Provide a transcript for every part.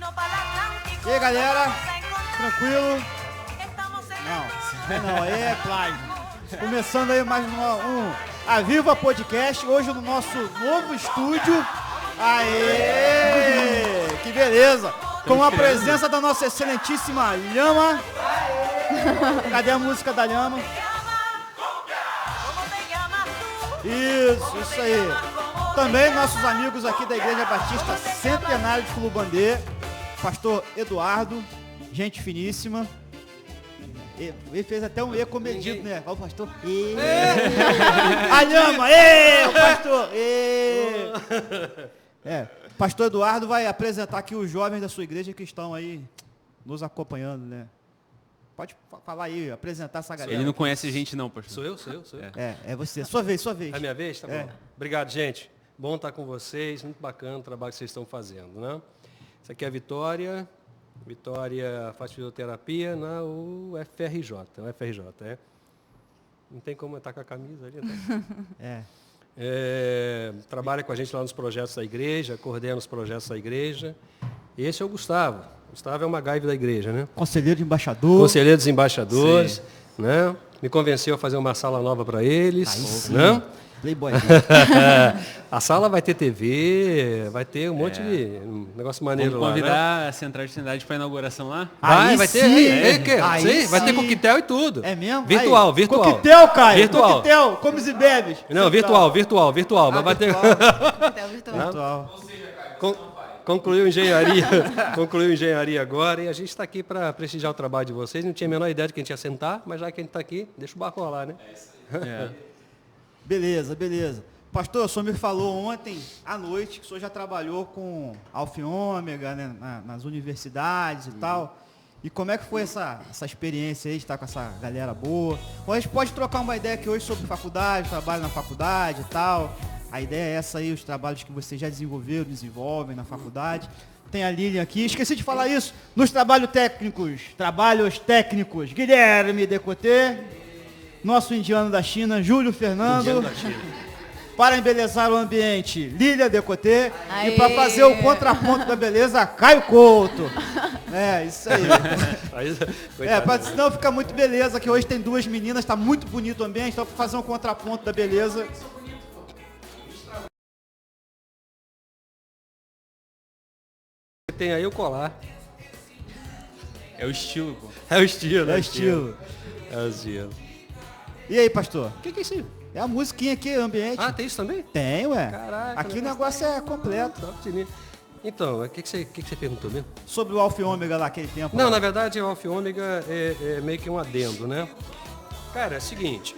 E aí, galera, tranquilo? Não, aí é plágio. Começando aí mais um Aviva Podcast, hoje no nosso novo estúdio. Aê! Que beleza! Com a presença da nossa excelentíssima Lhama. Cadê a música da Lhama? Isso aí. Também nossos amigos aqui da Igreja Batista Centenário de Fulubandê, pastor Eduardo, gente finíssima. Ele fez até um E comedido, né? Olha o pastor. A Lhama, o pastor. Pastor Eduardo vai apresentar aqui os jovens da sua igreja que estão aí nos acompanhando, né? Pode falar aí, apresentar essa galera. Ele não conhece a gente não, pastor. Sou eu. É você. Sua vez. É minha vez? Tá bom. Obrigado, gente. Bom estar com vocês. Muito bacana o trabalho que vocês estão fazendo, né? Isso aqui é a Vitória. Vitória faz fisioterapia na UFRJ. Não tem como estar com a camisa ali, né? Trabalha com a gente lá nos projetos da igreja, coordena os projetos da igreja. Esse é o Gustavo. Gustavo é uma gaiva da igreja, né? Conselheiro de embaixador. Conselheiro dos embaixadores, né? Me convenceu a fazer uma sala nova para eles, né? Playboy. A sala vai ter TV, vai ter um monte de negócio maneiro lá. Vamos convidar, né? a Central de Cidade para a inauguração lá? Vai ter. Vai ter coquetel e tudo. É mesmo? Virtual. Coquetel, Caio. Virtual. Coquetel, comes e bebes. Não, virtual. Mas vai ter. Virtual. Concluiu engenharia agora e a gente está aqui para prestigiar o trabalho de vocês. Não tinha a menor ideia de que a gente ia sentar, mas já que a gente está aqui, deixa o barco rolar, né? Beleza. Pastor, o senhor me falou ontem à noite que o senhor já trabalhou com Alfa e Ômega, né, nas universidades e tal. E como é que foi essa experiência aí de estar com essa galera boa? Ou a gente pode trocar uma ideia aqui hoje sobre faculdade, trabalho na faculdade e tal. A ideia é essa aí, os trabalhos que vocês já desenvolvem na faculdade. Tem a Lilian aqui. Esqueci de falar isso. Nos trabalhos técnicos, Guilherme Decoté. Nosso indiano da China, Júlio Fernando. Para embelezar o ambiente, Lília Decoté. E para fazer o contraponto da beleza, Caio Couto. Isso aí. Senão fica muito beleza, que hoje tem duas meninas, está muito bonito o ambiente, então para fazer um contraponto da beleza. Tem aí o colar. É o estilo, pô. É o estilo. E aí, pastor? O que é isso aí? É a musiquinha aqui, ambiente. Ah, tem isso também? Tem, ué. Caraca. Aqui o negócio é completo. Então, o que você perguntou mesmo? Sobre o Alfa e Ômega lá, aquele tempo. Não, na verdade, o Alfa e Ômega é meio que um adendo, né? Cara, é o seguinte.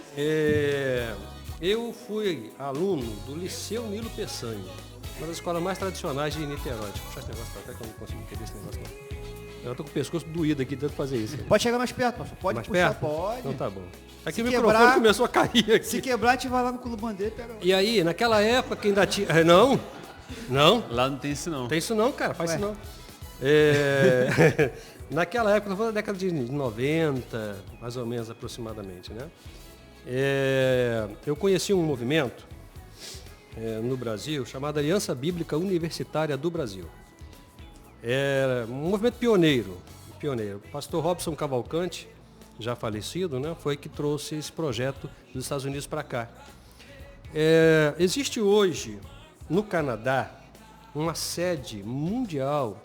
Eu fui aluno do Liceu Nilo Peçanha, uma das escolas mais tradicionais de Niterói. Deixa eu puxar esse negócio pra cá que eu não consigo entender esse negócio não. Eu tô com o pescoço doído aqui, tentando fazer isso. Pode chegar mais perto, pastor. Pode mais puxar, perto? pode. Então tá bom. Aqui Se o microfone começou a cair aqui. Se quebrar, a gente vai lá no Fulubandê e pega. E aí, naquela época ainda tinha... Não? Lá não tem isso não. Tem isso não, cara. Faz isso não. Naquela época, na década de 90, mais ou menos aproximadamente, né? Eu conheci um movimento no Brasil chamado Aliança Bíblica Universitária do Brasil. Era um movimento pioneiro. O pastor Robson Cavalcante, já falecido, né, foi que trouxe esse projeto dos Estados Unidos para cá. Existe hoje, no Canadá, uma sede mundial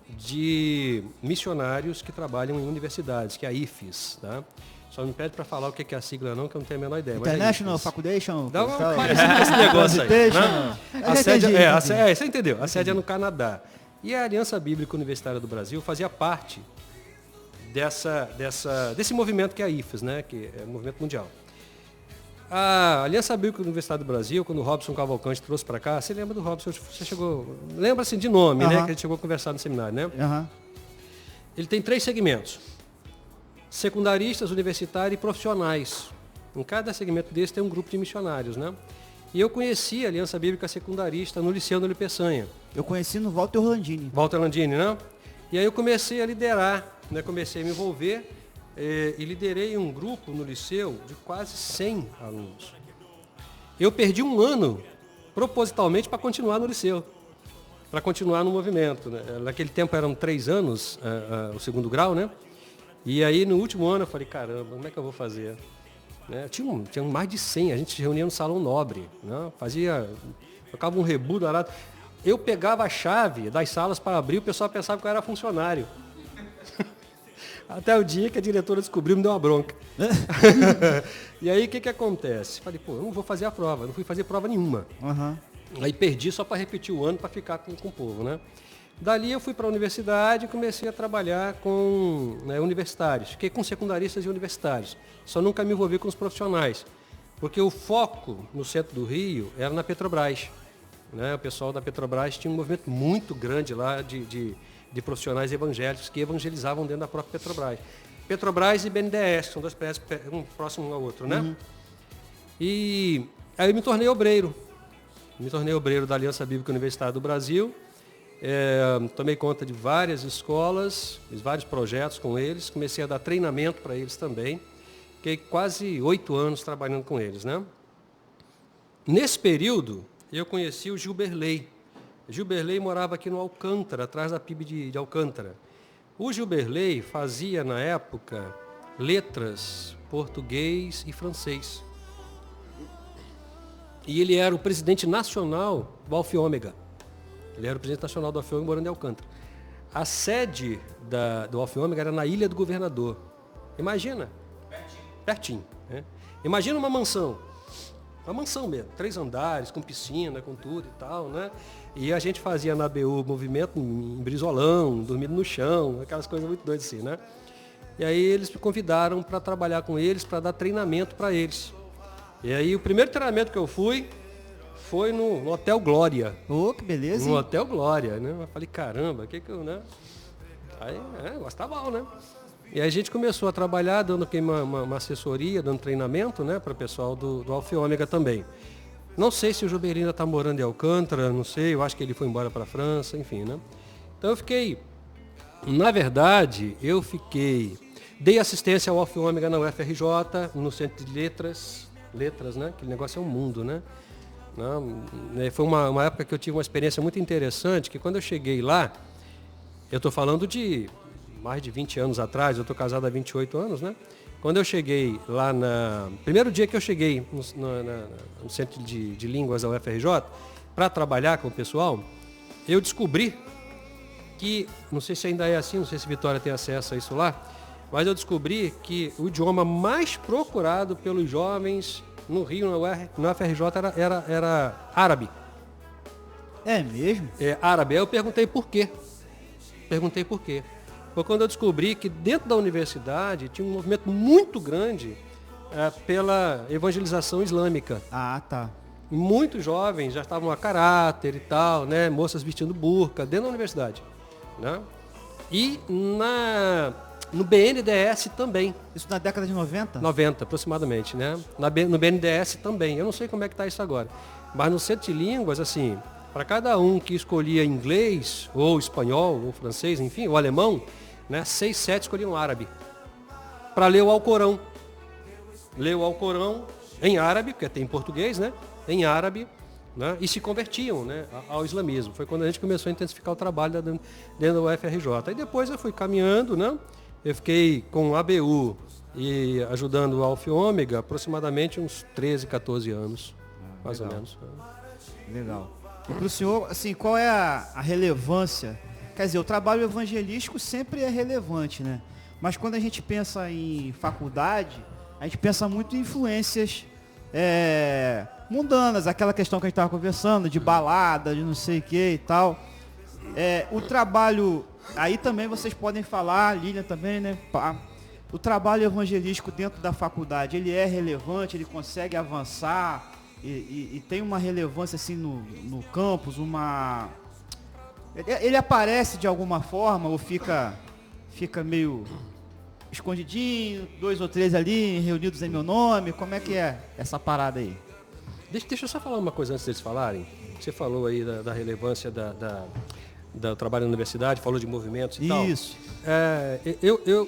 de missionários que trabalham em universidades, que é a IFES. Tá? Só me pede para falar o que é a sigla não, que eu não tenho a menor ideia. International Facultation. Dá uma parecida com esse negócio aí. Né? A sede você entendeu. A sede é no Canadá. E a Aliança Bíblica Universitária do Brasil fazia parte desse movimento que é a IFES, né? Que é o movimento mundial. A Aliança Bíblica Universitária do Brasil, quando o Robson Cavalcante trouxe para cá, você lembra do Robson? Você chegou... Lembra assim de nome, né? Que a gente chegou a conversar no seminário, né? Ele tem 3 segmentos. Secundaristas, universitários e profissionais. Em cada segmento desse tem um grupo de missionários, né? E eu conheci a Aliança Bíblica Secundarista no Liceu Nilo Peçanha. Eu conheci no Walter Orlandini. Walter Orlandini, né? E aí eu comecei a liderar, né? Comecei a me envolver e liderei um grupo no liceu de quase 100 alunos. Eu perdi um ano propositalmente para continuar no liceu. para continuar no movimento. Né? Naquele tempo eram 3 anos o segundo grau, né? E aí no último ano eu falei, caramba, como é que eu vou fazer? Né? Tinha mais de 100, a gente se reunia no Salão Nobre, né? Tocava um rebu danado. Eu pegava a chave das salas para abrir, o pessoal pensava que eu era funcionário. Até o dia que a diretora descobriu, me deu uma bronca. E aí o que acontece? Falei, pô, eu não vou fazer a prova, não fui fazer prova nenhuma. Uhum. Aí perdi só para repetir o ano, para ficar com o povo, né? Dali eu fui para a universidade e comecei a trabalhar com universitários. Fiquei com secundaristas e universitários. Só nunca me envolvi com os profissionais. Porque o foco no centro do Rio era na Petrobras. Né? O pessoal da Petrobras tinha um movimento muito grande lá de profissionais evangélicos que evangelizavam dentro da própria Petrobras. Petrobras e BNDES, são 2 prédios, um próximo um ao outro, né? Uhum. E aí eu me tornei obreiro. Me tornei obreiro da Aliança Bíblica Universitária do Brasil. Tomei conta de várias escolas, fiz vários projetos com eles, comecei a dar treinamento para eles também. Fiquei quase 8 anos trabalhando com eles, né? Nesse período, eu conheci o Gilberley. Gilberley morava aqui no Alcântara, atrás da PIB de Alcântara. O Gilberley fazia, na época, letras, português e francês. E ele era o presidente nacional do Alfa e Ômega. Ele era o presidente nacional do Alfa e Ômega morando em Alcântara. A sede do Alfa e Ômega era na Ilha do Governador. Imagina. Pertinho. Né? Imagina uma mansão. Uma mansão mesmo. 3 andares, com piscina, com tudo e tal, né? E a gente fazia na BU movimento em brisolão, dormindo no chão, aquelas coisas muito doidas assim, né? E aí eles me convidaram para trabalhar com eles, para dar treinamento para eles. E aí o primeiro treinamento que eu fui foi no Hotel Glória. Oh, que beleza, No hein? Hotel Glória, né? Eu falei, caramba, que eu, né? Aí, gostava bom, né? E aí a gente começou a trabalhar, dando uma assessoria, dando treinamento, né, para o pessoal do Alfa e Ômega também. Não sei se o Gilberley ainda está morando em Alcântara, não sei, eu acho que ele foi embora para a França, enfim, né? Então eu fiquei, na verdade, dei assistência ao Alfa e Ômega na UFRJ, no Centro de Letras, né? Aquele negócio é um mundo, né? Foi uma época que eu tive uma experiência muito interessante, que quando eu cheguei lá, eu estou falando de mais de 20 anos atrás, eu estou casado há 28 anos, né? Quando eu cheguei lá primeiro dia que eu cheguei no Centro de Línguas da UFRJ, para trabalhar com o pessoal, eu descobri que, não sei se ainda é assim, não sei se Vitória tem acesso a isso lá, mas eu descobri que o idioma mais procurado pelos jovens no Rio, na UFRJ, era árabe. É mesmo? É árabe. Aí eu perguntei por quê. Foi quando eu descobri que dentro da universidade tinha um movimento muito grande pela evangelização islâmica. Ah, tá. Muitos jovens já estavam a caráter e tal, né? Moças vestindo burca dentro da universidade. Né? E no BNDES também. Isso na década de 90? 90, aproximadamente, né? No BNDES também. Eu não sei como é que está isso agora. Mas no Centro de Línguas, assim, para cada um que escolhia inglês, ou espanhol, ou francês, enfim, ou alemão, né, 6, 7 escolhiam árabe. Para ler o Alcorão. Ler o Alcorão em árabe, porque tem em português, né? Em árabe, né? E se convertiam, né, ao islamismo. Foi quando a gente começou a intensificar o trabalho dentro da UFRJ. Aí depois eu fui caminhando, né? Eu fiquei com o ABU e ajudando o Alfa e Ômega aproximadamente uns 13, 14 anos, mais ou menos. Legal. E para o senhor, assim, qual é a relevância? Quer dizer, o trabalho evangelístico sempre é relevante, né? Mas quando a gente pensa em faculdade, a gente pensa muito em influências mundanas, aquela questão que a gente estava conversando, de balada, de não sei o que e tal. O trabalho, aí também vocês podem falar, Lilian também, né? O trabalho evangelístico dentro da faculdade, ele é relevante, ele consegue avançar e tem uma relevância assim no campus, ele aparece de alguma forma ou fica meio escondidinho, 2 ou 3 ali, reunidos em meu nome? Como é que é essa parada aí? Deixa eu só falar uma coisa antes deles falarem. Você falou aí da relevância do trabalho na universidade, falou de movimentos e tal. Isso.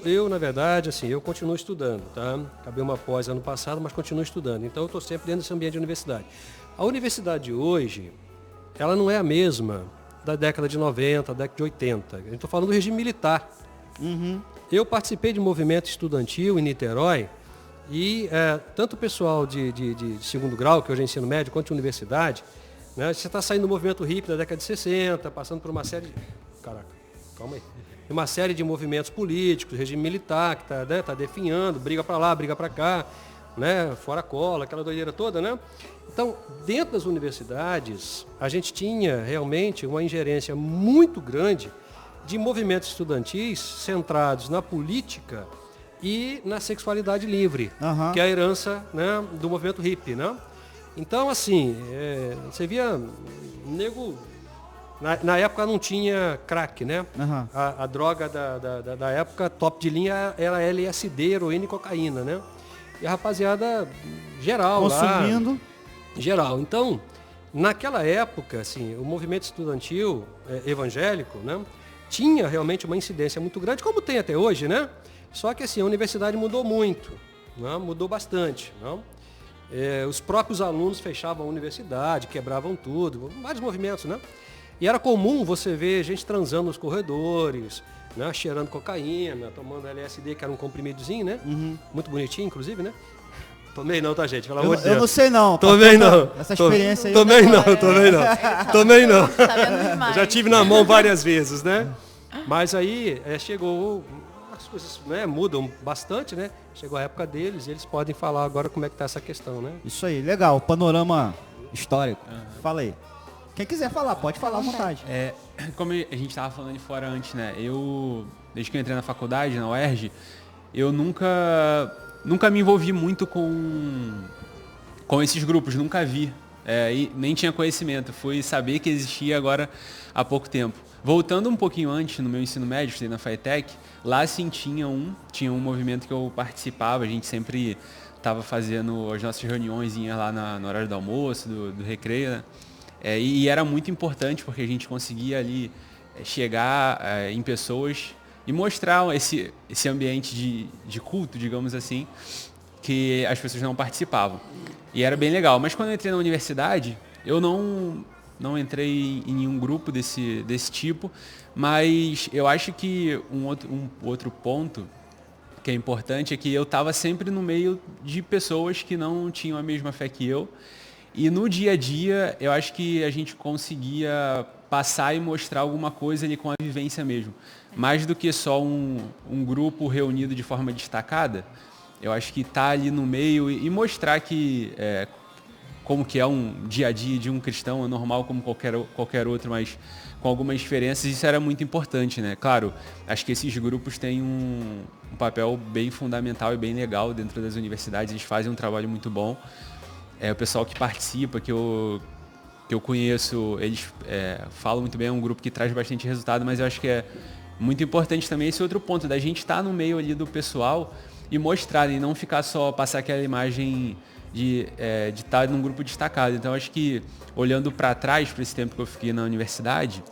Eu, na verdade, assim, eu continuo estudando, tá? Acabei uma pós ano passado, mas continuo estudando. Então, eu estou sempre dentro desse ambiente de universidade. A universidade hoje, ela não é a mesma da década de 90, década de 80. Eu estou falando do regime militar. Uhum. Eu participei de movimento estudantil em Niterói e tanto o pessoal de segundo grau, que hoje é ensino médio, quanto de universidade, né, você está saindo do movimento hippie da década de 60, passando por uma série de... Caraca, calma aí. Uma série de movimentos políticos, regime militar, que está definhando, briga para lá, briga para cá, né, fora cola, aquela doideira toda, né? Então, dentro das universidades, a gente tinha realmente uma ingerência muito grande de movimentos estudantis centrados na política e na sexualidade livre, que é a herança, né, do movimento hippie, né? Então, assim, você via nego... Na época não tinha crack, né? Uhum. A droga da época, top de linha, era LSD, heroína e cocaína, né? E a rapaziada geral consumindo lá, geral. Então, naquela época, assim, o movimento estudantil evangélico, né, tinha realmente uma incidência muito grande, como tem até hoje, né? Só que assim, a universidade mudou muito, né? Mudou bastante, não? Os próprios alunos fechavam a universidade, quebravam tudo, vários movimentos, né? E era comum você ver gente transando nos corredores, né? Cheirando cocaína, tomando LSD, que era um comprimidozinho, né? Uhum. Muito bonitinho, inclusive, né? Tomei não, tá, gente? Pelo amor de eu Deus. não sei não. Tomei não. Essa experiência aí. Tomei não. Tomei não. Tá vendo demais. Já tive na mão várias vezes, né? Mas aí chegou, as coisas, né, mudam bastante, né? Chegou a época deles e eles podem falar agora como é que tá essa questão, né? Isso aí, legal. Panorama histórico. Fala aí. Quem quiser falar, pode falar à vontade. Como a gente estava falando de fora antes, né? Desde que eu entrei na faculdade, na UERJ, eu nunca me envolvi muito com esses grupos, nunca vi. E nem tinha conhecimento. Fui saber que existia agora há pouco tempo. Voltando um pouquinho antes, no meu ensino médio, estudei na FATEC, lá sim tinha um movimento que eu participava, a gente sempre estava fazendo as nossas reuniões lá na hora do almoço, do recreio, né? E era muito importante porque a gente conseguia ali chegar em pessoas e mostrar esse ambiente de culto, digamos assim, que as pessoas não participavam. E era bem legal. Mas quando eu entrei na universidade, eu não entrei em nenhum grupo desse tipo, mas eu acho que um outro ponto que é importante é que eu estava sempre no meio de pessoas que não tinham a mesma fé que eu. E no dia a dia, eu acho que a gente conseguia passar e mostrar alguma coisa ali com a vivência mesmo. Mais do que só um grupo reunido de forma destacada, eu acho que estar ali no meio e mostrar que como que é um dia a dia de um cristão, é normal como qualquer outro, mas com algumas diferenças, isso era muito importante, né? Claro, acho que esses grupos têm um papel bem fundamental e bem legal dentro das universidades, eles fazem um trabalho muito bom. O pessoal que participa, que eu conheço, eles falam muito bem, é um grupo que traz bastante resultado, mas eu acho que é muito importante também esse outro ponto, da gente estar no meio ali do pessoal e mostrar, e não ficar só, passar aquela imagem de estar num grupo destacado. Então, acho que, olhando para trás, para esse tempo que eu fiquei na universidade,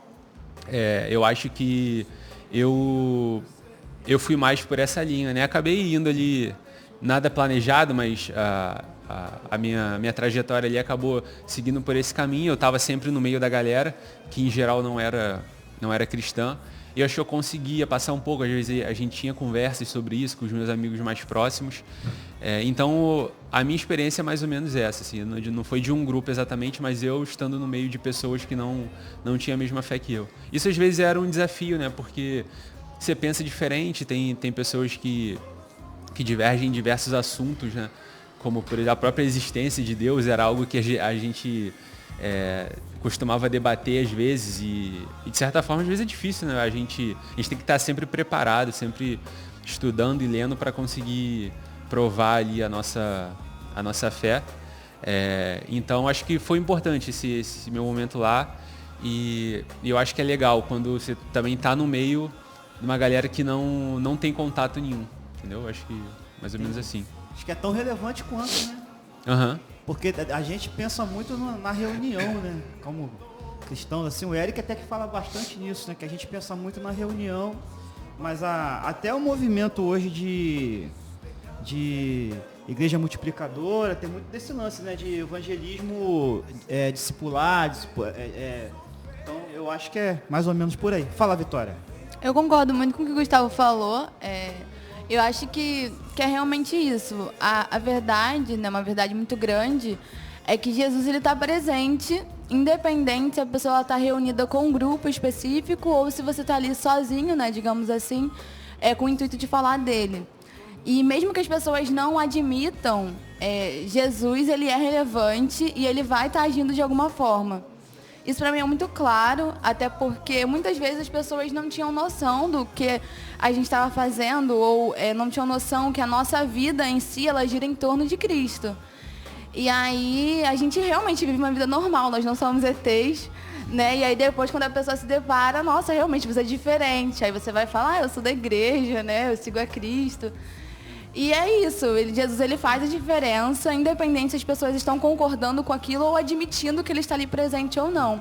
eu acho que eu fui mais por essa linha, né? Acabei indo ali, nada planejado, mas a minha trajetória ali acabou seguindo por esse caminho. Eu estava sempre no meio da galera, que em geral não era cristã. E eu acho que eu conseguia passar um pouco, às vezes a gente tinha conversas sobre isso com os meus amigos mais próximos. Então, a minha experiência é mais ou menos essa, assim, não foi de um grupo exatamente, mas eu estando no meio de pessoas que não tinham a mesma fé que eu. Isso às vezes era um desafio, né? Porque você pensa diferente, tem pessoas que divergem em diversos assuntos, né? Como por exemplo, a própria existência de Deus era algo que a gente costumava debater às vezes e de certa forma às vezes é difícil, né? A gente tem que estar sempre preparado, sempre estudando e lendo para conseguir provar ali a nossa fé. Então acho que foi importante esse meu momento lá e eu acho que é legal quando você também está no meio de uma galera que não tem contato nenhum, entendeu? Acho que mais ou menos assim. Acho que é tão relevante quanto, né? Uhum. Porque a gente pensa muito na reunião, né? Como cristãos, assim, o Eric até que fala bastante nisso, né? Que a gente pensa muito na reunião, mas até o movimento hoje de igreja multiplicadora tem muito desse lance, né? De evangelismo discipular. Então Eu acho que é mais ou menos por aí. Fala, Vitória. Eu concordo muito com o que o Gustavo falou. Eu acho que é realmente isso. A verdade, né, uma verdade muito grande, é que Jesus está presente, independente se a pessoa está reunida com um grupo específico ou se você está ali sozinho, né, digamos assim, com o intuito de falar dele. E mesmo que as pessoas não admitam, Jesus ele é relevante e ele vai estar agindo de alguma forma. Isso para mim é muito claro, até porque muitas vezes as pessoas não tinham noção do que a gente estava fazendo ou não tinham noção que a nossa vida em si ela gira em torno de Cristo. E aí a gente realmente vive uma vida normal, nós não somos ETs, né? E aí depois quando a pessoa se depara, nossa, realmente você é diferente. Aí você vai falar, eu sou da igreja, né? Eu sigo a Cristo. E é isso, Jesus ele faz a diferença, independente se as pessoas estão concordando com aquilo ou admitindo que ele está ali presente ou não.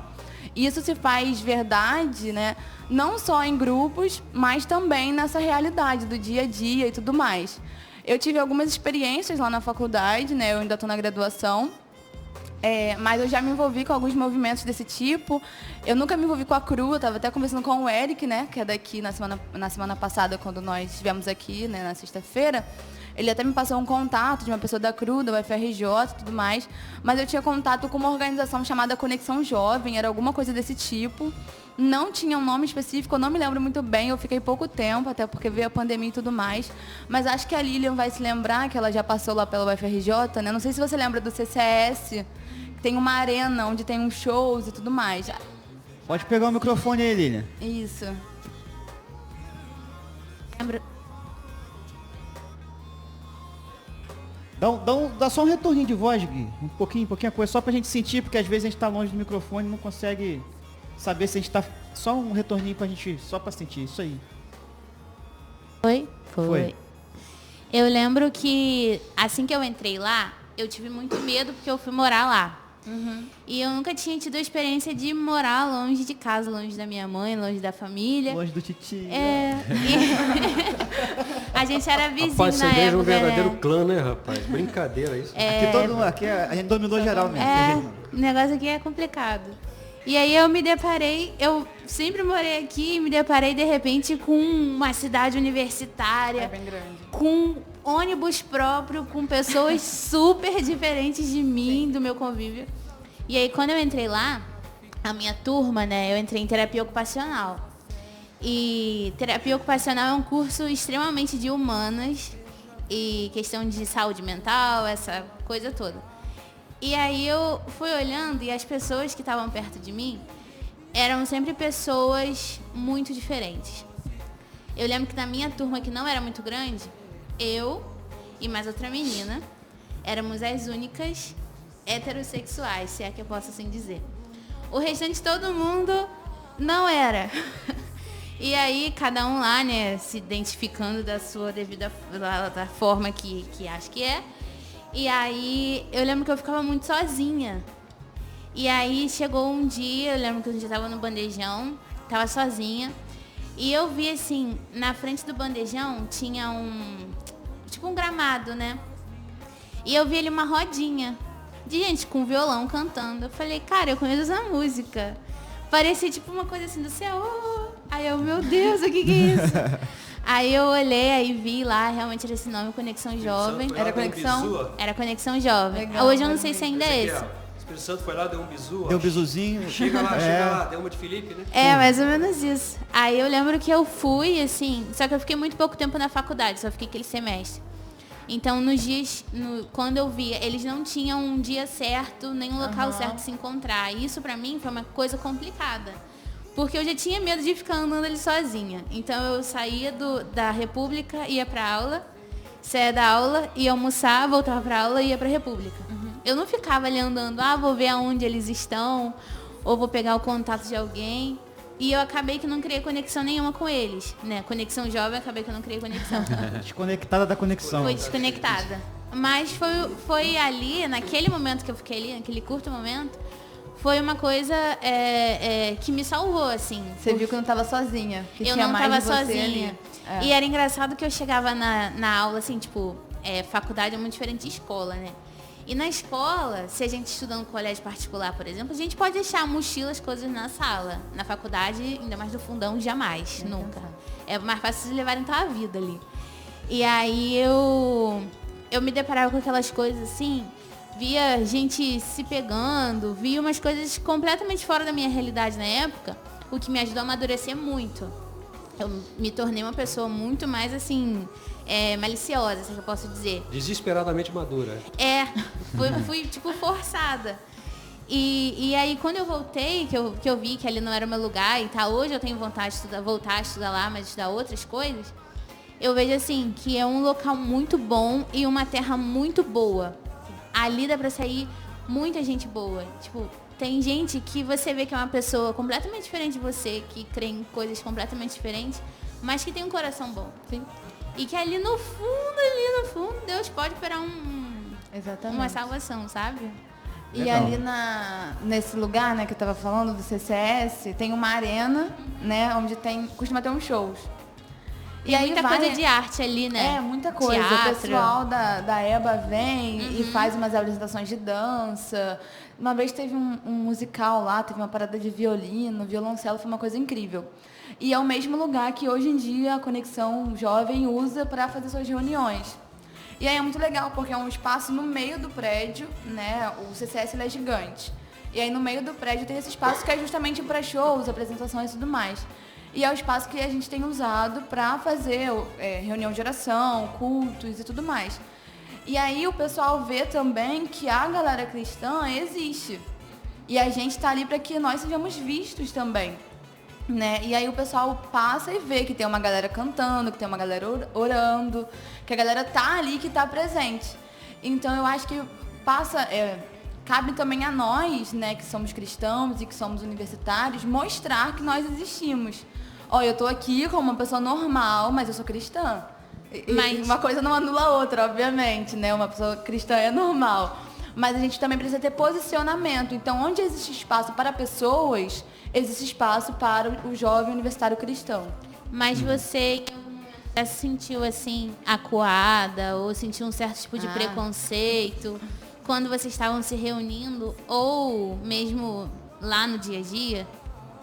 E isso se faz verdade, né? Não só em grupos, mas também nessa realidade do dia a dia e tudo mais. Eu tive algumas experiências lá na faculdade, né? Eu ainda estou na graduação. Mas eu já me envolvi com alguns movimentos desse tipo. Eu nunca me envolvi com a CRU, eu estava até conversando com o Eric, né, que é daqui na semana passada, quando nós estivemos aqui, né, na sexta-feira. Ele até me passou um contato de uma pessoa da CRU, da UFRJ e tudo mais. Mas eu tinha contato com uma organização chamada Conexão Jovem, era alguma coisa desse tipo. Não tinha um nome específico, eu não me lembro muito bem, eu fiquei pouco tempo, até porque veio a pandemia e tudo mais. Mas acho que a Lilian vai se lembrar, que ela já passou lá pela UFRJ, né? Não sei se você lembra do CCS, tem uma arena onde tem uns shows e tudo mais. Pode pegar o microfone aí, Lilian. Isso. Lembro. Dá só um retorninho de voz, Gui. Um pouquinho a coisa, só pra gente sentir, porque às vezes a gente tá longe do microfone e não consegue saber se a gente tá... Só um retorninho pra gente, só pra sentir, isso aí. Foi. Eu lembro que assim que eu entrei lá, eu tive muito medo porque eu fui morar lá. Uhum. E eu nunca tinha tido a experiência de morar longe de casa, longe da minha mãe, longe da família. Longe do titio. A gente era vizinho rapaz, na época. É um época, verdadeiro né? clã, né, rapaz? Brincadeira isso. Aqui a gente dominou geral mesmo. O negócio aqui é complicado. E aí eu me deparei, eu sempre morei aqui e me deparei de repente com uma cidade universitária. É bem grande. Com ônibus próprio, com pessoas super diferentes de mim, do meu convívio. E aí quando eu entrei lá, a minha turma, né, eu entrei em terapia ocupacional. E terapia ocupacional é um curso extremamente de humanas e questão de saúde mental, essa coisa toda. E aí eu fui olhando e as pessoas que estavam perto de mim eram sempre pessoas muito diferentes. Eu lembro que na minha turma, que não era muito grande, eu e mais outra menina éramos as únicas heterossexuais, se é que eu posso assim dizer. O restante todo mundo não era. E aí cada um lá, né, se identificando da sua devida da forma que acha que é. E aí eu lembro que eu ficava muito sozinha. E aí chegou um dia, eu lembro que a gente estava no bandejão, estava sozinha. E eu vi assim, na frente do bandejão tinha tipo um gramado, né? E eu vi ali uma rodinha de gente com violão cantando. Eu falei, cara, eu conheço essa música. Parecia tipo uma coisa assim do céu. Aí eu, meu Deus, o que é isso? Aí eu olhei, aí vi lá, realmente era esse nome, Conexão Jovem. Era Conexão? Era Conexão Jovem. Legal, hoje eu não sei se ainda é esse. O Espírito Santo foi lá, deu um bizu. Deu um bizuzinho. Chega lá, deu uma de Felipe, né? É, mais ou menos isso. Aí eu lembro que eu fui, assim, só que eu fiquei muito pouco tempo na faculdade, só fiquei aquele semestre. Então, nos dias, quando eu via, eles não tinham um dia certo, nem um local certo de se encontrar. E isso pra mim foi uma coisa complicada. Porque eu já tinha medo de ficar andando ali sozinha. Então eu saía da República, ia pra aula, saía da aula, ia almoçar, voltava pra aula e ia pra República. Eu não ficava ali andando, vou ver aonde eles estão, ou vou pegar o contato de alguém. E eu acabei que não criei conexão nenhuma com eles, né? Conexão jovem, acabei que eu não criei conexão. Desconectada da conexão. Foi desconectada. Mas foi ali, naquele momento que eu fiquei ali, naquele curto momento, foi uma coisa que me salvou, assim. Você viu que eu não estava sozinha. Que eu tinha não mais estava de você sozinha. ali. E era engraçado que eu chegava na aula, assim, tipo, faculdade é muito diferente de escola, né? E na escola, se a gente estuda no colégio particular, por exemplo, a gente pode deixar mochilas, coisas na sala. Na faculdade, ainda mais no fundão, jamais, nunca. É mais fácil de levar então a vida ali. E aí eu me deparava com aquelas coisas assim, via gente se pegando, via umas coisas completamente fora da minha realidade na época, o que me ajudou a amadurecer muito. Eu me tornei uma pessoa muito mais assim, maliciosa, se eu posso dizer. Desesperadamente madura. Fui tipo forçada. E aí quando eu voltei, que eu vi que ali não era o meu lugar e tal, hoje eu tenho vontade de voltar a estudar lá, mas estudar outras coisas, eu vejo assim, que é um local muito bom e uma terra muito boa. Ali dá pra sair muita gente boa. Tipo, tem gente que você vê que é uma pessoa completamente diferente de você, que crê em coisas completamente diferentes, mas que tem um coração bom. Sim. E que ali no fundo, Deus pode esperar uma salvação, sabe? E ali nesse lugar, né, que eu tava falando, do CCS, tem uma arena, né, onde costuma ter uns shows. E aí muita coisa de arte ali, né? Muita coisa. Teatro. O pessoal da EBA vem e faz umas apresentações de dança. Uma vez teve um musical lá, teve uma parada de violino, violoncelo, foi uma coisa incrível. E é o mesmo lugar que hoje em dia a Conexão Jovem usa para fazer suas reuniões. E aí é muito legal, porque é um espaço no meio do prédio, né? O CCS ele é gigante. E aí no meio do prédio tem esse espaço que é justamente para shows, apresentações e tudo mais. E é o espaço que a gente tem usado para fazer reunião de oração, cultos e tudo mais. E aí o pessoal vê também que a galera cristã existe. E a gente está ali para que nós sejamos vistos também. Né? E aí o pessoal passa e vê que tem uma galera cantando, que tem uma galera orando, que a galera tá ali, que tá presente. Então eu acho que cabe também a nós, né, que somos cristãos e que somos universitários, mostrar que nós existimos. Eu tô aqui como uma pessoa normal, mas eu sou cristã. Mas uma coisa não anula a outra, obviamente, né? Uma pessoa cristã é normal. Mas a gente também precisa ter posicionamento. Então, onde existe espaço para pessoas, existe espaço para o jovem universitário cristão. Mas você já se sentiu, assim, acuada ou sentiu um certo tipo de preconceito quando vocês estavam se reunindo ou mesmo lá no dia a dia?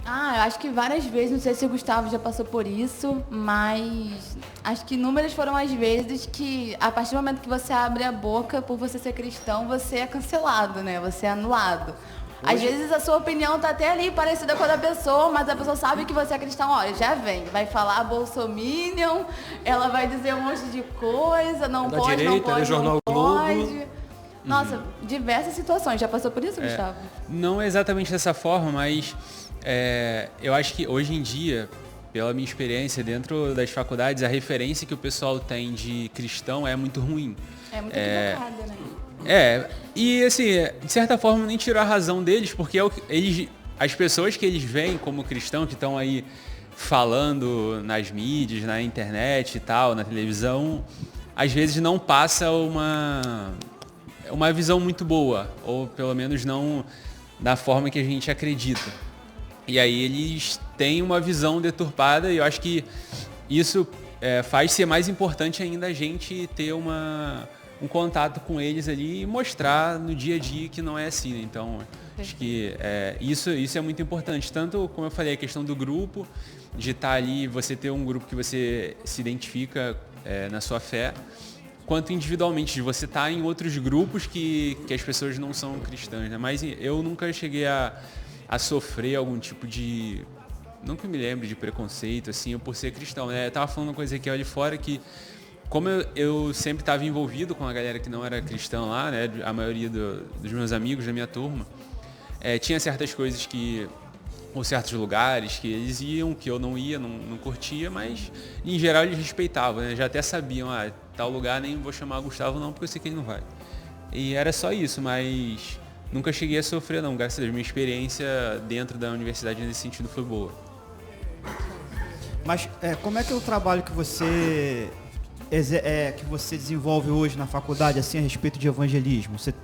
Eu acho que várias vezes, não sei se o Gustavo já passou por isso, mas acho que inúmeras foram as vezes que, a partir do momento que você abre a boca por você ser cristão, você é cancelado, né? Você é anulado. Às vezes a sua opinião tá até ali parecida com a da pessoa, mas a pessoa sabe que você é cristão. Olha, já vem, vai falar bolsominion, ela vai dizer um monte de coisa, não pode, direita, não pode, jornal não Globo. pode. Nossa, diversas situações. Já passou por isso, Gustavo? Não exatamente dessa forma, mas eu acho que hoje em dia, pela minha experiência dentro das faculdades, a referência que o pessoal tem de cristão é muito ruim. É muito equivocada, né? E assim, de certa forma nem tirou a razão deles, porque as pessoas que eles veem como cristão, que estão aí falando nas mídias, na internet e tal, na televisão, às vezes não passa uma visão muito boa, ou pelo menos não da forma que a gente acredita. E aí eles têm uma visão deturpada e eu acho que isso faz ser mais importante ainda a gente ter um contato com eles ali e mostrar no dia a dia que não é assim, né? Então, acho que isso é muito importante. Tanto, como eu falei, a questão do grupo, de estar ali, você ter um grupo que você se identifica na sua fé, quanto individualmente, de você estar em outros grupos que as pessoas não são cristãs, né? Mas eu nunca cheguei a sofrer algum tipo de... Nunca me lembro de preconceito, assim, por ser cristão, né? Eu tava falando uma coisa aqui ali fora que, como eu sempre estava envolvido com a galera que não era cristã lá, né? A maioria dos meus amigos da minha turma, tinha certas coisas ou certos lugares que eles iam, que eu não ia, não curtia, mas em geral eles respeitavam, né? Já até sabiam, tal lugar nem vou chamar Gustavo não, porque eu sei que ele não vai. E era só isso, mas nunca cheguei a sofrer não, graças a Deus. Minha experiência dentro da universidade nesse sentido foi boa. Mas como é que é o trabalho que você desenvolve hoje na faculdade, assim, a respeito de evangelismo? Você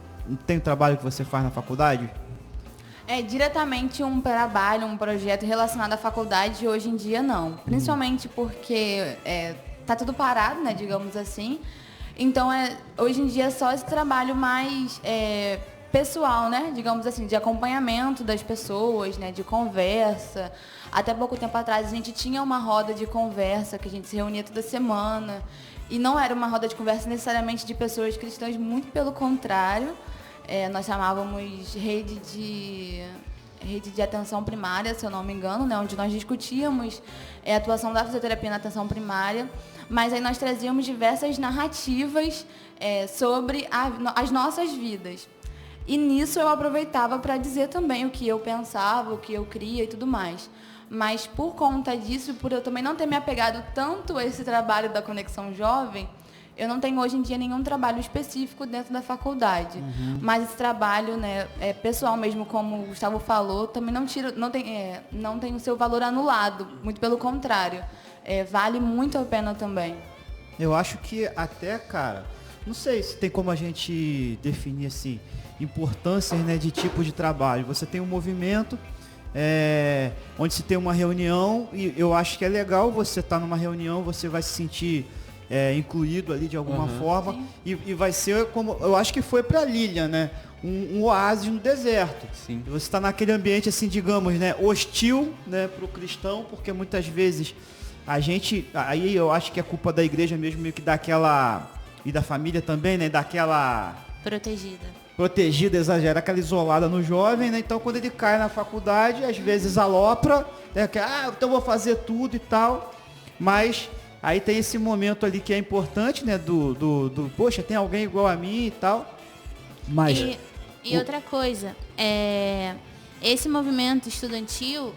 tem um trabalho que você faz na faculdade? É diretamente um trabalho, um projeto relacionado à faculdade, hoje em dia não. Principalmente porque tá tudo parado, né, digamos assim. Então, hoje em dia é só esse trabalho mais pessoal, né? Digamos assim, de acompanhamento das pessoas, né? De conversa. Até pouco tempo atrás a gente tinha uma roda de conversa que a gente se reunia toda semana. E não era uma roda de conversa necessariamente de pessoas cristãs, muito pelo contrário. Nós chamávamos rede de atenção primária, se eu não me engano, né? Onde nós discutíamos a atuação da fisioterapia na atenção primária. Mas aí nós trazíamos diversas narrativas sobre as nossas vidas. E nisso eu aproveitava para dizer também o que eu pensava, o que eu cria e tudo mais. Mas por conta disso, por eu também não ter me apegado tanto a esse trabalho da Conexão Jovem, eu não tenho hoje em dia nenhum trabalho específico dentro da faculdade. Mas esse trabalho, né, pessoal mesmo, como o Gustavo falou, também não tem o seu valor anulado. Muito pelo contrário. Vale muito a pena também. Eu acho que até, cara, não sei se tem como a gente definir assim, importâncias, né, de tipo de trabalho. Você tem um movimento onde se tem uma reunião e eu acho que é legal você estar numa reunião, você vai se sentir incluído ali de alguma forma e vai ser como, eu acho que foi para Lilian, né, um oásis no deserto. Sim. Você está naquele ambiente assim, digamos, né, hostil, né, para o cristão, porque muitas vezes a gente, aí eu acho que é culpa da igreja mesmo, meio que daquela, e da família também, né, daquela protegida, exagera, aquela isolada no jovem, né? Então quando ele cai na faculdade, às vezes alopra, né? Então vou fazer tudo e tal, mas aí tem esse momento ali que é importante, né? Poxa, tem alguém igual a mim e tal, mas... E outra coisa, esse movimento estudantil,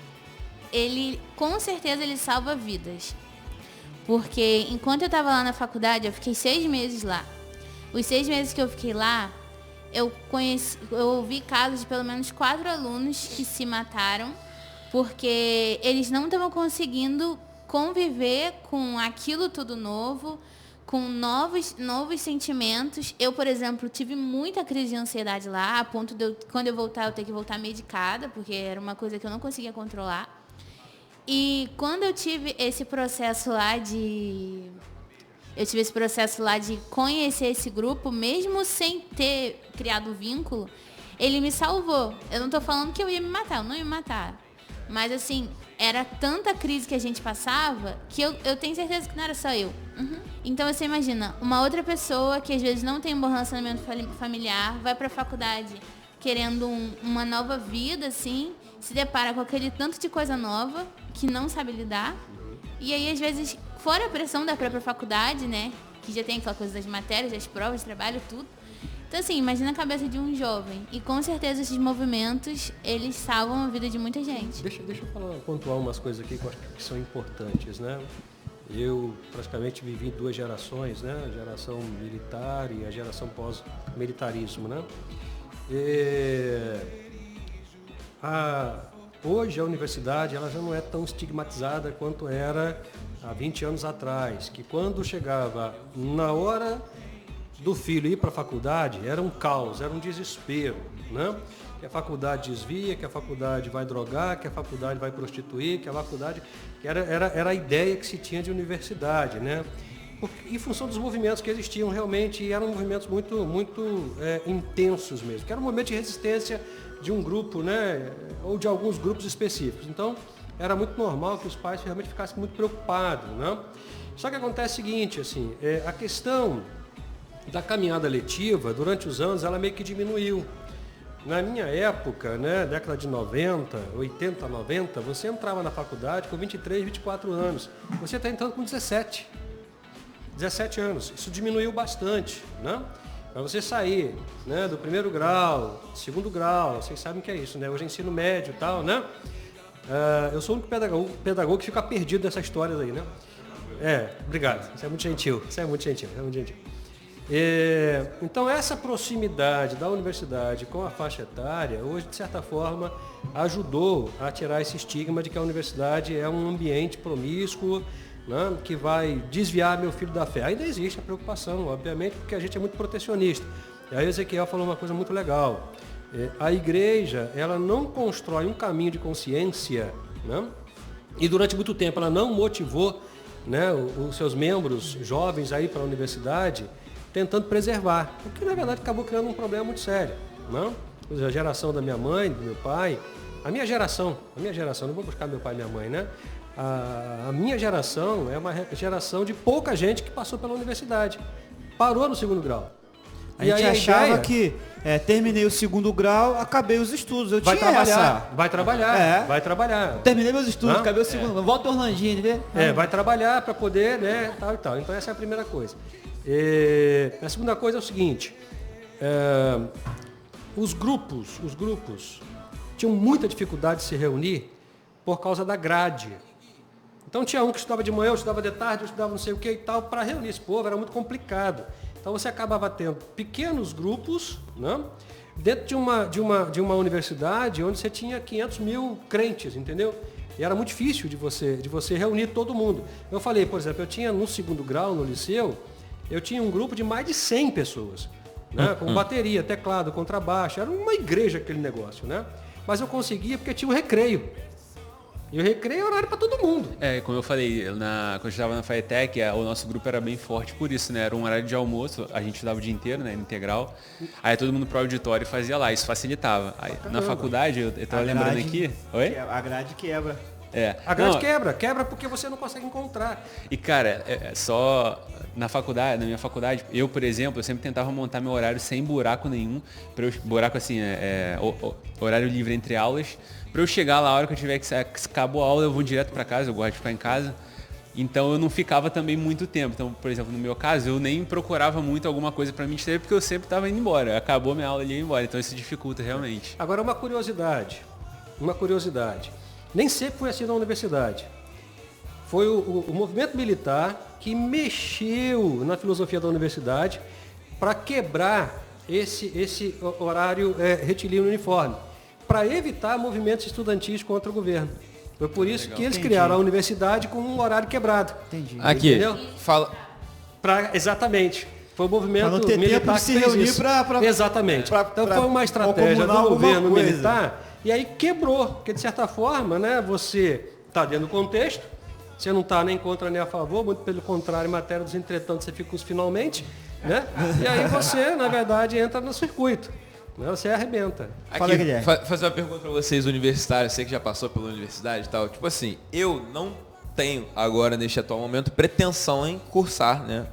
ele, com certeza, ele salva vidas. Porque enquanto eu estava lá na faculdade, eu fiquei 6 meses lá. Os 6 meses que eu fiquei lá, eu ouvi casos de pelo menos 4 alunos que se mataram porque eles não estavam conseguindo conviver com aquilo tudo novo, com novos sentimentos. Eu, por exemplo, tive muita crise de ansiedade lá, a ponto de quando eu voltar, eu ter que voltar medicada, porque era uma coisa que eu não conseguia controlar. E quando eu tive esse processo lá de conhecer esse grupo, mesmo sem ter criado vínculo, ele me salvou. Eu não estou falando que eu ia me matar, eu não ia me matar. Mas assim, era tanta crise que a gente passava que eu tenho certeza que não era só eu. Então você imagina, uma outra pessoa que às vezes não tem um bom relacionamento familiar, vai para a faculdade querendo uma nova vida, assim, se depara com aquele tanto de coisa nova que não sabe lidar. E aí, às vezes, fora a pressão da própria faculdade, né? Que já tem aquela coisa das matérias, das provas, trabalho, tudo. Então, assim, imagina a cabeça de um jovem. E com certeza esses movimentos, eles salvam a vida de muita gente. Deixa eu pontuar umas coisas aqui que eu acho que são importantes, né? Eu praticamente vivi em 2 gerações, né? A geração militar e a geração pós-militarismo, né? Hoje a universidade ela já não é tão estigmatizada quanto era há 20 anos atrás, que quando chegava na hora do filho ir para a faculdade, era um caos, era um desespero, né? Que a faculdade desvia, que a faculdade vai drogar, que a faculdade vai prostituir, que a faculdade... Era a ideia que se tinha de universidade, né? Em função dos movimentos que existiam realmente, e eram movimentos muito intensos mesmo, que era um momento de resistência de um grupo, né, ou de alguns grupos específicos. Então, era muito normal que os pais realmente ficassem muito preocupados, né? Só que acontece o seguinte, assim, a questão da caminhada letiva, durante os anos, ela meio que diminuiu. Na minha época, né, década de 90, 80, 90, você entrava na faculdade com 23, 24 anos. Você está entrando com 17 anos. Isso diminuiu bastante, né? Para você sair, né, do 1º grau, 2º grau, vocês sabem o que é isso, né? Hoje é ensino médio e tal, né? Eu sou o único pedagogo que fica perdido nessas histórias aí, né? Obrigado. Isso é muito gentil. Então, essa proximidade da universidade com a faixa etária, hoje, de certa forma, ajudou a tirar esse estigma de que a universidade é um ambiente promíscuo, né, que vai desviar meu filho da fé. Ainda existe a preocupação, obviamente, porque a gente é muito protecionista. E aí o Ezequiel falou uma coisa muito legal. A igreja, ela não constrói um caminho de consciência, né, e durante muito tempo ela não motivou, né, os seus membros jovens a ir para a universidade, tentando preservar. O que, na verdade, acabou criando um problema muito sério. Não? A geração da minha mãe, do meu pai, a minha geração, não vou buscar meu pai e minha mãe, né? A minha geração é uma geração de pouca gente que passou pela universidade. Parou no segundo grau. A gente achava que terminei o segundo grau, acabei os estudos. Eu vai tinha trabalhar, É. vai trabalhar. Terminei meus estudos, acabei o segundo. Volta ao Orlandinho, né? Vai trabalhar para poder, né, tal e tal. Então essa é a primeira coisa. A segunda coisa é o seguinte, os grupos tinham muita dificuldade de se reunir por causa da grade. Então tinha um que estudava de manhã, eu estudava de tarde, eu estudava não sei o que e tal, para reunir esse povo era muito complicado. Então você acabava tendo pequenos grupos, né, dentro de uma universidade onde você tinha 500 mil crentes, entendeu? E era muito difícil de você reunir todo mundo. Eu falei, por exemplo, eu tinha no segundo grau, no liceu, eu tinha um grupo de mais de 100 pessoas, né, com bateria, teclado, contrabaixo, era uma igreja aquele negócio, né? Mas eu conseguia porque tinha o recreio. E o recreio é horário para todo mundo. Como eu falei, quando eu estava na FATEC, o nosso grupo era bem forte por isso, né? Era um horário de almoço, a gente estudava o dia inteiro, né? Integral. Aí todo mundo pro auditório fazia lá, isso facilitava. Aí, na faculdade, eu estava lembrando aqui... Oi? A grade quebra. A grade quebra porque você não consegue encontrar. E cara, só na minha faculdade, eu, por exemplo, eu sempre tentava montar meu horário sem buraco nenhum, buraco assim, horário livre entre aulas, para eu chegar lá a hora que eu tiver que acabou a aula, eu vou direto para casa, eu gosto de ficar em casa. Então eu não ficava também muito tempo. Então, por exemplo, no meu caso, eu nem procurava muito alguma coisa para me distrair, porque eu sempre estava indo embora. Acabou minha aula e ia embora. Então isso dificulta realmente. Agora uma curiosidade. Nem sempre foi assim na universidade. Foi o movimento militar que mexeu na filosofia da universidade para quebrar esse horário retilíneo uniforme, para evitar movimentos estudantis contra o governo. Foi por isso que eles criaram a universidade com um horário quebrado. Entendi. Aqui, entendeu? fala... Exatamente. Foi o movimento Pra não ter militar tempo de que se fez reunir isso. pra- Exatamente. pra- Então pra foi uma estratégia comunar do governo alguma coisa. militar e aí quebrou, porque de certa forma, né, você está dentro do contexto, você não está nem contra nem a favor, muito pelo contrário, em matéria dos entretanto, você fica os finalmente, né? E aí você, na verdade, entra no circuito, né? Você arrebenta. Fala, Guilherme. Fazer uma pergunta para vocês, universitários, você que já passou pela universidade e tal. Tipo assim, eu não tenho agora, neste atual momento, pretensão em cursar, né?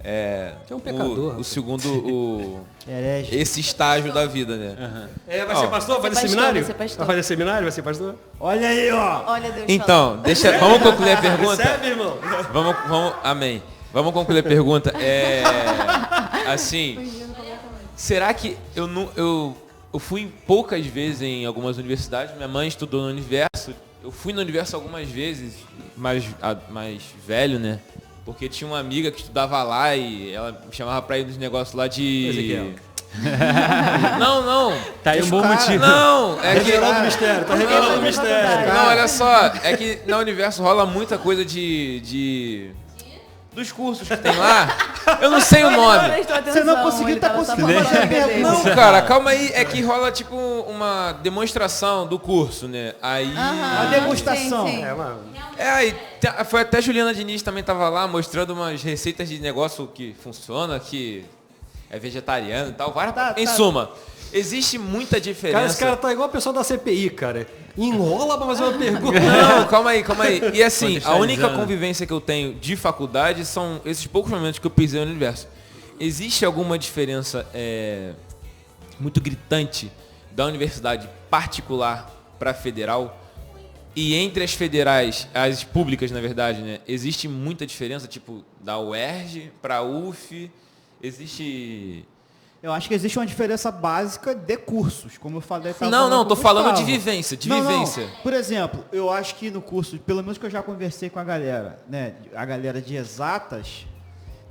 Você é um pecador. O segundo, Herege. esse estágio da vida, né? Vai ser pastor? Vai fazer pastor, seminário? vai ser pastor. Vai fazer seminário? Vai ser pastor? Olha aí, ó. Olha Deus Então, vamos concluir a pergunta. Recebe, irmão? Amém. Vamos concluir a pergunta. Assim, será que eu fui poucas vezes em algumas universidades, minha mãe estudou no Universo, eu fui no Universo algumas vezes, mais velho, né? Porque tinha uma amiga que estudava lá e ela me chamava pra ir nos negócios lá de... Ezequiel. Não. Tá aí um bom motivo. Não, é que... Revelando o mistério, tá revelando o mistério. Não, olha só, é que na Universo rola muita coisa dos cursos que tem lá. Eu não sei o nome. Você não conseguiu, tá conseguindo fazer a pergunta. Não, cara, calma aí. É que rola tipo uma demonstração do curso, né? Aí... A degustação. Sim, sim. Aí foi até Juliana Diniz também tava lá mostrando umas receitas de negócio que funciona, que é vegetariano e tal. Em suma, existe muita diferença. Cara, esse cara tá igual o pessoal da CPI, cara. Enrola pra fazer uma pergunta. Não, calma aí. E assim, a única Contextualizando. convivência que eu tenho de faculdade são esses poucos momentos que eu pisei no universo. Existe alguma diferença muito gritante da universidade particular para federal? E entre as federais, as públicas, na verdade, né? Existe muita diferença, tipo, da UERJ para a UF? Existe... Eu acho que existe uma diferença básica de cursos, como eu falei. Não, tô falando de vivência, Não. Por exemplo, eu acho que no curso, pelo menos que eu já conversei com a galera, né, a galera de exatas,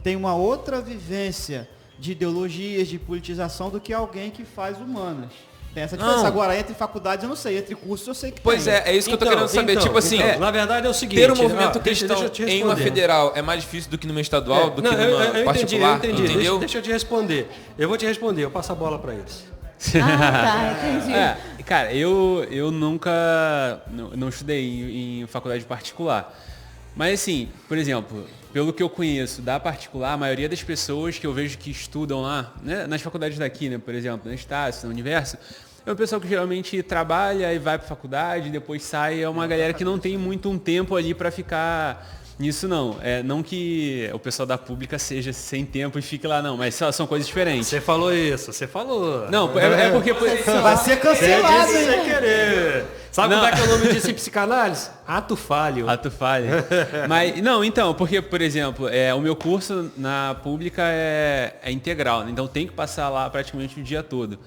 tem uma outra vivência de ideologias, de politização do que alguém que faz humanas. Tem essa diferença. Não. Agora, entre faculdades eu não sei, entre cursos eu sei que Pois tem. é isso que eu tô querendo saber. Tipo assim, na verdade é o seguinte. ter um movimento deixa cristão eu te em uma responder. federal é mais difícil do que numa estadual, do que numa eu particular, entendi. entendeu? Deixa eu te responder. Eu vou te responder, eu passo a bola para eles. Tá, entendi. Cara, eu nunca não estudei em faculdade particular. Mas assim, por exemplo, pelo que eu conheço da particular, a maioria das pessoas que eu vejo que estudam lá, né, nas faculdades daqui, né, por exemplo, na Estácio, na Universo, é o pessoal que geralmente trabalha e vai para faculdade, depois sai, é uma galera que não tem muito um tempo ali para ficar nisso não. Não que o pessoal da pública seja sem tempo e fique lá não, mas são coisas diferentes. Você falou isso, você falou. Não, é porque... Vai ser cancelado, Você hein? sem querer. Sabe Não. como é que é o nome disso em psicanálise? Ato falho. Ato falha. Mas, não, então, porque, por exemplo, o meu curso na pública é integral, né? Então tem que passar lá praticamente o dia todo.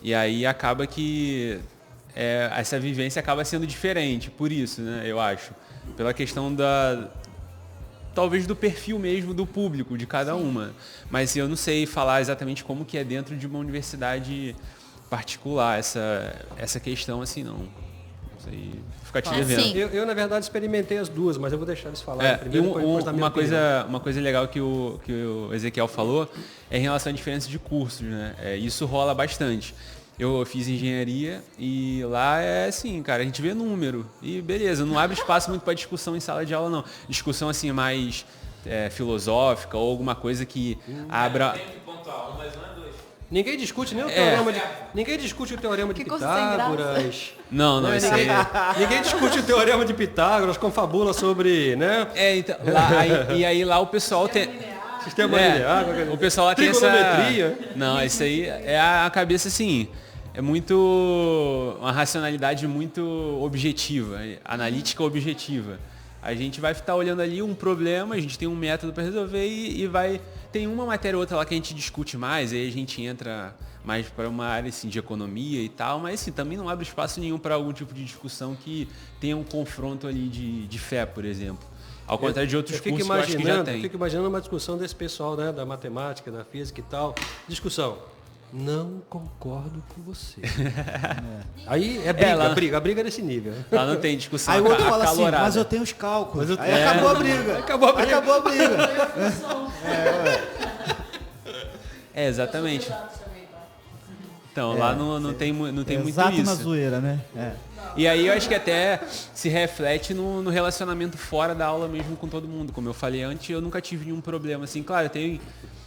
E aí acaba que essa vivência acaba sendo diferente, por isso, né, eu acho. Pela questão talvez do perfil mesmo do público, de cada uma. Mas eu não sei falar exatamente como que é dentro de uma universidade particular, essa questão assim, não. Não sei, ficar te devendo. Assim, Eu, na verdade, experimentei as duas, mas eu vou deixar eles falarem E primeiro, depois da minha opinião. uma coisa legal que o Ezequiel falou é em relação à diferença de cursos, né? Isso rola bastante. Eu fiz engenharia e lá é assim, cara, a gente vê número e beleza, não abre espaço muito para discussão em sala de aula, não. Discussão assim mais filosófica ou alguma coisa que abra... Ninguém discute nem o teorema de... Ninguém discute o teorema de Que curso sem graça. Pitágoras. Não, isso aí... Ninguém discute o teorema de Pitágoras, confabula sobre, né? Então, lá o pessoal tem... Sistema linear, o pessoal lá tem essa... trigonometria. Não, isso aí é a cabeça assim, é muito... uma racionalidade muito objetiva, analítica objetiva. A gente vai estar olhando ali um problema, a gente tem um método para resolver e vai... Tem uma matéria ou outra lá que a gente discute mais, aí a gente entra mais para uma área assim, de economia e tal, mas assim, também não abre espaço nenhum para algum tipo de discussão que tenha um confronto ali de fé, por exemplo. Ao contrário de outros cursos que eu acho que já tem. Eu fico imaginando uma discussão desse pessoal, né, da matemática, da física e tal. Discussão. Não concordo com você. Aí a briga é desse nível. Lá não tem discussão Aí o outro fala assim, acalorada. mas eu tenho os cálculos. Aí acabou a briga. Acabou a briga. Exatamente. Então, lá não tem muito Exato isso. na zoeira, né? E aí eu acho que até se reflete no relacionamento fora da aula mesmo com todo mundo. Como eu falei antes, eu nunca tive nenhum problema. Assim, claro, tem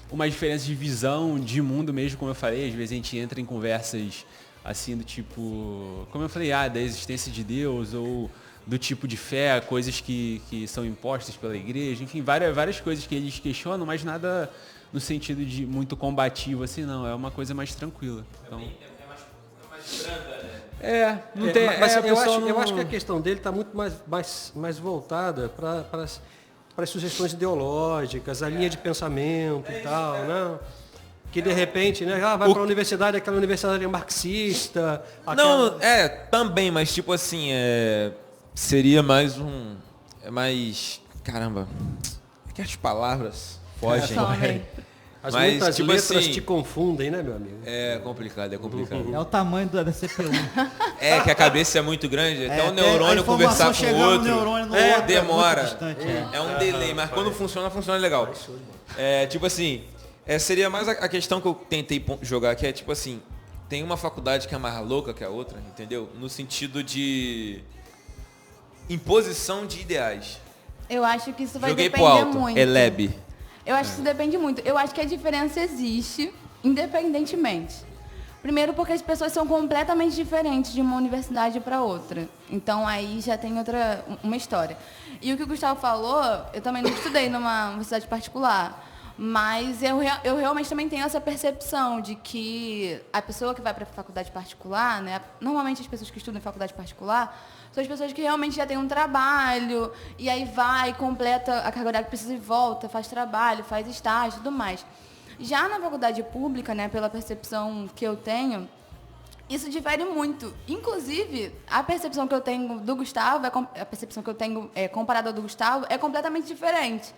uma diferença de visão, de mundo mesmo, como eu falei. Às vezes a gente entra em conversas assim do tipo, como eu falei, da existência de Deus ou do tipo de fé, coisas que são impostas pela igreja. Enfim, várias coisas que eles questionam, mas nada no sentido de muito combativo, assim, não. É uma coisa mais tranquila. Então... É mais branda, né? Não tem... Mas eu acho que a questão dele está muito mais voltada para as sugestões ideológicas, a linha de pensamento e tal, né? Que de repente, né? Vai para a universidade, aquela universidade é marxista. Não, também, mas tipo assim, seria mais caramba, é que as palavras fogem. As Mas, muitas tipo letras assim, te confundem, né, meu amigo? É complicado. É o tamanho da CPU. Que a cabeça é muito grande, até o neurônio a conversar informação com o chegar no outro. neurônio no outro, demora. muito distante, É um delay, mas quando funciona legal. Tipo assim, seria mais a questão que eu tentei jogar aqui, é tipo assim, tem uma faculdade que é mais louca que a outra, entendeu? No sentido de imposição de ideais. Eu acho que isso vai Joguei pro depender alto, muito. Eleb. Eu acho que isso depende muito. Eu acho que a diferença existe, independentemente. Primeiro porque as pessoas são completamente diferentes de uma universidade para outra. Então aí já tem uma história. E o que o Gustavo falou, eu também não estudei numa universidade particular. Mas eu realmente também tenho essa percepção de que a pessoa que vai para a faculdade particular, né, normalmente as pessoas que estudam em faculdade particular, são as pessoas que realmente já têm um trabalho, e aí vai, completa a carga horária que precisa e volta, faz trabalho, faz estágio e tudo mais. Já na faculdade pública, né, pela percepção que eu tenho, isso difere muito. Inclusive, a percepção que eu tenho do Gustavo, a percepção que eu tenho comparada ao do Gustavo, é completamente diferente.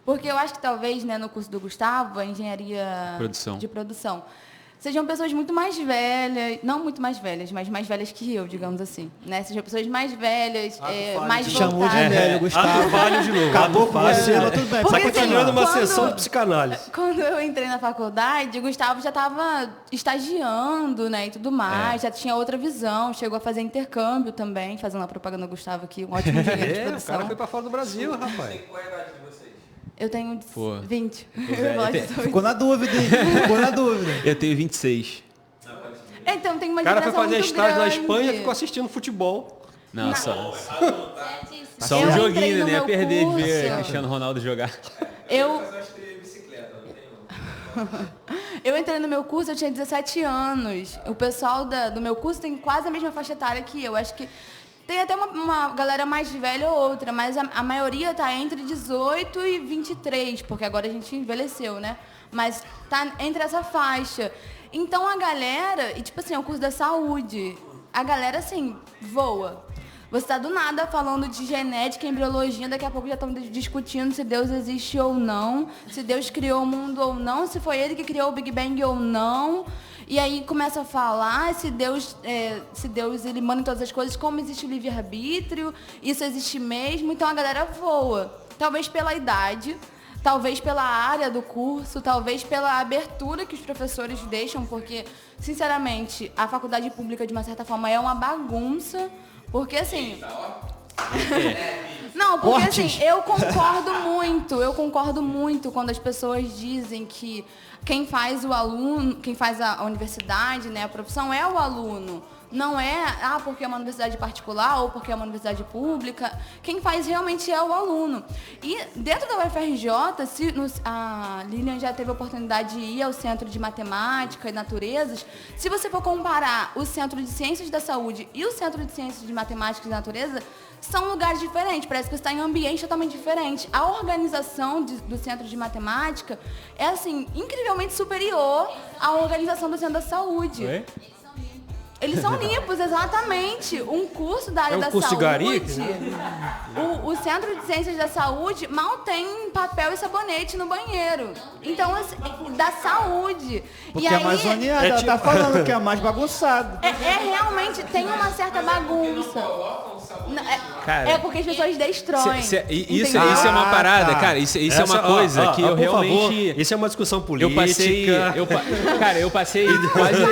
Porque eu acho que talvez, né, no curso do Gustavo, a engenharia de produção, sejam pessoas muito mais velhas, não muito mais velhas, mas mais velhas que eu, digamos assim, né? Sejam pessoas mais velhas, mais Chamou de voltadas. velho, Gustavo. Falho de novo. Acabou com você, mas tudo bem. Porque, Pode assim, continuar. Continuando uma Quando- sessão de psicanálise. Quando eu entrei na faculdade, o Gustavo já estava estagiando, né, e tudo mais, já tinha outra visão, chegou a fazer intercâmbio também, fazendo a propaganda do Gustavo aqui, um ótimo engenheiro de O produção. cara foi pra fora do Brasil, rapaz. Eu tenho Pô. 20. velho. Ficou na dúvida, hein? Ficou na dúvida. Eu tenho 26. Então tem uma O cara foi diferença fazer muito estágio na grande. Espanha, ficou assistindo futebol. Não, só Certíssimo. um Eu entrei joguinho, no né? Ia meu perder de ver curso. Cristiano Ronaldo jogar. Eu entrei no meu curso, eu tinha 17 anos. O pessoal do meu curso tem quase a mesma faixa etária que eu. Acho que tem até uma galera mais velha ou outra, mas a maioria tá entre 18 e 23, porque agora a gente envelheceu, né? Mas tá entre essa faixa. Então a galera, e tipo assim, é o curso da saúde. A galera, assim, voa. Você tá do nada falando de genética, embriologia, daqui a pouco já estão discutindo se Deus existe ou não, se Deus criou o mundo ou não, se foi ele que criou o Big Bang ou não. E aí começa a falar se Deus ele manda em todas as coisas, como existe o livre-arbítrio, isso existe mesmo. Então a galera voa. Talvez pela idade, talvez pela área do curso, talvez pela abertura que os professores deixam, porque, sinceramente, a faculdade pública, de uma certa forma, é uma bagunça. Porque assim. Não, porque assim, eu concordo muito quando as pessoas dizem que quem faz a universidade, né, a profissão é o aluno. Não é, porque é uma universidade particular ou porque é uma universidade pública. Quem faz realmente é o aluno. E dentro da UFRJ, a Lilian já teve a oportunidade de ir ao Centro de Matemática e Naturezas. Se você for comparar o Centro de Ciências da Saúde e o Centro de Ciências de Matemática e Natureza, são lugares diferentes, parece que você está em um ambiente totalmente diferente. A organização do Centro de Matemática é, assim, incrivelmente superior à organização do Centro da Saúde. Oi? Eles são limpos, exatamente. Um curso da área da curso de saúde. gari? O Centro de Ciências da Saúde mal tem papel e sabonete no banheiro. Então, assim, da saúde. Porque e aí, é mais zoneada, ela tá falando que é mais bagunçado. realmente, tem uma certa bagunça. Cara, É porque as pessoas destroem. Isso entendeu? é uma parada, tá. cara. Isso é uma coisa que eu por favor, realmente. isso é uma discussão política. Eu passei quase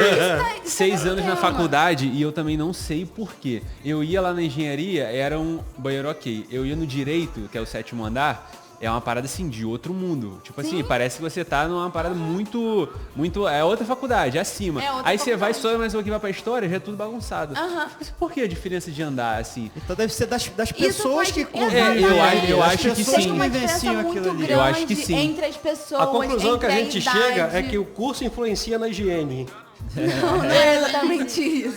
6 anos na faculdade e eu também não sei porquê. Eu ia lá na engenharia, era um banheiro ok. Eu ia no direito, que é o 7º andar, é uma parada assim, de outro mundo. Tipo assim, parece que você tá numa parada muito. É outra faculdade, é acima. É outra Aí você vai, faculdade. só mais um aqui vai pra história, já é tudo bagunçado. Aham. Por que a diferença de andar assim? Então deve ser das pessoas faz- que Exatamente. convivem. eu As acho que pessoas sim. Tem uma vivenciam diferença muito aquilo ali. grande Eu acho que sim. entre as pessoas. A conclusão que a entre gente idade. chega é que o curso influencia na higiene. Não é exatamente isso.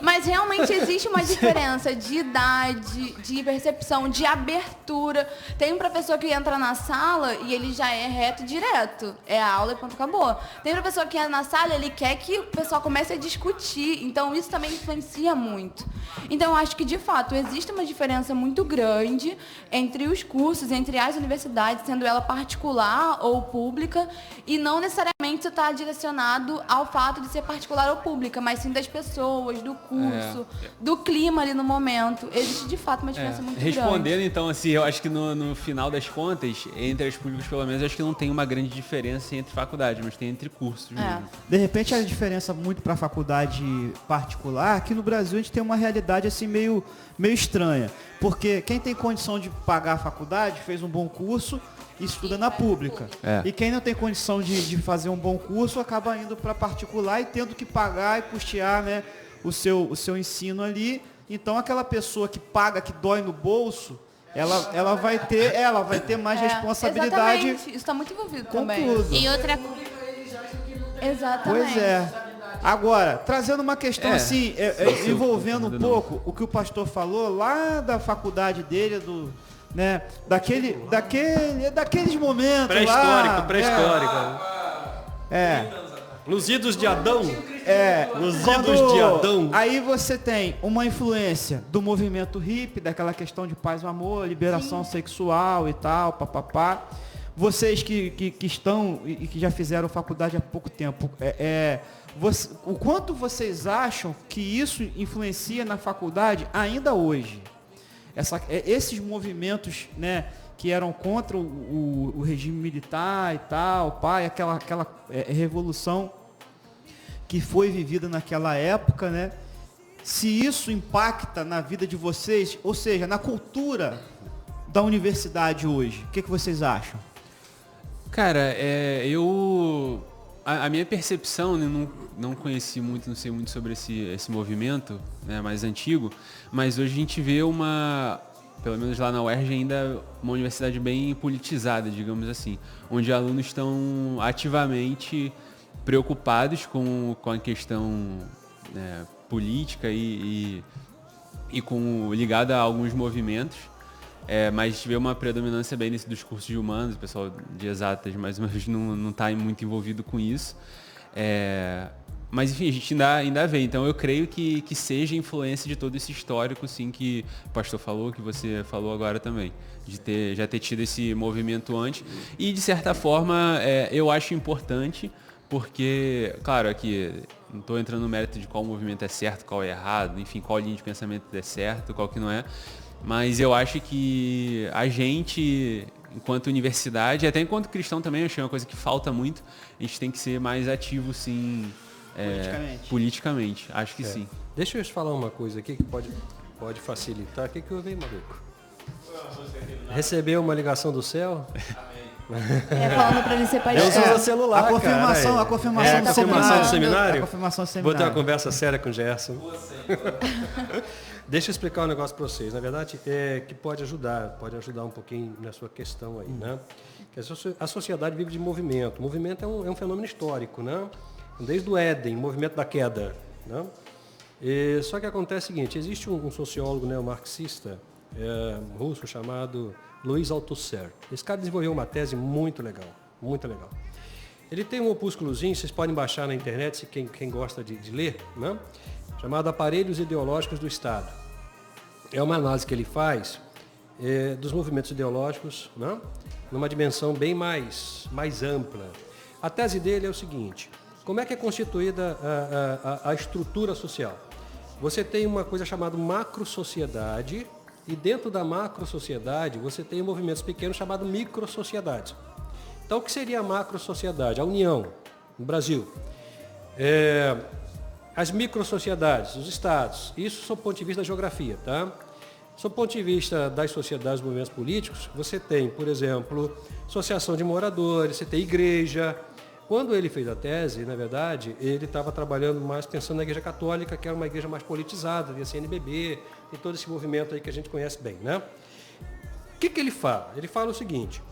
Mas realmente existe uma diferença de idade, de percepção, de abertura. Tem um professor que entra na sala e ele já é reto e direto. É a aula e ponto, acabou. Tem um professor que entra na sala e ele quer que o pessoal comece a discutir. Então isso também influencia muito. Então eu acho que, de fato, existe uma diferença muito grande entre os cursos, entre as universidades, sendo ela particular ou pública, e não necessariamente está direcionado ao fato de ser particular ou pública, mas sim das pessoas, do curso, do clima ali no momento. Existe, de fato, uma diferença muito Respondendo, grande. então, assim, eu acho que no final das contas, entre as públicas, pelo menos, eu acho que não tem uma grande diferença entre faculdades, mas tem entre cursos mesmo. De repente, a diferença muito para a faculdade particular, aqui no Brasil a gente tem uma realidade assim meio estranha. Porque quem tem condição de pagar a faculdade fez um bom curso e estuda na pública. É. E quem não tem condição de fazer um bom curso acaba indo para particular e tendo que pagar e custear, né, o seu ensino ali. Então aquela pessoa que paga, que dói no bolso, ela vai ter mais responsabilidade Exatamente. Isso está muito envolvido com também. tudo. E outra Exatamente. Pois é. Agora, trazendo uma questão assim, envolvendo um pouco o que o pastor falou lá da faculdade dele, daqueles momentos lá. Pré-histórico. Nos idos de Adão. Nos idos de Adão. Aí você tem uma influência do movimento hippie, daquela questão de paz e amor, liberação sexual e tal, papapá. vocês que estão e que já fizeram faculdade há pouco tempo, o quanto vocês acham que isso influencia na faculdade ainda hoje? Esses movimentos, né, que eram contra o regime militar e tal, aquela revolução que foi vivida naquela época, né? Se isso impacta na vida de vocês, ou seja, na cultura da universidade hoje, o que vocês acham? Cara, a minha percepção, né, não conheci muito, não sei muito sobre esse movimento, né, mais antigo, mas hoje a gente vê pelo menos lá na UERJ ainda, uma universidade bem politizada, digamos assim, onde alunos estão ativamente preocupados com a questão, né, política e ligada a alguns movimentos. Mas vê uma predominância bem dos cursos de humanos, o pessoal de exatas mais ou menos não está muito envolvido com isso. Mas enfim, a gente ainda vê. Então eu creio que seja influência de todo esse histórico, sim, que o pastor falou, que você falou agora também. De já ter tido esse movimento antes. E de certa forma eu acho importante, porque, claro, aqui não estou entrando no mérito de qual movimento é certo, qual é errado, enfim, qual linha de pensamento é certo, qual que não é. Mas eu acho que a gente, enquanto universidade, até enquanto cristão também, eu acho que é uma coisa que falta muito, a gente tem que ser mais ativo, sim, politicamente. Acho que sim. Deixa eu te falar uma coisa aqui que pode facilitar. O que eu vi, maluco? Recebeu uma ligação do céu? Falando para ele ser pai de Deus usa celular, a confirmação cara. A confirmação do seminário. A confirmação do seminário. Vou ter uma conversa séria com o Gerson. Deixa eu explicar um negócio para vocês. Na verdade, que pode ajudar um pouquinho na sua questão aí, né? A sociedade vive de movimento. O movimento é um fenômeno histórico, né? Desde o Éden, o movimento da queda, né? Só que acontece o seguinte, existe um sociólogo neomarxista russo chamado Louis Althusser. Esse cara desenvolveu uma tese muito legal, muito legal. Ele tem um opúsculozinho, vocês podem baixar na internet, se quem gosta de ler, né? Chamado Aparelhos Ideológicos do Estado. É uma análise que ele faz dos movimentos ideológicos, né? Numa dimensão bem mais ampla. A tese dele é o seguinte, como é que é constituída a estrutura social? Você tem uma coisa chamada macro-sociedade, e dentro da macro-sociedade você tem movimentos pequenos chamados micro-sociedades. Então, o que seria a macro-sociedade? A União, no Brasil. As micro-sociedades, os estados, isso sob o ponto de vista da geografia, tá? Sob o ponto de vista das sociedades, dos movimentos políticos, você tem, por exemplo, associação de moradores, você tem igreja. Quando ele fez a tese, na verdade, ele estava trabalhando mais pensando na igreja católica, que era uma igreja mais politizada, a CNBB, e todo esse movimento aí que a gente conhece bem, né? O que ele fala? Ele fala o seguinte,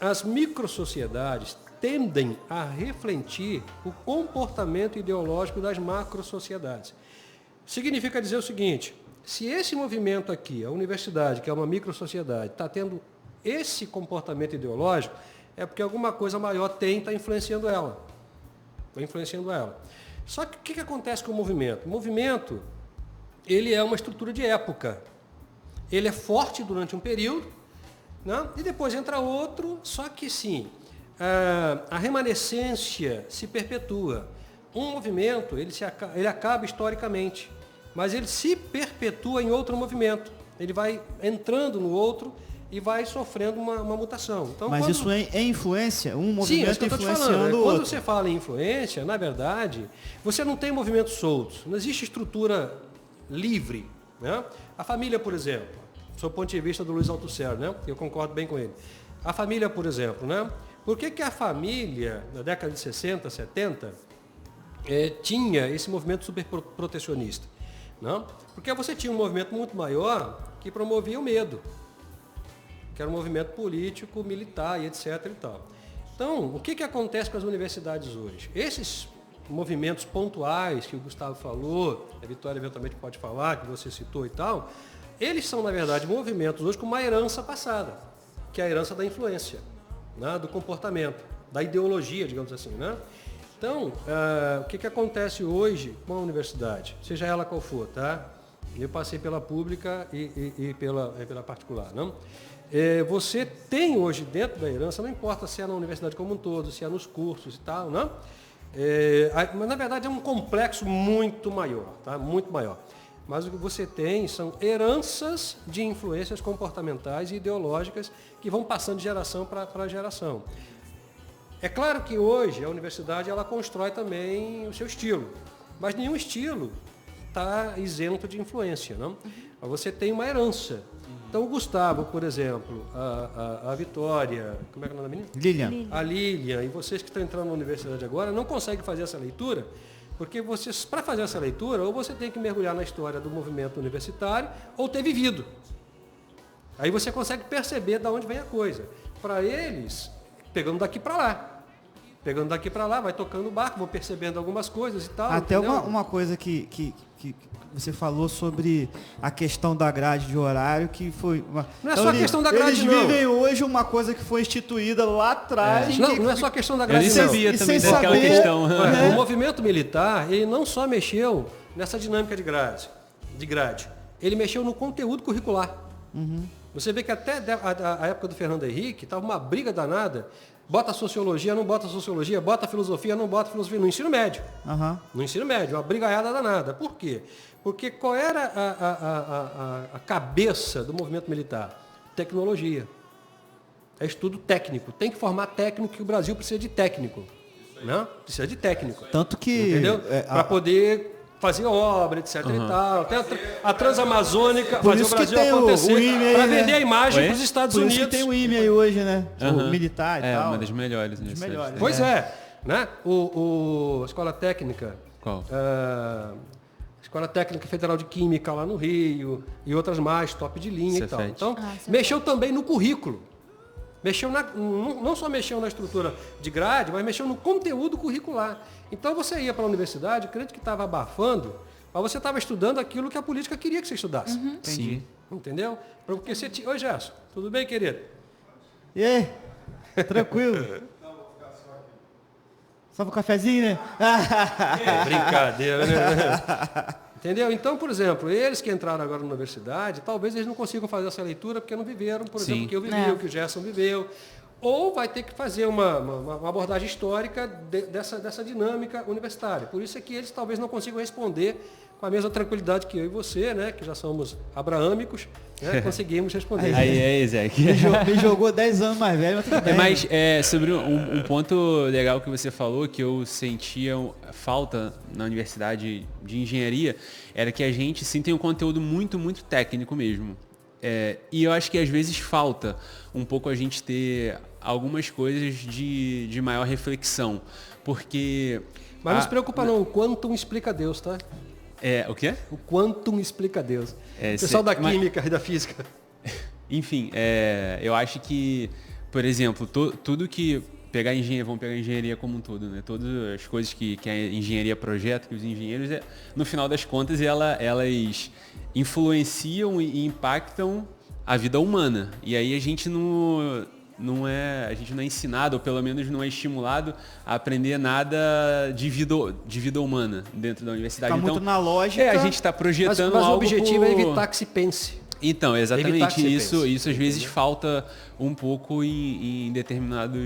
as micro-sociedades tendem a refletir o comportamento ideológico das macro-sociedades. Significa dizer o seguinte, se esse movimento aqui, a universidade, que é uma micro-sociedade, está tendo esse comportamento ideológico, é porque alguma coisa maior está influenciando ela. Está influenciando ela. Só que o que acontece com o movimento? O movimento, ele é uma estrutura de época. Ele é forte durante um período, né? E depois entra outro, só que sim, a remanescência se perpetua. Um movimento, ele acaba historicamente, mas ele se perpetua em outro movimento. Ele vai entrando no outro e vai sofrendo uma mutação. Então, mas isso é influência? Um movimento influenciando o outro. Quando você fala em influência, na verdade, você não tem movimentos soltos, não existe estrutura livre, né? A família, por exemplo, sob o ponto de vista do Louis Althusser, né? Eu concordo bem com ele. A família, por exemplo, né? Por que a família, na década de 60, 70, tinha esse movimento superprotecionista? Não? Porque você tinha um movimento muito maior que promovia o medo, que era um movimento político, militar e etc. e tal. Então, o que acontece com as universidades hoje? Esses movimentos pontuais que o Gustavo falou, a Vitória eventualmente pode falar, que você citou e tal, eles são, na verdade, movimentos hoje com uma herança passada, que é a herança da influência, né? Do comportamento, da ideologia, digamos assim, né? Então, o que acontece hoje com a universidade, seja ela qual for, tá? Eu passei pela pública e pela particular, não? Você tem hoje dentro da herança, não importa se é na universidade como um todo, se é nos cursos e tal, não? Mas na verdade é um complexo muito maior, tá? Muito maior. Mas o que você tem são heranças de influências comportamentais e ideológicas que vão passando de geração para geração. É claro que hoje a universidade ela constrói também o seu estilo, mas nenhum estilo está isento de influência, não? Você tem uma herança. Então o Gustavo, por exemplo, a Vitória, como é que é o nome da menina? Lilian. A Lilian, e vocês que estão entrando na universidade agora, não conseguem fazer essa leitura, porque vocês, para fazer essa leitura, ou você tem que mergulhar na história do movimento universitário, ou ter vivido. Aí você consegue perceber de onde vem a coisa. Para eles, pegando daqui para lá. Pegando daqui para lá, vai tocando o barco, vão percebendo algumas coisas e tal. Até entendeu? uma coisa que você falou sobre a questão da grade de horário, que foi... Não é só a questão da grade, eles não. vivem hoje uma coisa que foi instituída lá atrás. Não é só a questão da Eu grade, nem não. sabia E também sem daquela saber- questão. O movimento militar, ele não só mexeu nessa dinâmica de grade, ele mexeu no conteúdo curricular. Você vê que até a época do Fernando Henrique, estava uma briga danada, bota sociologia, não bota sociologia, bota filosofia, não bota filosofia, no ensino médio. No ensino médio, uma brigaiada danada. Por quê? Porque qual era a cabeça do movimento militar? Tecnologia. É estudo técnico. Tem que formar técnico, que o Brasil precisa de técnico. Não? Precisa de técnico. Tanto que... Entendeu? Para poder fazer obra, etc. e tal. Até a Transamazônica, Por fazer o isso que Brasil tem o acontecer, IME aí, para né? vender a imagem Oi? para os Estados Por Unidos. isso que tem o IME aí hoje, né? O Aham. militar e É, tal. uma das melhores. Das universidades. melhores. Pois é. Né? A Escola Técnica, Qual? a Escola Técnica Federal de Química lá no Rio e outras mais, top de linha e tal. Cefet. Então, mexeu também no currículo. Não só mexeu na estrutura de grade, mas mexeu no conteúdo curricular. Então você ia para a universidade, acredito que estava abafando, mas você estava estudando aquilo que a política queria que você estudasse. Sim. Entendeu? Porque você Oi, Gerson, tudo bem, querido? E aí? Tranquilo? Só pro cafezinho, né? Brincadeira, né? Entendeu? Então, por exemplo, eles que entraram agora na universidade, talvez eles não consigam fazer essa leitura porque não viveram, por exemplo, Sim. que eu vivi, o que o Gerson viveu. Ou vai ter que fazer uma abordagem histórica dessa dinâmica universitária. Por isso é que eles talvez não consigam responder com a mesma tranquilidade que eu e você, né, que já somos abraâmicos, né, conseguimos responder. Aí, Zeke. Me jogou 10 anos mais velho, mas tudo bem. Mas sobre um ponto legal que você falou, que eu sentia falta na universidade de engenharia, era que a gente sim tem um conteúdo muito, muito técnico mesmo. E eu acho que às vezes falta um pouco a gente ter algumas coisas de maior reflexão. Porque... Mas não se preocupa não, o quantum explica Deus, tá? O quê? O quantum explica Deus. É, Pessoal da mas- química e da física. Enfim, eu acho que, por exemplo, tudo que vamos pegar a engenharia como um todo, né? Todas as coisas que a engenharia projeta, que os engenheiros, no final das contas, elas influenciam e impactam a vida humana. E aí a gente não é ensinado, ou pelo menos não é estimulado a aprender nada de vida humana dentro da universidade. Tá Então, muito na lógica. a gente está projetando Mas o algo objetivo é por- evitar que se pense. Então, Evitar que exatamente. você Isso pense, às vezes falta um pouco em determinados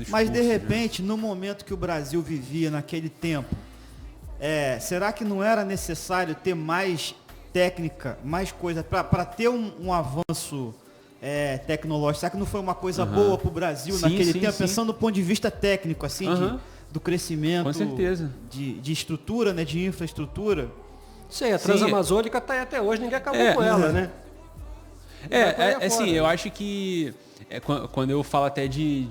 Mas de cursos, né? repente, no momento que o Brasil vivia naquele tempo, será que não era necessário ter mais técnica, mais coisa, para ter um avanço tecnológico? Será que não foi uma coisa boa para o Brasil Sim, naquele sim, tempo, sim. pensando do ponto de vista técnico, assim, do crescimento, Com certeza. de estrutura, né, de infraestrutura? Sei, a Sim, Transamazônica está aí até hoje, ninguém acabou com ela, né? Assim, eu acho que quando eu falo até de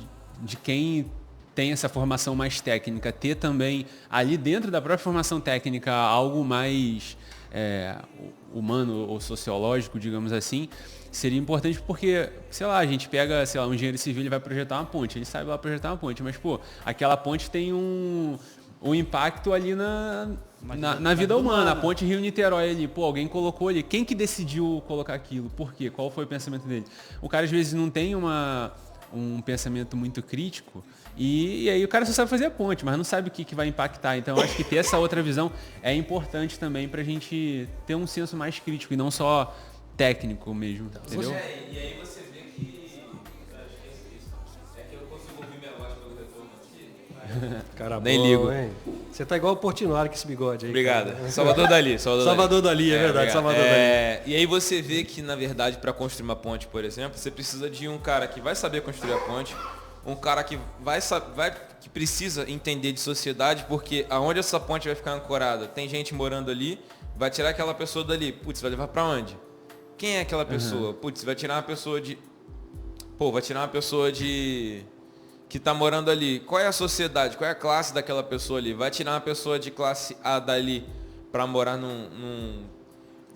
quem tem essa formação mais técnica, ter também ali dentro da própria formação técnica algo mais humano ou sociológico, digamos assim, seria importante porque, sei lá, a gente pega, sei lá, um engenheiro civil, ele vai projetar uma ponte, ele sabe lá projetar uma ponte, mas, pô, aquela ponte tem um impacto ali na vida humana. A ponte Rio-Niterói ali, pô, alguém colocou ali. Quem que decidiu colocar aquilo? Por quê? Qual foi o pensamento dele? O cara às vezes não tem um pensamento muito crítico e aí o cara só sabe fazer a ponte, mas não sabe o que vai impactar. Então eu acho que ter essa outra visão é importante também pra gente ter um senso mais crítico e não só técnico mesmo, entendeu? E aí você Cara Nem bom, ligo. hein? Você tá igual o Portinari com esse bigode aí. Obrigado. cara. Salvador Dali. Salvador Dali, é verdade, obrigado. Salvador Dali. E aí você vê que, na verdade, para construir uma ponte, por exemplo, você precisa de um cara que vai saber construir a ponte, um cara que que precisa entender de sociedade, porque aonde essa ponte vai ficar ancorada, tem gente morando ali, vai tirar aquela pessoa dali. Putz, vai levar para onde? Quem é aquela pessoa? Putz, vai tirar uma pessoa de... vai tirar uma pessoa de... que tá morando ali. Qual é a sociedade? Qual é a classe daquela pessoa ali? Vai tirar uma pessoa de classe A dali para morar num...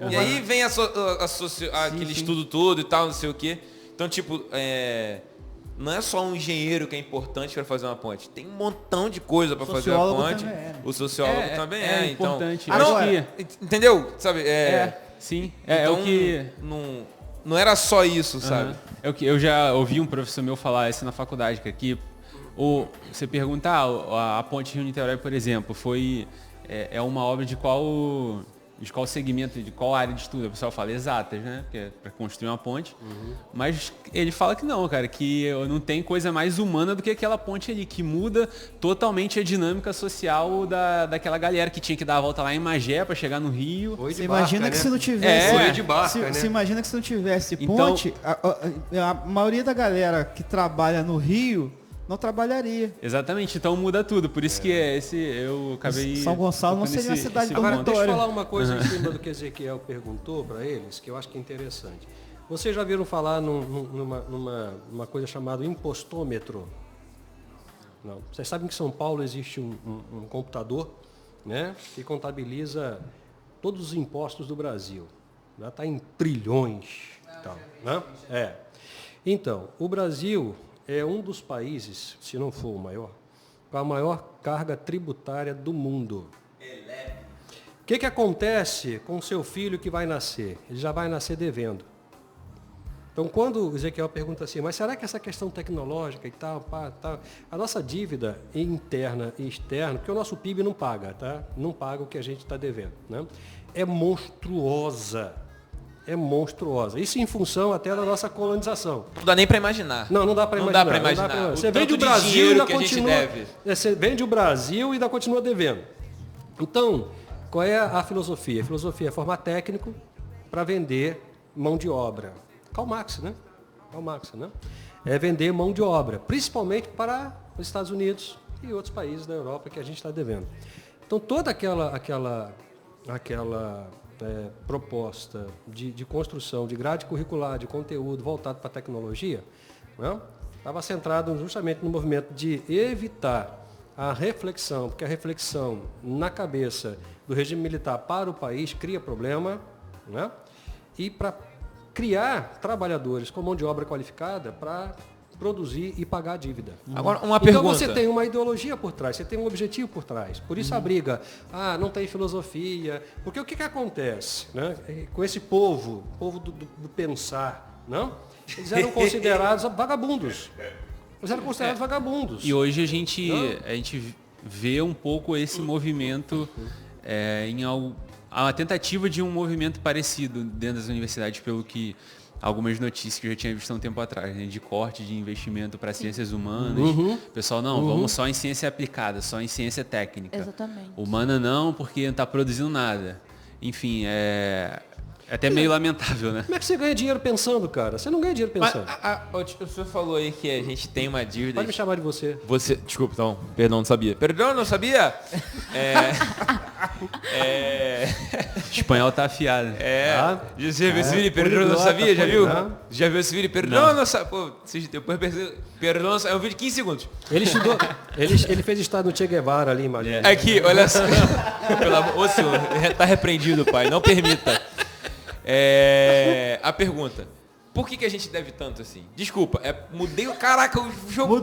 E aí vem aquele estudo todo e tal, não sei o quê. Então, tipo, não é só um engenheiro que é importante para fazer uma ponte. Tem um montão de coisa para fazer a ponte. Também é, né? O sociólogo também é. Então, importante. entendeu? Sabe? Sim. Então, o que... Não era só isso, sabe? É o que eu já ouvi um professor meu falar isso na faculdade, que aqui você pergunta, a ponte Rio-Niterói, por exemplo, é uma obra de qual segmento, de qual área de estudo? O pessoal fala exatas, né? Porque é para construir uma ponte. Mas ele fala que não, cara, que não tem coisa mais humana do que aquela ponte ali, que muda totalmente a dinâmica social daquela galera que tinha que dar a volta lá em Magé para chegar no Rio. Você imagina que se não tivesse... Foi de barca, né? Você imagina que se não tivesse Então- ponte, a maioria da galera que trabalha no Rio não trabalharia. Exatamente, então muda tudo. Por isso que eu acabei... São Gonçalo não tocando seria uma cidade ponto. Agora, deixa eu dormitório. falar uma coisa em cima do que Ezequiel perguntou para eles, que eu acho que é interessante. Vocês já viram falar numa coisa chamada impostômetro? Não. Vocês sabem que em São Paulo existe um computador, né, que contabiliza todos os impostos do Brasil. Está em trilhões. Tal, né? Então, o Brasil é um dos países, se não for o maior, com a maior carga tributária do mundo. O que acontece com o seu filho que vai nascer? Ele já vai nascer devendo. Então, quando o Ezequiel pergunta assim, mas será que essa questão tecnológica e tal, a nossa dívida interna e externa, porque o nosso PIB não paga, tá? Não paga o que a gente está devendo, né? É monstruosa. É monstruosa. Isso em função até da nossa colonização. Não dá nem para imaginar. Não dá para imaginar. Não dá para imaginar. Você O vende o tanto de Brasil e dinheiro ainda que a gente continua. deve. Você vende o Brasil e ainda continua devendo. Então, qual é a filosofia? A filosofia é formar técnico para vender mão de obra. Karl Marx, né? É vender mão de obra, principalmente para os Estados Unidos e outros países da Europa que a gente está devendo. Então, toda aquela proposta de construção de grade curricular, de conteúdo voltado para a tecnologia, estava centrado justamente no movimento de evitar a reflexão, porque a reflexão na cabeça do regime militar para o país cria problema, né? E para criar trabalhadores com mão de obra qualificada para produzir e pagar a dívida. Agora, uma Então pergunta. você tem uma ideologia por trás, você tem um objetivo por trás. Por isso a briga, não tem filosofia. Porque o que acontece, né? Com esse povo do pensar, não? Eles eram considerados vagabundos. Eles eram considerados vagabundos. E hoje a gente vê um pouco esse movimento em a tentativa de um movimento parecido dentro das universidades, pelo que algumas notícias que eu já tinha visto há um tempo atrás, né, de corte de investimento para ciências humanas. Pessoal, vamos só em ciência aplicada, só em ciência técnica. Exatamente. Humana não, porque não está produzindo nada. Enfim, é até meio lamentável, né? Como é que você ganha dinheiro pensando, cara? Você não ganha dinheiro Mas, pensando. o senhor falou aí que a gente tem uma dívida. Pode me chamar de você. Desculpa, então. Perdão, não sabia. Perdão, não sabia? Espanhol tá afiado. Já viu esse vídeo? Perdão, não sabia? Já viu? Não. Já viu esse vídeo? Perdão, não sabia. Pô, depois perdão, não sabia. É um vídeo de 15 segundos. Ele estudou, ele fez estado no Che Guevara ali, Maria. Aqui, olha só. Pelo amor, ô senhor, tá repreendido, pai. Não permita. A pergunta. Por que a gente deve tanto assim? Desculpa, mudei o... Caraca, o jogo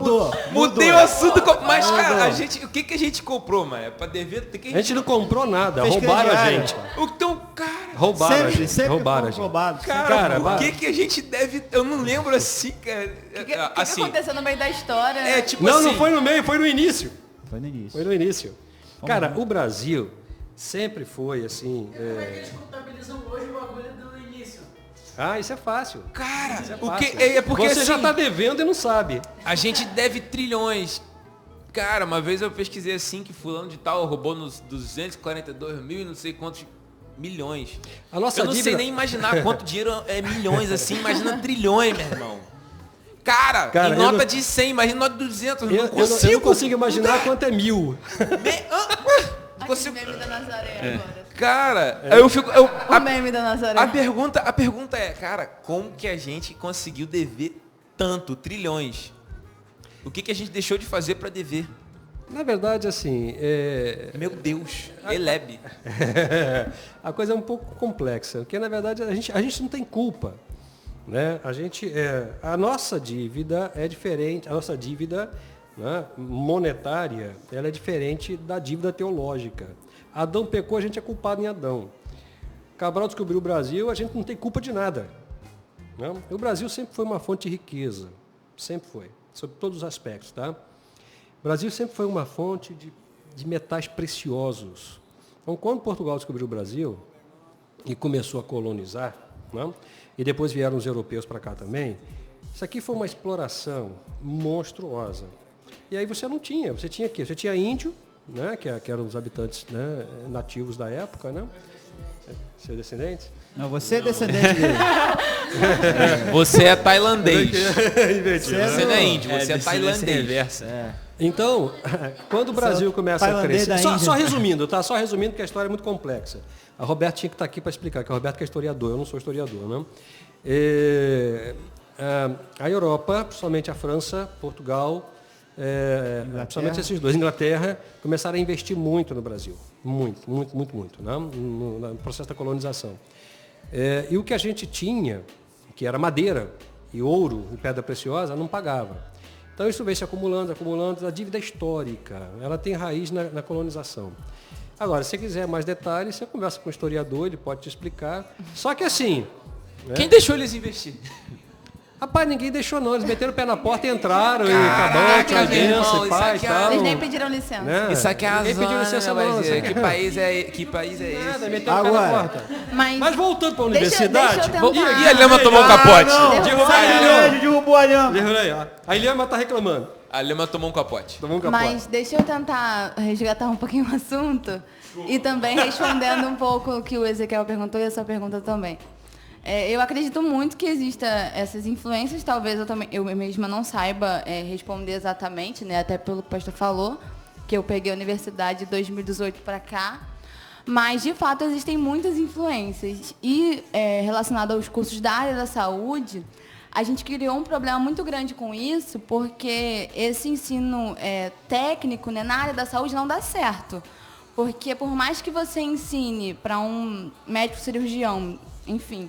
mudei o assunto. Mas, cara, o que a gente comprou, mano? É pra dever... A gente não comprou nada, Fez roubaram a crediário. gente. Então, cara... Roubaram a gente, Sempre roubaram a fomos gente. roubados. Cara, Cara, por que a gente deve... Eu não lembro assim, cara. O que Assim, aconteceu no meio da história? tipo Não, assim... não foi no meio, foi no início. Foi no início. Foi no início. Cara, o Brasil sempre foi assim... Eles contabilizam hoje o bagulho do início. Isso é fácil. Cara, Isso é o que fácil. é porque Você já assim, está devendo e não sabe. a gente deve trilhões. Cara, uma vez eu pesquisei assim que fulano de tal roubou nos 242 mil e não sei quantos milhões. A nossa eu não dívida... sei nem imaginar quanto dinheiro é milhões assim, imagina trilhões, meu irmão. Cara, em nota de 100, imagina nota de 200, eu não consigo imaginar quanto é 1000. Aquele meme da Nazaré agora. Cara, eu fico... O meme da Nazaré. A pergunta é, cara, como que a gente conseguiu dever tanto, trilhões? O que a gente deixou de fazer para dever? Na verdade, assim... Meu Deus, elebe. A coisa é um pouco complexa, porque na verdade a gente não tem culpa. Né? A nossa dívida é diferente, a nossa dívida, né, monetária, ela é diferente da dívida teológica. Adão pecou, a gente é culpado em Adão. Cabral descobriu o Brasil, a gente não tem culpa de nada. Não? O Brasil sempre foi uma fonte de riqueza, sempre foi, sob todos os aspectos. Tá? O Brasil sempre foi uma fonte de metais preciosos. Então, quando Portugal descobriu o Brasil e começou a colonizar, não? E depois vieram os europeus para cá também, isso aqui foi uma exploração monstruosa. E aí você tinha o quê? Você tinha índio, né, que eram os habitantes, né, nativos da época, né? Seus descendentes? Não, você é descendente dele. Você é tailandês. Você não é índio, você é tailandês. Então, quando o Brasil começa a crescer... Só resumindo, tá? Só resumindo, porque a história é muito complexa. A Roberta tinha que estar aqui para explicar, que a Roberta que é historiador, eu não sou historiador, não? A Europa, principalmente a França, Portugal, principalmente esses dois, Inglaterra, começaram a investir muito no Brasil. Muito, não? No processo da colonização. E o que a gente tinha, que era madeira e ouro e pedra preciosa, não pagava. Então isso veio se acumulando, a dívida histórica, ela tem raiz na colonização. Agora, se você quiser mais detalhes, você conversa com o historiador, ele pode te explicar. Só que assim... Né? Quem deixou eles investir? Rapaz, ninguém deixou não, eles meteram o pé na porta e entraram, e acabou, tinha benção, e pai e tal. Eles nem pediram licença. Né? Isso aqui é a ninguém pediu licença não. Que país é esse? Nada, meteram o pé na porta. Mas voltando para a universidade... E a Lhama tomou um capote? Derrubou a Lhama. A Lhama está reclamando. A Lhama tomou um capote. Mas deixa eu tentar resgatar um pouquinho o assunto e também respondendo um pouco o que o Ezequiel perguntou e a sua pergunta também. Eu acredito muito que existam essas influências, talvez eu mesma não saiba responder exatamente, né, até pelo que o pastor falou, que eu peguei a universidade de 2018 para cá, mas de fato existem muitas influências e relacionado aos cursos da área da saúde, a gente criou um problema muito grande com isso, porque esse ensino técnico, né, na área da saúde não dá certo. Porque por mais que você ensine para um médico cirurgião, enfim,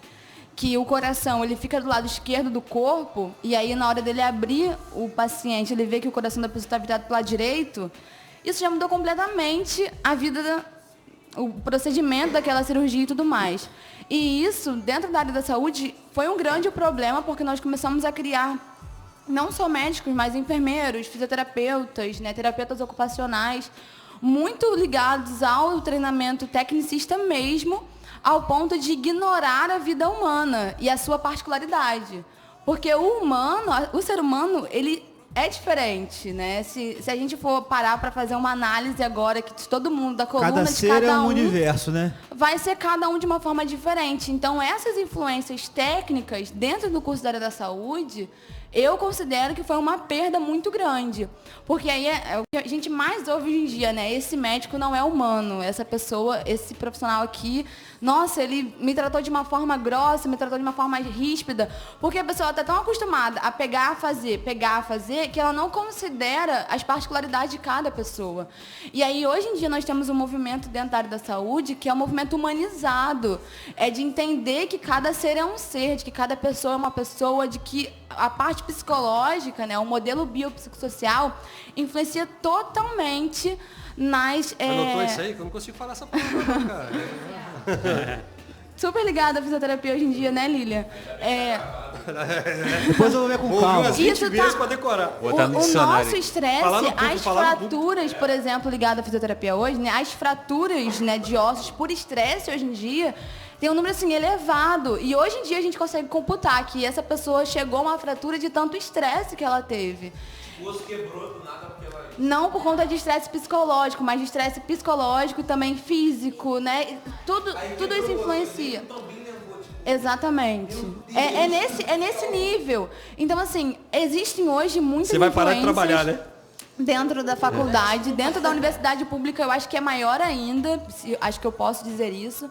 que o coração ele fica do lado esquerdo do corpo, e aí na hora dele abrir o paciente, ele vê que o coração da pessoa está virado para o lado direito, isso já mudou completamente a vida, o procedimento daquela cirurgia e tudo mais. E isso, dentro da área da saúde, foi um grande problema, porque nós começamos a criar não só médicos, mas enfermeiros, fisioterapeutas, né, terapeutas ocupacionais, muito ligados ao treinamento tecnicista mesmo, ao ponto de ignorar a vida humana e a sua particularidade. Porque o ser humano, ele é diferente, né? Se a gente for parar para fazer uma análise agora, que todo mundo, da coluna cada de ser cada é um universo, né? Vai ser cada um de uma forma diferente. Então, essas influências técnicas dentro do curso da área da saúde, eu considero que foi uma perda muito grande. Porque aí é o que a gente mais ouve hoje em dia, né? Esse médico não é humano. Essa pessoa, esse profissional aqui, nossa, ele me tratou de uma forma grossa, me tratou de uma forma ríspida. Porque a pessoa está tão acostumada a pegar, a fazer, que ela não considera as particularidades de cada pessoa. E aí, hoje em dia, nós temos um movimento dentro da área da saúde, que é um movimento humanizado. É de entender que cada ser é um ser, de que cada pessoa é uma pessoa, de que a parte psicológica, né, o modelo biopsicossocial, influencia totalmente nas... Anotou isso aí? Que eu não consigo falar essa palavra, cara. Super ligada à fisioterapia hoje em dia, né, Lilian? Depois eu vou ver com calma. Umas 20 vezes para decorar. O nosso estresse, as fraturas, por exemplo, ligadas à fisioterapia hoje, né, as fraturas, né, de ossos por estresse hoje em dia, tem um número assim elevado. E hoje em dia a gente consegue computar que essa pessoa chegou a uma fratura de tanto estresse que ela teve. O osso quebrou do nada porque ela... Não por conta de estresse psicológico, mas de estresse psicológico e também físico, né? Tudo isso influencia. Exatamente. É nesse nível. Então, assim, existem hoje muitas Você vai parar de influências trabalhar, né? dentro da faculdade, dentro da universidade pública, eu acho que é maior ainda, acho que eu posso dizer isso.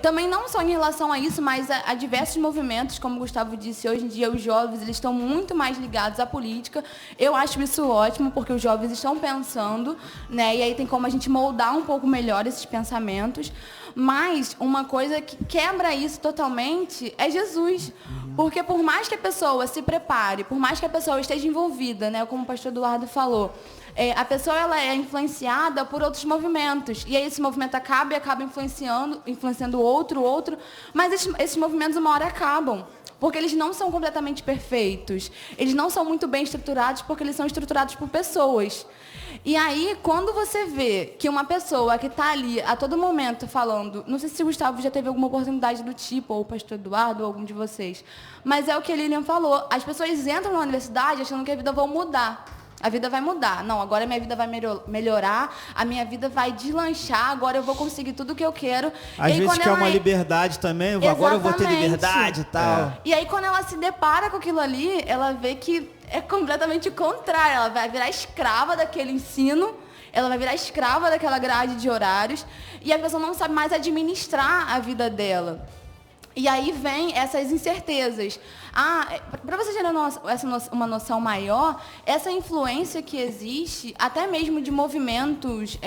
Também não só em relação a isso, mas a diversos movimentos, como o Gustavo disse, hoje em dia os jovens eles estão muito mais ligados à política. Eu acho isso ótimo, porque os jovens estão pensando, né? E aí tem como a gente moldar um pouco melhor esses pensamentos. Mas uma coisa que quebra isso totalmente é Jesus. Porque por mais que a pessoa se prepare, por mais que a pessoa esteja envolvida, né, como o pastor Eduardo falou, a pessoa ela é influenciada por outros movimentos. E aí esse movimento acaba influenciando outro. Mas esses movimentos uma hora acabam. Porque eles não são completamente perfeitos. Eles não são muito bem estruturados porque eles são estruturados por pessoas. E aí, quando você vê que uma pessoa que está ali a todo momento falando, não sei se o Gustavo já teve alguma oportunidade do tipo, ou o pastor Eduardo, ou algum de vocês, mas é o que a Lilian falou, as pessoas entram na universidade achando que a vida vai mudar. A vida vai mudar. Não, agora a minha vida vai melhorar, a minha vida vai deslanchar, agora eu vou conseguir tudo o que eu quero. Às vezes quer uma liberdade também, agora eu vou ter liberdade e tal. E aí quando ela se depara com aquilo ali, ela vê que é completamente o contrário. Ela vai virar escrava daquele ensino, ela vai virar escrava daquela grade de horários, e a pessoa não sabe mais administrar a vida dela. E aí vem essas incertezas. Para você gerar uma noção maior, essa influência que existe, até mesmo de movimentos,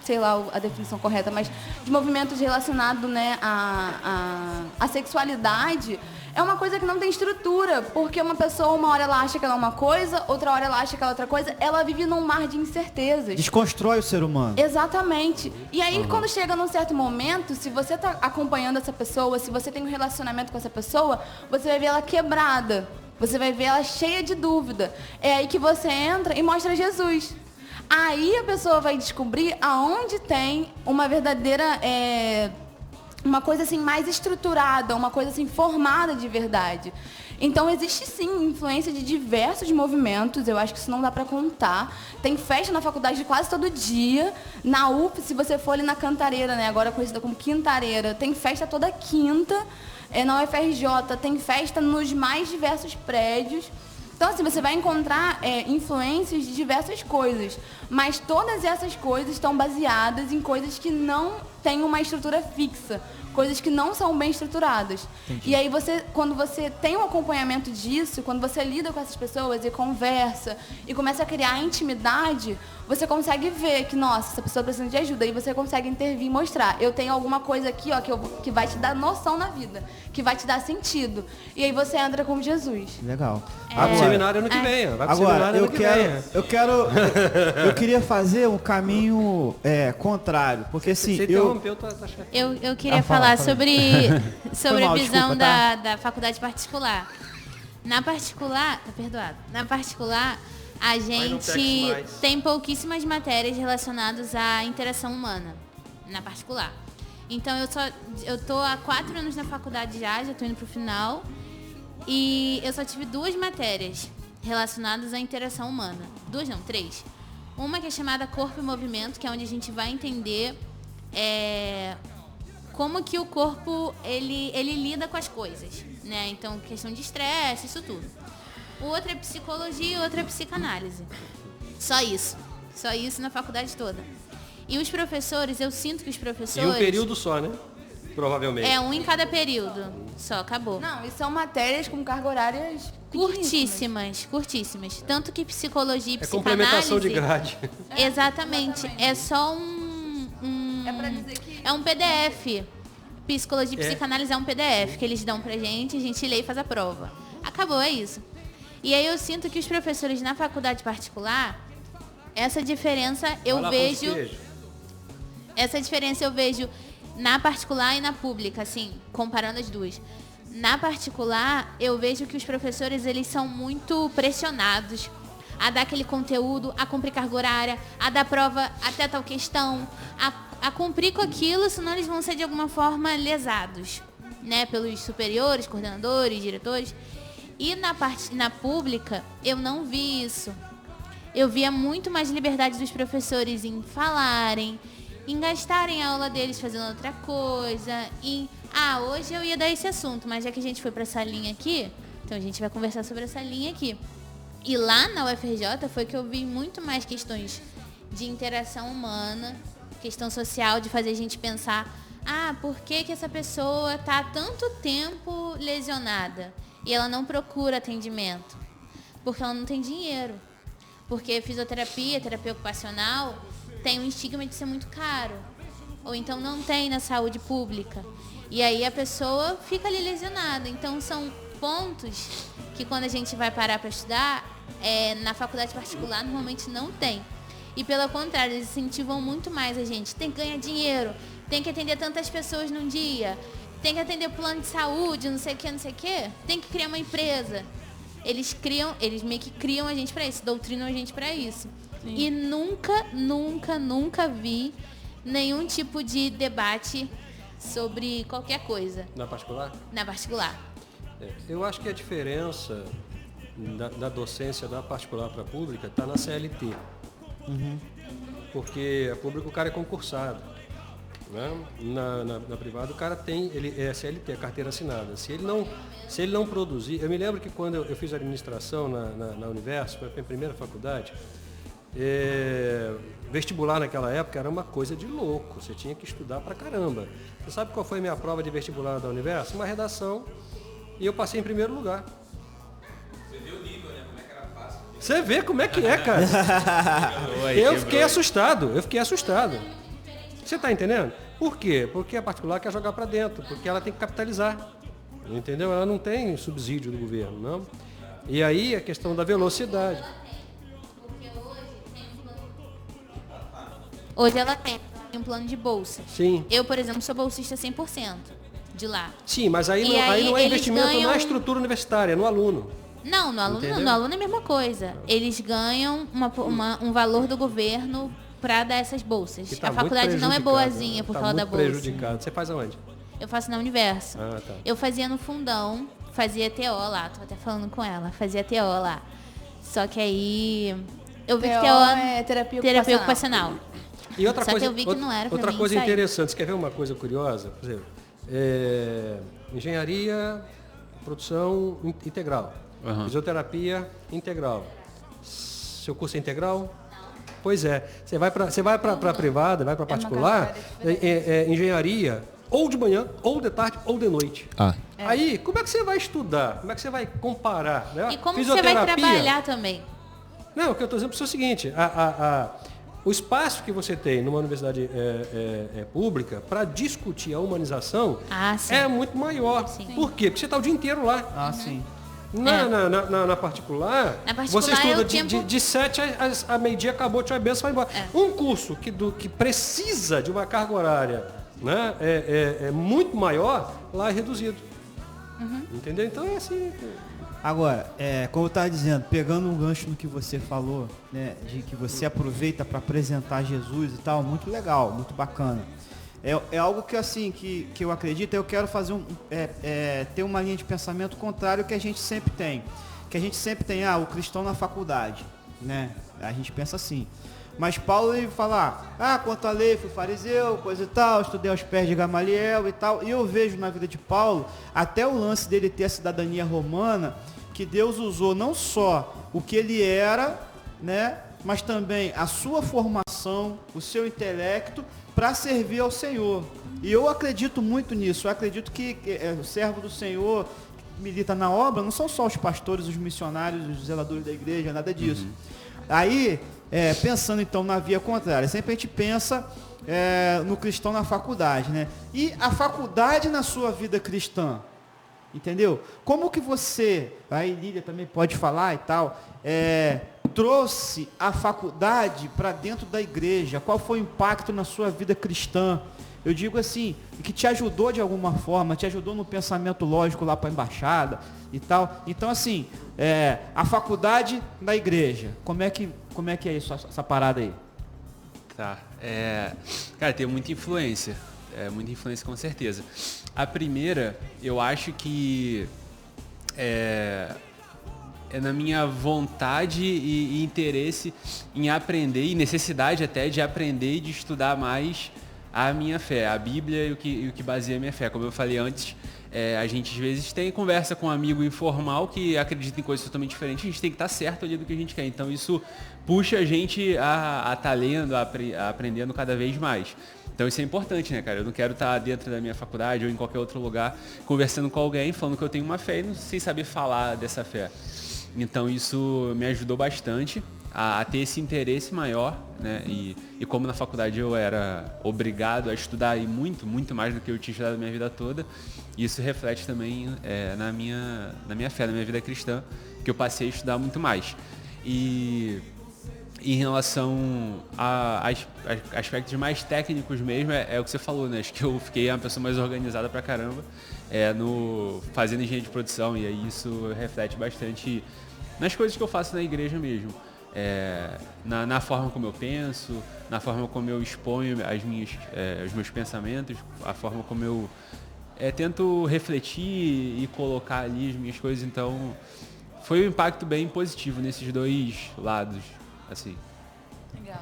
sei lá a definição correta, mas de movimentos relacionados, né, à sexualidade, é uma coisa que não tem estrutura, porque uma pessoa, uma hora ela acha que ela é uma coisa, outra hora ela acha que ela é outra coisa, ela vive num mar de incertezas. Desconstrói o ser humano. Exatamente. E aí, quando chega num certo momento, se você está acompanhando essa pessoa, se você tem um relacionamento com essa pessoa, você vai ver ela quebrada, você vai ver ela cheia de dúvida. É aí que você entra e mostra Jesus. Aí a pessoa vai descobrir aonde tem uma verdadeira... uma coisa assim mais estruturada, uma coisa assim formada de verdade. Então existe sim influência de diversos movimentos, eu acho que isso não dá para contar. Tem festa na faculdade quase todo dia. Na UF, se você for ali na Cantareira, né, agora conhecida como Quintareira, tem festa toda quinta. Na UFRJ tem festa nos mais diversos prédios. Então, assim, você vai encontrar influências de diversas coisas, mas todas essas coisas estão baseadas em coisas que não têm uma estrutura fixa, coisas que não são bem estruturadas. Entendi. E aí, quando você tem um acompanhamento disso, quando você lida com essas pessoas e conversa e começa a criar intimidade, você consegue ver que, nossa, essa pessoa precisa de ajuda, e você consegue intervir e mostrar. Eu tenho alguma coisa aqui, ó, que vai te dar noção na vida, que vai te dar sentido. E aí você entra com Jesus. Legal. Vai pro seminário ano que vem. Agora, eu queria fazer um caminho contrário, porque assim, eu queria falar sobre a visão da faculdade particular. Na particular, tá perdoado. Na particular, a gente tem pouquíssimas matérias relacionadas à interação humana, na particular. Então, eu tô há 4 anos na faculdade já tô indo pro final, e eu só tive 2 matérias relacionadas à interação humana. 2 não, 3. Uma que é chamada Corpo e Movimento, que é onde a gente vai entender como que o corpo ele lida com as coisas, né? Então, questão de estresse, isso tudo. O outro é psicologia e o outro é psicanálise. Só isso na faculdade toda. E os professores, eu sinto que os professores... E um período só, né? Provavelmente. Um em cada período. Só, acabou. Não, e são matérias com carga horárias curtíssimas. Tanto que psicologia e psicanálise... complementação de grade. Exatamente. É só pra dizer que... É um PDF. Psicologia e psicanálise é um PDF que eles dão pra gente, a gente lê e faz a prova. Acabou, é isso. E aí eu sinto que os professores na faculdade particular, essa diferença eu vejo na particular e na pública, assim, comparando as duas. Na particular, eu vejo que os professores, eles são muito pressionados a dar aquele conteúdo, a cumprir carga horária, a dar prova até tal questão, a cumprir com aquilo, senão eles vão ser de alguma forma lesados, né, pelos superiores, coordenadores, diretores. E na pública, eu não vi isso. Eu via muito mais liberdade dos professores em falarem, em gastarem a aula deles fazendo outra coisa, hoje eu ia dar esse assunto, mas já que a gente foi para essa linha aqui, então a gente vai conversar sobre essa linha aqui. E lá na UFRJ foi que eu vi muito mais questões de interação humana, questão social, de fazer a gente pensar, por que essa pessoa está há tanto tempo lesionada e ela não procura atendimento? Porque ela não tem dinheiro. Porque fisioterapia, terapia ocupacional, tem um estigma de ser muito caro. Ou então não tem na saúde pública. E aí a pessoa fica ali lesionada. Então são pontos que quando a gente vai parar para estudar, na faculdade particular normalmente não tem. E pelo contrário, eles incentivam muito mais a gente. Tem que ganhar dinheiro, tem que atender tantas pessoas num dia, tem que atender plano de saúde, não sei o que, tem que criar uma empresa. Eles meio que criam a gente para isso, doutrinam a gente para isso. Sim. E nunca vi nenhum tipo de debate sobre qualquer coisa. Na particular? Na particular. Eu acho que a diferença da docência da particular para a pública está na CLT. Uhum. Porque a pública o cara é concursado. Né? Na privada o cara ele é CLT, carteira assinada. Se ele não produzir... Eu me lembro que quando eu fiz administração na Universo, foi a minha primeira faculdade, vestibular naquela época era uma coisa de louco. Você tinha que estudar pra caramba. Você sabe qual foi a minha prova de vestibular da Universo? Uma redação, e eu passei em primeiro lugar. Você viu o nível, né? Como é que era fácil? Você vê como é que é, cara. Eu fiquei assustado. Você está entendendo? Por quê? Porque a particular quer jogar para dentro, porque ela tem que capitalizar. Entendeu? Ela não tem subsídio do governo, não. E aí a questão da velocidade. Hoje ela tem um plano de bolsa. Sim. Eu, por exemplo, sou bolsista 100% de lá. Sim, mas aí não é investimento na estrutura universitária, é no aluno. Não, no aluno não. No aluno é a mesma coisa. Eles ganham um valor do governo para dar essas bolsas. Tá, a faculdade não é boazinha por causa da bolsa. Prejudicado. Você faz aonde? Eu faço na Universo. Tá. Eu fazia no Fundão, fazia TO lá, tô até falando com ela, fazia TO lá. Só que aí eu vi que TO é terapia ocupacional. E outra Só coisa, que eu vi que não era pra outra mim coisa sair. interessante, você quer ver uma coisa curiosa? Por exemplo, engenharia, produção integral, fisioterapia integral. Seu curso é integral? Pois é. Você vai para a privada, vai para particular, engenharia, ou de manhã, ou de tarde, ou de noite. Aí, como é que você vai estudar? Como é que você vai comparar? Né? E como você vai trabalhar também? Não, o que eu estou dizendo é o seguinte, o espaço que você tem numa universidade pública para discutir a humanização é muito maior. Sim. Por quê? Porque você está o dia inteiro lá. Sim. Na particular, você estuda de 7 a meio-dia, acabou, tchau, benção, vai embora. Um curso que precisa de uma carga horária, né, é muito maior, lá é reduzido. Entendeu? Então é assim. Agora, como eu estava dizendo, pegando um gancho no que você falou, né, de que você aproveita para apresentar Jesus e tal, muito legal, muito bacana. É algo que assim que eu acredito, eu quero fazer ter uma linha de pensamento contrário que a gente sempre tem. Que a gente sempre tem, o cristão na faculdade, né? A gente pensa assim. Mas Paulo ele fala, quanto à lei, fui fariseu, coisa e tal, estudei aos pés de Gamaliel e tal. E eu vejo na vida de Paulo, até o lance dele ter a cidadania romana, que Deus usou não só o que ele era, né? Mas também a sua formação, o seu intelecto, para servir ao Senhor. E eu acredito muito nisso. Eu acredito que o servo do Senhor que milita na obra não são só os pastores, os missionários, os zeladores da igreja, nada disso. Aí, pensando então na via contrária, sempre a gente pensa no cristão na faculdade, né? E a faculdade na sua vida cristã, entendeu? Como que você, aí Lília também pode falar e tal, trouxe a faculdade para dentro da igreja? Qual foi o impacto na sua vida cristã? Eu digo assim, que te ajudou de alguma forma, te ajudou no pensamento lógico lá para a embaixada e tal. Então assim, a faculdade da igreja, como é que é isso, essa parada aí? Tá, cara, tem muita influência com certeza. A primeira, eu acho que na minha vontade e interesse em aprender, e necessidade até de aprender e de estudar mais a minha fé, a Bíblia e o que baseia a minha fé. Como eu falei antes, a gente às vezes tem conversa com um amigo informal que acredita em coisas totalmente diferentes, a gente tem que estar certo ali do que a gente quer. Então isso puxa a gente a estar lendo, a aprendendo cada vez mais. Então isso é importante, né, cara? Eu não quero estar dentro da minha faculdade ou em qualquer outro lugar conversando com alguém, falando que eu tenho uma fé e sem saber falar dessa fé. Então isso me ajudou bastante a ter esse interesse maior, né? E como na faculdade eu era obrigado a estudar e muito, muito mais do que eu tinha estudado a minha vida toda, isso reflete também na minha fé, na minha vida cristã, que eu passei a estudar muito mais. E em relação a aspectos mais técnicos mesmo, é o que você falou, né? Acho que eu fiquei uma pessoa mais organizada pra caramba fazendo engenharia de produção, e aí isso reflete bastante nas coisas que eu faço na igreja mesmo. Na forma como eu penso, na forma como eu exponho os meus pensamentos, a forma como eu tento refletir e colocar ali as minhas coisas. Então, foi um impacto bem positivo nesses dois lados, assim. Legal.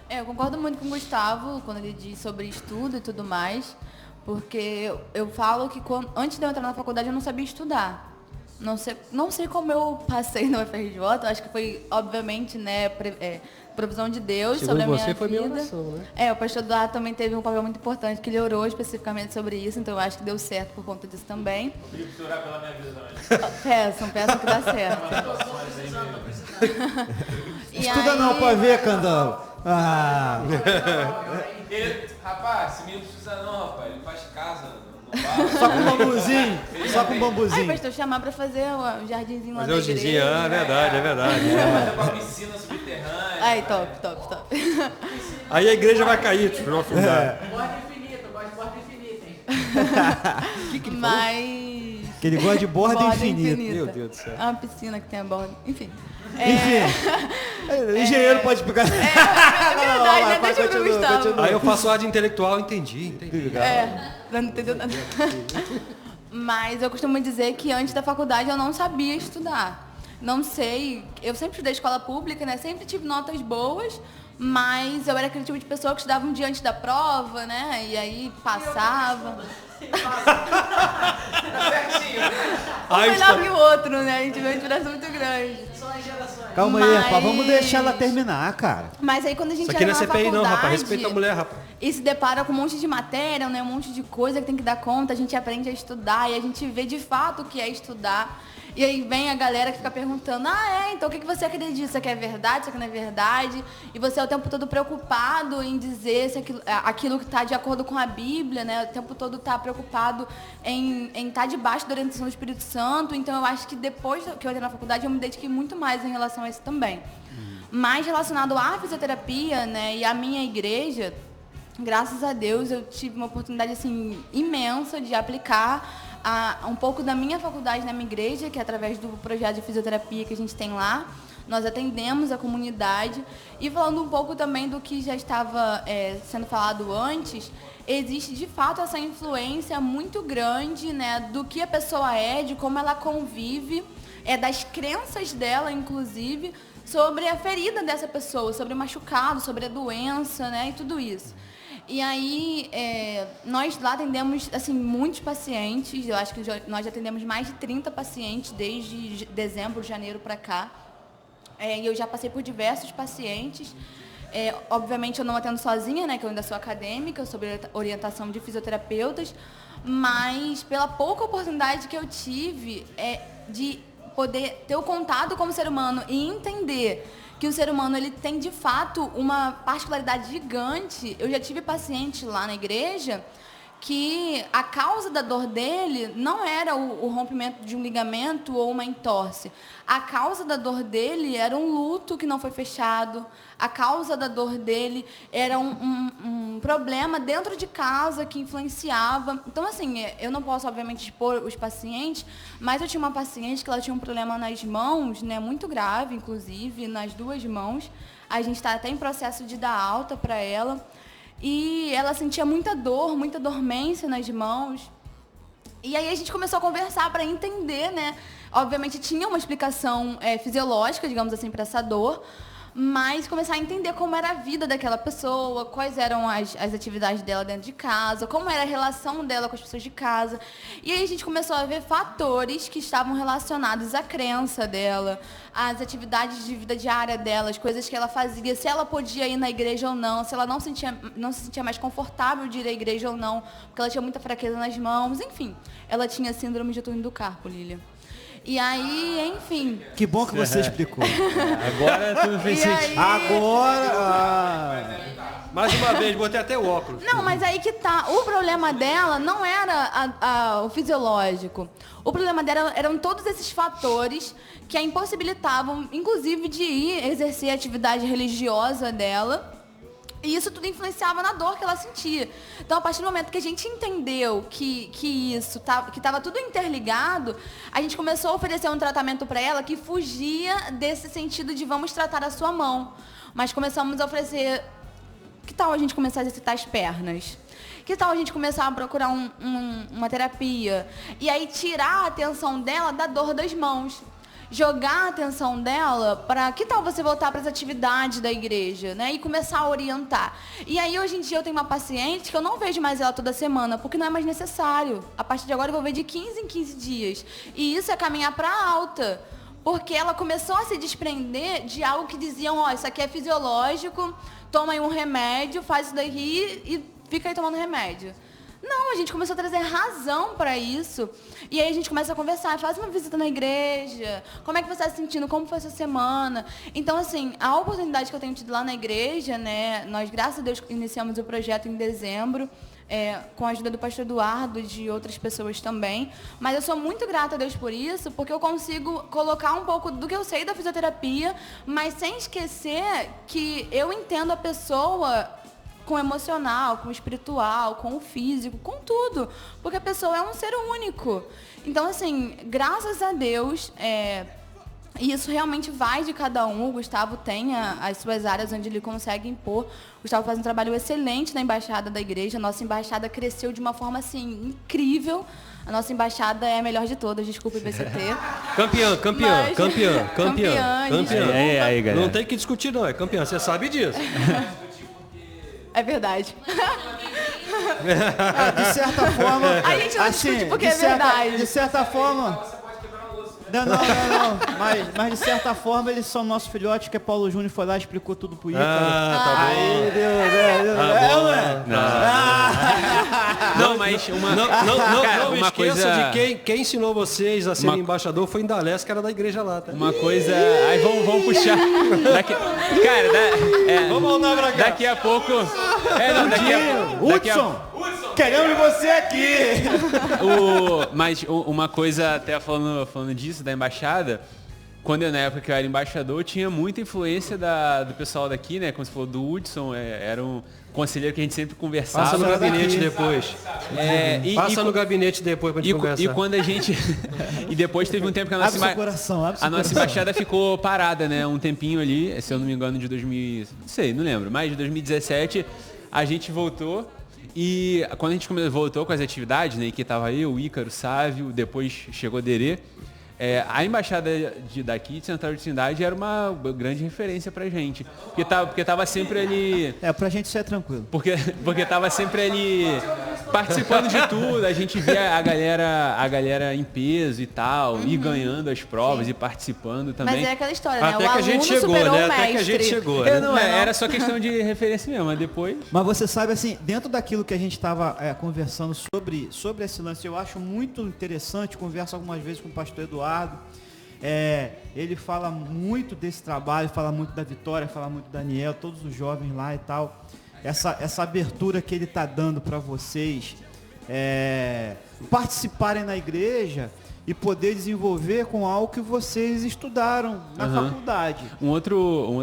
Eu concordo muito com o Gustavo quando ele diz sobre estudo e tudo mais, porque eu falo que antes de eu entrar na faculdade eu não sabia estudar. Não sei como eu passei no UFRJ, acho que foi, obviamente, né, provisão de Deus sobre a minha vida. Foi minha oração, né? O pastor Eduardo também teve um papel muito importante, que ele orou especificamente sobre isso, então eu acho que deu certo por conta disso também. Eu preciso orar pela minha vida também. Peçam que dá certo. Estuda não pra ver, Candão. Rapaz, esse menino precisa não, rapaz. Ele faz casa. Só com bambuzinho. Só com Aí, bambuzinho. pastor, chamar pra fazer o jardinzinho lá Fazer da o igreja. gizinho, é verdade. Fazer uma piscina subterrânea. Aí, top. Aí a igreja vai cair, tipo, no afundar. Borda infinita, eu gosto de borda infinita, hein? Mas... Que ele gosta de borda infinita. Meu Deus do céu. É uma piscina que tem a borda. Enfim. O engenheiro pode explicar. Verdade, né? Deixa eu ver, Gustavo. Aí eu faço ar de intelectual, entendi. Não entendeu nada. Mas eu costumo dizer que antes da faculdade eu não sabia estudar. Não sei, eu sempre estudei escola pública, né? Sempre tive notas boas, mas eu era aquele tipo de pessoa que estudava um dia antes da prova, né? E aí passava. Um melhor que o outro, né? A gente vê uma diferença muito grande. Calma aí, rapaz. Vamos deixar ela terminar, cara. Mas aí quando a gente Isso aqui não entra é na CPI faculdade... não, rapaz. Respeita a mulher, rapaz. E se depara com um monte de matéria, né? Um monte de coisa que tem que dar conta, a gente aprende a estudar e a gente vê de fato o que é estudar. E aí vem a galera que fica perguntando, então o que você acredita? Isso aqui é verdade, isso aqui não é verdade? E você é o tempo todo preocupado em dizer se aquilo que está de acordo com a Bíblia, né? O tempo todo está preocupado em estar debaixo da orientação do Espírito Santo. Então eu acho que depois que eu entrei na faculdade eu me dediquei muito mais em relação a isso também. Mas relacionado à fisioterapia, né, e à minha igreja, graças a Deus eu tive uma oportunidade assim imensa de aplicar um pouco da minha faculdade na minha igreja, que é através do projeto de fisioterapia que a gente tem lá. Nós atendemos a comunidade. E falando um pouco também do que já estava sendo falado antes, existe de fato essa influência muito grande, né, do que a pessoa de como ela convive, das crenças dela, inclusive, sobre a ferida dessa pessoa, sobre o machucado, sobre a doença, né, e tudo isso. E aí, nós lá atendemos, assim, muitos pacientes. Eu acho que nós já atendemos mais de 30 pacientes desde dezembro, janeiro para cá. E eu já passei por diversos pacientes. Obviamente, eu não atendo sozinha, né? Que eu ainda sou acadêmica, sobre orientação de fisioterapeutas. Mas, pela pouca oportunidade que eu tive de poder ter o contato como ser humano e entender que o ser humano ele tem, de fato, uma particularidade gigante. Eu já tive paciente lá na igreja que a causa da dor dele não era o rompimento de um ligamento ou uma entorse. A causa da dor dele era um luto que não foi fechado. A causa da dor dele era um problema dentro de casa que influenciava. Então, assim, eu não posso, obviamente, expor os pacientes, mas eu tinha uma paciente que ela tinha um problema nas mãos, né, muito grave, inclusive, nas duas mãos. A gente está até em processo de dar alta para ela. E ela sentia muita dor, muita dormência nas mãos. E aí a gente começou a conversar para entender, né, Obviamente tinha uma explicação fisiológica, digamos assim, para essa dor, mas começar a entender como era a vida daquela pessoa, quais eram as atividades dela dentro de casa, como era a relação dela com as pessoas de casa. E aí a gente começou a ver fatores que estavam relacionados à crença dela, às atividades de vida diária dela, as coisas que ela fazia, se ela podia ir na igreja ou não, se ela não se sentia mais confortável de ir à igreja ou não, porque ela tinha muita fraqueza nas mãos, enfim. Ela tinha síndrome de túnel do carpo, Lília. E aí, enfim. Que bom que você explicou. Agora tudo fez sentido. Agora. Mais uma vez, botei até o óculos. Não, mas aí que tá. O problema dela não era o fisiológico. O problema dela eram todos esses fatores que a impossibilitavam, inclusive, de ir exercer a atividade religiosa dela. E isso tudo influenciava na dor que ela sentia. Então, a partir do momento que a gente entendeu que estava tudo interligado, a gente começou a oferecer um tratamento para ela que fugia desse sentido de vamos tratar a sua mão. Mas começamos a oferecer... Que tal a gente começar a exercitar as pernas? Que tal a gente começar a procurar uma terapia? E aí tirar a atenção dela da dor das mãos. Jogar a atenção dela para que tal você voltar para as atividades da igreja, né? E começar a orientar. E aí, hoje em dia, eu tenho uma paciente que eu não vejo mais ela toda semana, porque não é mais necessário. A partir de agora, eu vou ver de 15 em 15 dias. E isso é caminhar para alta. Porque ela começou a se desprender de algo que diziam, ó, isso aqui é fisiológico, toma aí um remédio, faz isso daí e fica aí tomando remédio. Não, a gente começou a trazer razão para isso. E aí a gente começa a conversar, faz uma visita na igreja, como é que você está se sentindo, como foi a sua semana. Então, assim, a oportunidade que eu tenho tido lá na igreja, né, nós, graças a Deus, iniciamos o projeto em dezembro, com a ajuda do pastor Eduardo e de outras pessoas também. Mas eu sou muito grata a Deus por isso, porque eu consigo colocar um pouco do que eu sei da fisioterapia, mas sem esquecer que eu entendo a pessoa com o emocional, com o espiritual, com o físico, com tudo. Porque a pessoa é um ser único. Então, assim, graças a Deus, e isso realmente vai de cada um. O Gustavo tem as suas áreas onde ele consegue impor. O Gustavo faz um trabalho excelente na embaixada da igreja. A nossa embaixada cresceu de uma forma, assim, incrível. A nossa embaixada é a melhor de todas, desculpa, IBCT. Campeã. Aí, galera. Não tem que discutir, não. É campeã, você sabe disso. É verdade. De certa forma... A gente não discute porque é verdade. De certa forma... Não. Mas de certa forma eles são nossos filhotes, que Paulo Júnior foi lá e explicou tudo pro Ícaro. Tá bom. Aí, Não, mas Não uma esqueça coisa... de quem ensinou vocês a ser embaixador foi Indalés, que era da igreja lá, tá? Uma coisa... Aí vamos puxar... Vamos voltar pra cá. Daqui a pouco... Hudson, queremos você aqui. Mas uma coisa, até falando disso, da embaixada, na época que eu era embaixador, tinha muita influência do pessoal daqui, né? Como você falou, do Hudson, era um conselheiro que a gente sempre conversava. Passa no gabinete depois. Passa no gabinete depois pra gente conversar. E quando a gente... E depois teve um tempo que a nossa embaixada ficou parada, né? Um tempinho ali, se eu não me engano, de 2000... Não sei, não lembro. Mas de 2017, a gente voltou. E quando a gente voltou com as atividades, né, que tava eu, o Ícaro, o Sávio, depois chegou a Derê, a embaixada daqui de Central de Trindade era uma grande referência pra gente. Porque tava sempre ali... Pra gente isso é tranquilo. Porque tava sempre ali participando de tudo, a gente via a galera em peso e tal, e ganhando as provas e participando também. Mas é aquela história, né? Até que a gente chegou, né? Até que a gente chegou. Era só questão de referência mesmo, mas depois... Mas você sabe, assim, dentro daquilo que a gente estava conversando sobre esse lance, eu acho muito interessante, converso algumas vezes com o pastor Eduardo, ele fala muito desse trabalho, fala muito da Vitória, fala muito do Daniel, todos os jovens lá e tal. Essa abertura que ele está dando para vocês participarem na igreja e poder desenvolver com algo que vocês estudaram na faculdade. Um outro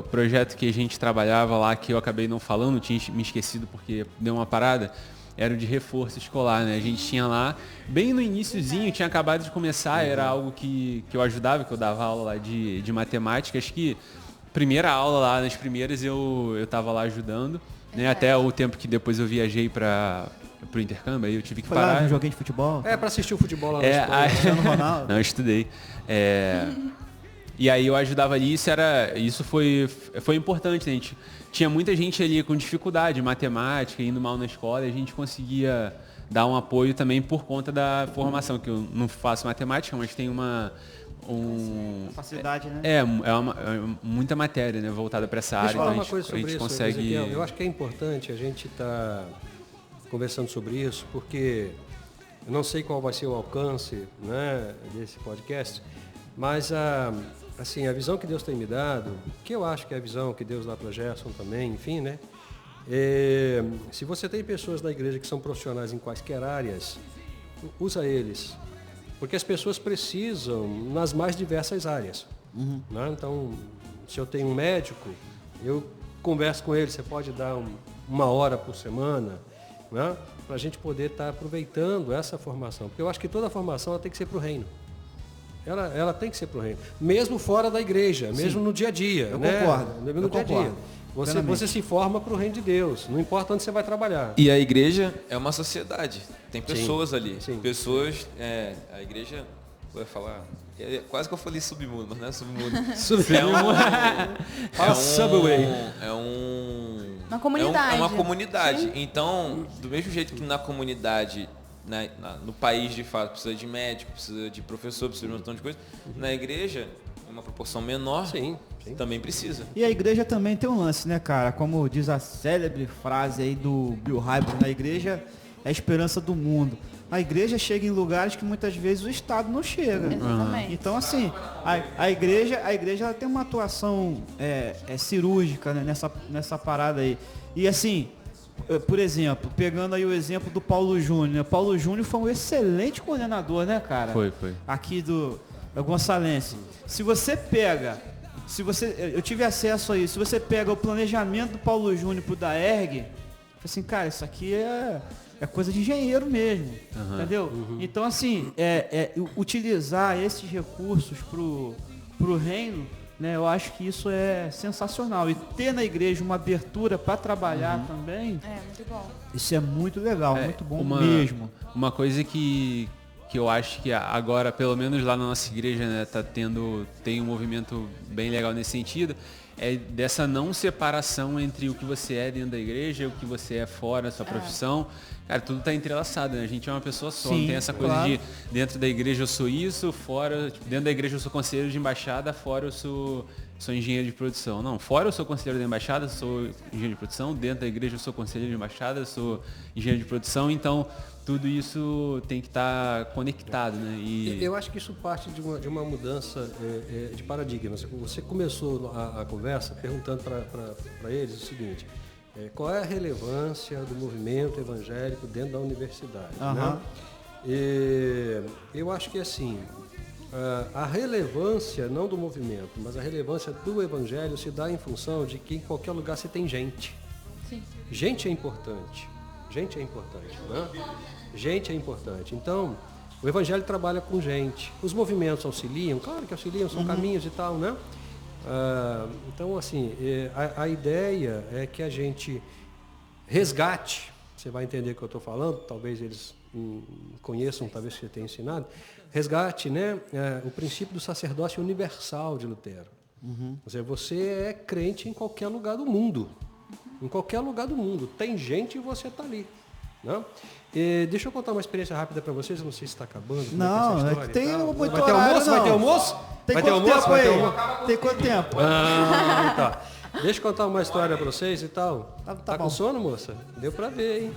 projeto que a gente trabalhava lá, que eu acabei não falando, tinha me esquecido porque deu uma parada, era o de reforço escolar, né? A gente tinha lá, bem no iniciozinho, tinha acabado de começar, era algo que eu ajudava, que eu dava aula lá de matemática. Acho que primeira aula lá, nas primeiras, eu tava lá ajudando, né? Até o tempo que depois eu viajei para pro intercâmbio, aí eu tive que Foi lá parar. no joguinho de futebol? É, para assistir o futebol lá na É, escola. Cristiano Ronaldo? Não, eu estudei. E aí eu ajudava ali, isso foi importante, né? A gente tinha muita gente ali com dificuldade em matemática, indo mal na escola, e a gente conseguia dar um apoio também por conta da formação, que eu não faço matemática, mas tem Facilidade, né? é muita matéria, né, voltada para essa área, Deixa eu falar então uma coisa a sobre gente isso, consegue... Ezequiel. Eu acho que é importante a gente estar conversando sobre isso, porque eu não sei qual vai ser o alcance, né, desse podcast, mas a visão que Deus tem me dado, que eu acho que é a visão que Deus dá para Gerson também, enfim, né? Se você tem pessoas na igreja que são profissionais em quaisquer áreas, usa eles. Porque as pessoas precisam nas mais diversas áreas. Né? Então, se eu tenho um médico, eu converso com ele, você pode dar uma hora por semana, né? Para a gente poder estar aproveitando essa formação. Porque eu acho que toda formação ela tem que ser para o reino. Ela tem que ser para o reino. Mesmo fora da igreja, mesmo no dia a dia. Eu né? concordo. No dia a dia. Você se forma para o reino de Deus. Não importa onde você vai trabalhar. E a igreja é uma sociedade. Tem pessoas ali. sim. Pessoas. A igreja. Vai falar. Quase que eu falei submundo, mas não é submundo. Subway. Uma comunidade. É uma comunidade. Então, do mesmo jeito que na comunidade, no país de fato, precisa de médico, precisa de professor, precisa de um montão de coisa, na igreja, em uma proporção menor, Sim. também precisa. E a igreja também tem um lance, né, cara? Como diz a célebre frase aí do Bill Hybels, na igreja é a esperança do mundo. A igreja chega em lugares que muitas vezes o Estado não chega. Exatamente. Então, assim, a igreja ela tem uma atuação cirúrgica, né, nessa parada aí. E assim, por exemplo, pegando aí o exemplo do Paulo Júnior. Né? Paulo Júnior foi um excelente coordenador, né, cara? Foi. Aqui do Gonçalense. Eu tive acesso a isso. Se você pega o planejamento do Paulo Júnior pro Daerg, assim, cara, isso aqui é coisa de engenheiro mesmo, entendeu? Então, assim, utilizar esses recursos pro reino, né, eu acho que isso é sensacional. E ter na igreja uma abertura para trabalhar também, Muito bom. isso é muito legal, muito bom mesmo. Uma coisa que eu acho que agora, pelo menos lá na nossa igreja, né, tem um movimento bem legal nesse sentido, é dessa não separação entre o que você é dentro da igreja e o que você é fora da sua profissão. Cara, tudo está entrelaçado, né? A gente é uma pessoa só, Sim, não tem essa coisa claro. de dentro da igreja eu sou isso, fora, dentro da igreja eu sou conselheiro de embaixada, fora eu sou engenheiro de produção. Não, fora eu sou conselheiro da embaixada, sou engenheiro de produção, dentro da igreja eu sou conselheiro de embaixada, sou engenheiro de produção, então tudo isso tem que estar conectado, né? E Eu acho que isso parte de uma mudança de paradigma. Você começou a conversa perguntando para eles o seguinte: qual é a relevância do movimento evangélico dentro da universidade? Né? Eu acho que assim, a relevância não do movimento, mas a relevância do evangelho se dá em função de que em qualquer lugar você tem gente. Sim. Gente é importante. Né? Gente é importante. Então, o evangelho trabalha com gente. Os movimentos auxiliam, claro que auxiliam, são caminhos e tal, né? Então, assim, a ideia é que a gente resgate, você vai entender o que eu estou falando, talvez eles conheçam, talvez você tenha ensinado, resgate, né, o princípio do sacerdócio universal de Lutero. Ou seja, você é crente em qualquer lugar do mundo. Em qualquer lugar do mundo. Tem gente e você está ali. Né? Deixa eu contar uma experiência rápida para vocês, eu não sei se está acabando. Não, tem muito Vai ter horário, almoço? não. Vai ter almoço? Tem Vai ter quanto almoço? tempo Vai ter aí? almoço? Tem quanto tempo? Tá. Deixa eu contar uma história para vocês e tal. Tá Com bom. sono, moça? Deu para ver, hein?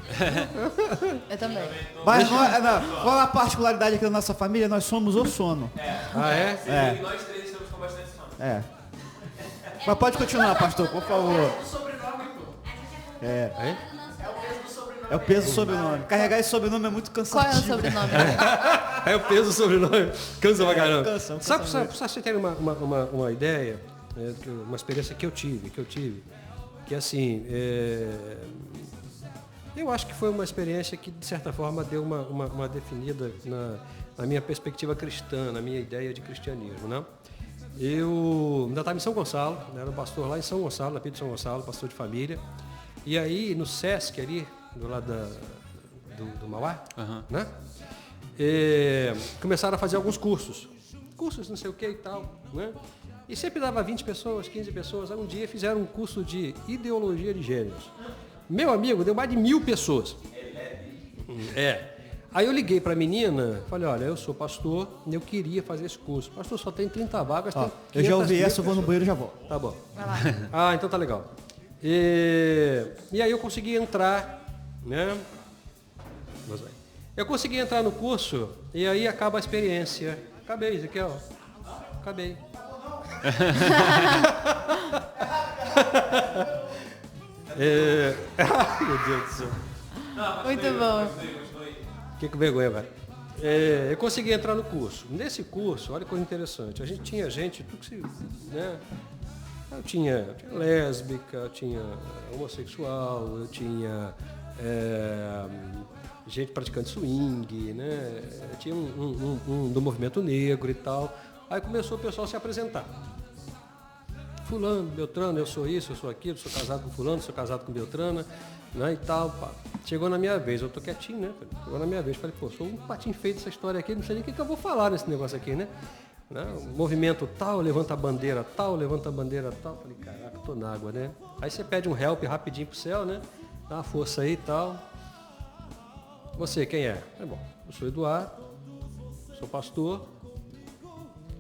Eu também. Mas qual a particularidade aqui da nossa família? Nós somos o sono. Ah, é? E nós três estamos com bastante sono. Mas pode continuar, pastor, por favor. Hein? É o peso do sobrenome. Carregar esse sobrenome é muito Qual é o cansativo. sobrenome? É o peso do sobrenome. Cansa pra caramba. Cansa Sabe, muito. pra você ter uma ideia, uma experiência que eu tive, que assim, eu acho que foi uma experiência que, de certa forma, deu uma definida na minha perspectiva cristã, na minha ideia de cristianismo, né? Eu ainda estava em São Gonçalo, era um pastor lá em São Gonçalo, na Pia de São Gonçalo, pastor de família. E aí, no Sesc ali, do lado do Mauá, Aham. né? Começaram a fazer alguns cursos não sei o que e tal, né? E sempre dava 20 pessoas, 15 pessoas. Aí um dia fizeram um curso de ideologia de gêneros. Meu amigo, deu mais de 1000 pessoas. Aí eu liguei para a menina, falei, olha, eu sou pastor, eu queria fazer esse curso. Pastor, só tem 30 vagas, tem 500 Eu já ouvi mil essa, eu vou no banheiro e já volto. Tá bom. Vai lá. Então tá legal. E aí eu consegui entrar, né? Eu consegui entrar no curso e aí acaba a experiência. Acabei, Ezequiel. Acabei. Ai, meu Deus do céu. Muito bom. Que vergonha, vai. Eu consegui entrar no curso. Nesse curso, olha que coisa interessante. A gente tinha gente, tudo que se, né? Eu tinha lésbica, eu tinha homossexual, eu tinha gente praticante swing, né? Eu tinha um do movimento negro e tal. Aí começou o pessoal a se apresentar. Fulano, Beltrano, eu sou isso, eu sou aquilo, sou casado com fulano, sou casado com Beltrana, né, e tal. Pá. Chegou na minha vez, eu tô quietinho, né? Chegou na minha vez, falei, pô, sou um patinho feio dessa história aqui, não sei nem o que eu vou falar nesse negócio aqui, né? Movimento tal, levanta a bandeira tal, levanta a bandeira tal. Falei, caraca, tô na água, né? Aí você pede um help rapidinho pro céu, né? Dá uma força aí e tal. Você, quem é? Bom, eu sou Eduardo, sou pastor,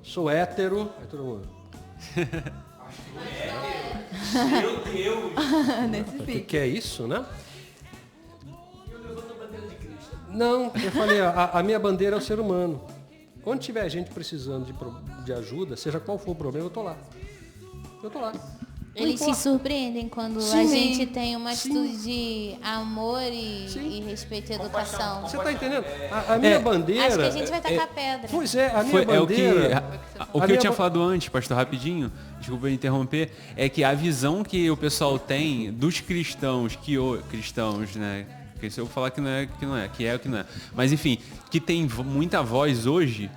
sou hétero. Aí todo mundo. Meu Deus! O que é isso, né? Não, eu falei, a minha bandeira é o ser humano. Onde tiver gente precisando de ajuda, seja qual for o problema, eu tô lá. Eu tô lá. Eles se surpreendem quando a gente tem uma atitude de amor e respeito e educação. Você tá entendendo? A minha bandeira... Acho que a gente vai tacar pedra. Pois é, a minha bandeira... O que eu tinha falado antes, pastor, rapidinho, desculpa eu interromper, é que a visão que o pessoal tem dos cristãos, cristãos, né? Porque se eu falar que é o que não é. Mas enfim, que tem muita voz hoje,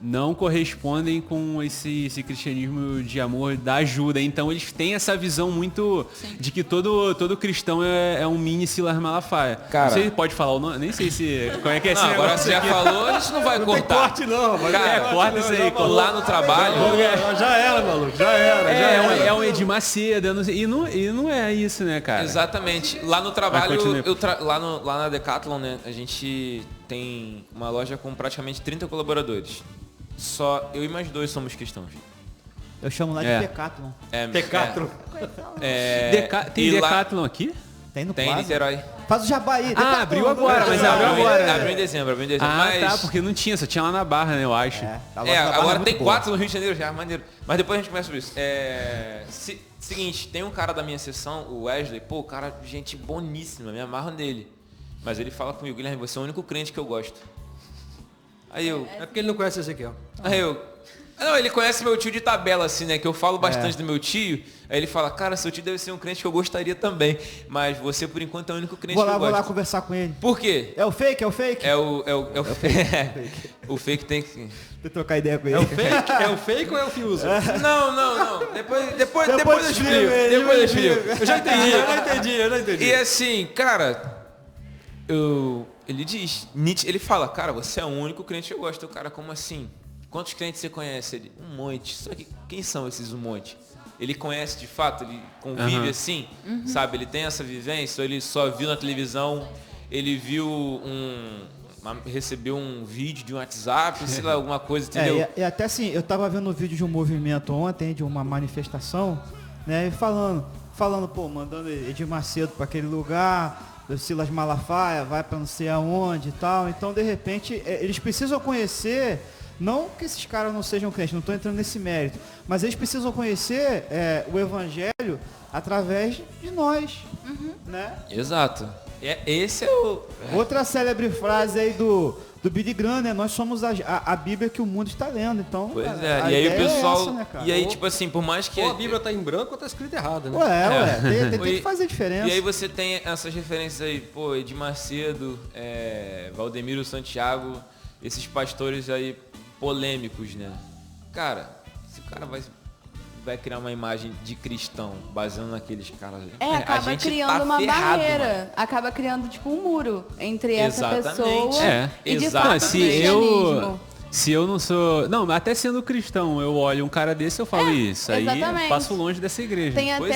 não correspondem com esse cristianismo de amor, da ajuda. Então eles têm essa visão muito de que todo cristão é um mini Silas Malafaia. Cara, não sei se pode falar o nome, nem sei se... Como é que é esse Não, agora negócio você já aqui? falou, a gente não vai cortar. Corte não, mas Corta isso aí. Lá no trabalho... Já era, maluco, já era. É um Edir Macedo, eu não sei, e não é isso, né, cara? Exatamente. Lá no trabalho, continue. lá na Decathlon, né, a gente tem uma loja com praticamente 30 colaboradores. Só eu e mais 2 somos cristãos. Eu chamo lá de Decathlon. Decathlon. Tem e lá- Decathlon aqui? Tem no Tem em Plaza. Niterói. Faz o jabá aí. Decathlon. Abriu agora, mas Decathlon. abriu agora. Abriu em dezembro. Ah, mas, tá, porque não tinha, só tinha lá na Barra, né, eu acho. Tá lá na Barra, agora muito tem boa. 4 no Rio de Janeiro já, maneiro. Mas depois a gente começa sobre isso. Seguinte, tem um cara da minha sessão, o Wesley, pô, cara, gente boníssima, me amarro nele. Mas ele fala comigo, Guilherme, você é o único crente que eu gosto. Aí eu... É porque ele não conhece Ezequiel. Não, ele conhece meu tio de tabela, assim, né? Que eu falo bastante do meu tio. Aí ele fala, cara, seu tio deve ser um crente que eu gostaria também. Mas você, por enquanto, é o único crente que eu Vou lá gosto. conversar com ele. Por quê? É o fake? É o fake? O fake tem que... Deixa eu trocar ideia com ele. É o fake ou é o Fiusa? Não. Depois eu explico. Depois eu explico. Eu já entendi. E assim, cara, ele fala, cara, você é o único crente que eu gosto. Eu, cara, como assim? Quantos crentes você conhece? Ele, um monte. Só que quem são esses um monte? Ele conhece de fato? Ele convive assim? Sabe? Ele tem essa vivência? Ou ele só viu na televisão? Ele viu recebeu um vídeo de um WhatsApp, sei lá, alguma coisa, entendeu? E até assim, eu tava vendo um vídeo de um movimento ontem, de uma manifestação, né? E falando, pô, mandando Edir Macedo para aquele lugar, o Silas Malafaia vai para não sei aonde e tal. Então, de repente, eles precisam conhecer, não que esses caras não sejam crentes, não estou entrando nesse mérito, mas eles precisam conhecer o evangelho através de nós, né? Exato. Esse é o... Outra célebre frase aí do Billy Graham, né? Nós somos a Bíblia que o mundo está lendo. Então, Pois a é, e aí o ideia pessoal... essa, né, cara? E aí, tipo assim, por mais que... Ou a Bíblia tá em branco ou tá escrito errado, né? Tem que fazer diferença. E aí você tem essas referências aí, pô, Edir Macedo, Valdemiro Santiago, esses pastores aí polêmicos, né? Cara, se o cara vai vai criar uma imagem de cristão baseando naqueles caras. Acaba a gente criando tá uma ferrado, barreira. mano. Acaba criando, tipo, um muro entre Exatamente. essa pessoa e, de Exatamente. fato, o cristianismo. Se eu não sou... Não, até sendo cristão, eu olho um cara desse eu falo isso. Aí exatamente. eu passo longe dessa igreja. Tem Pois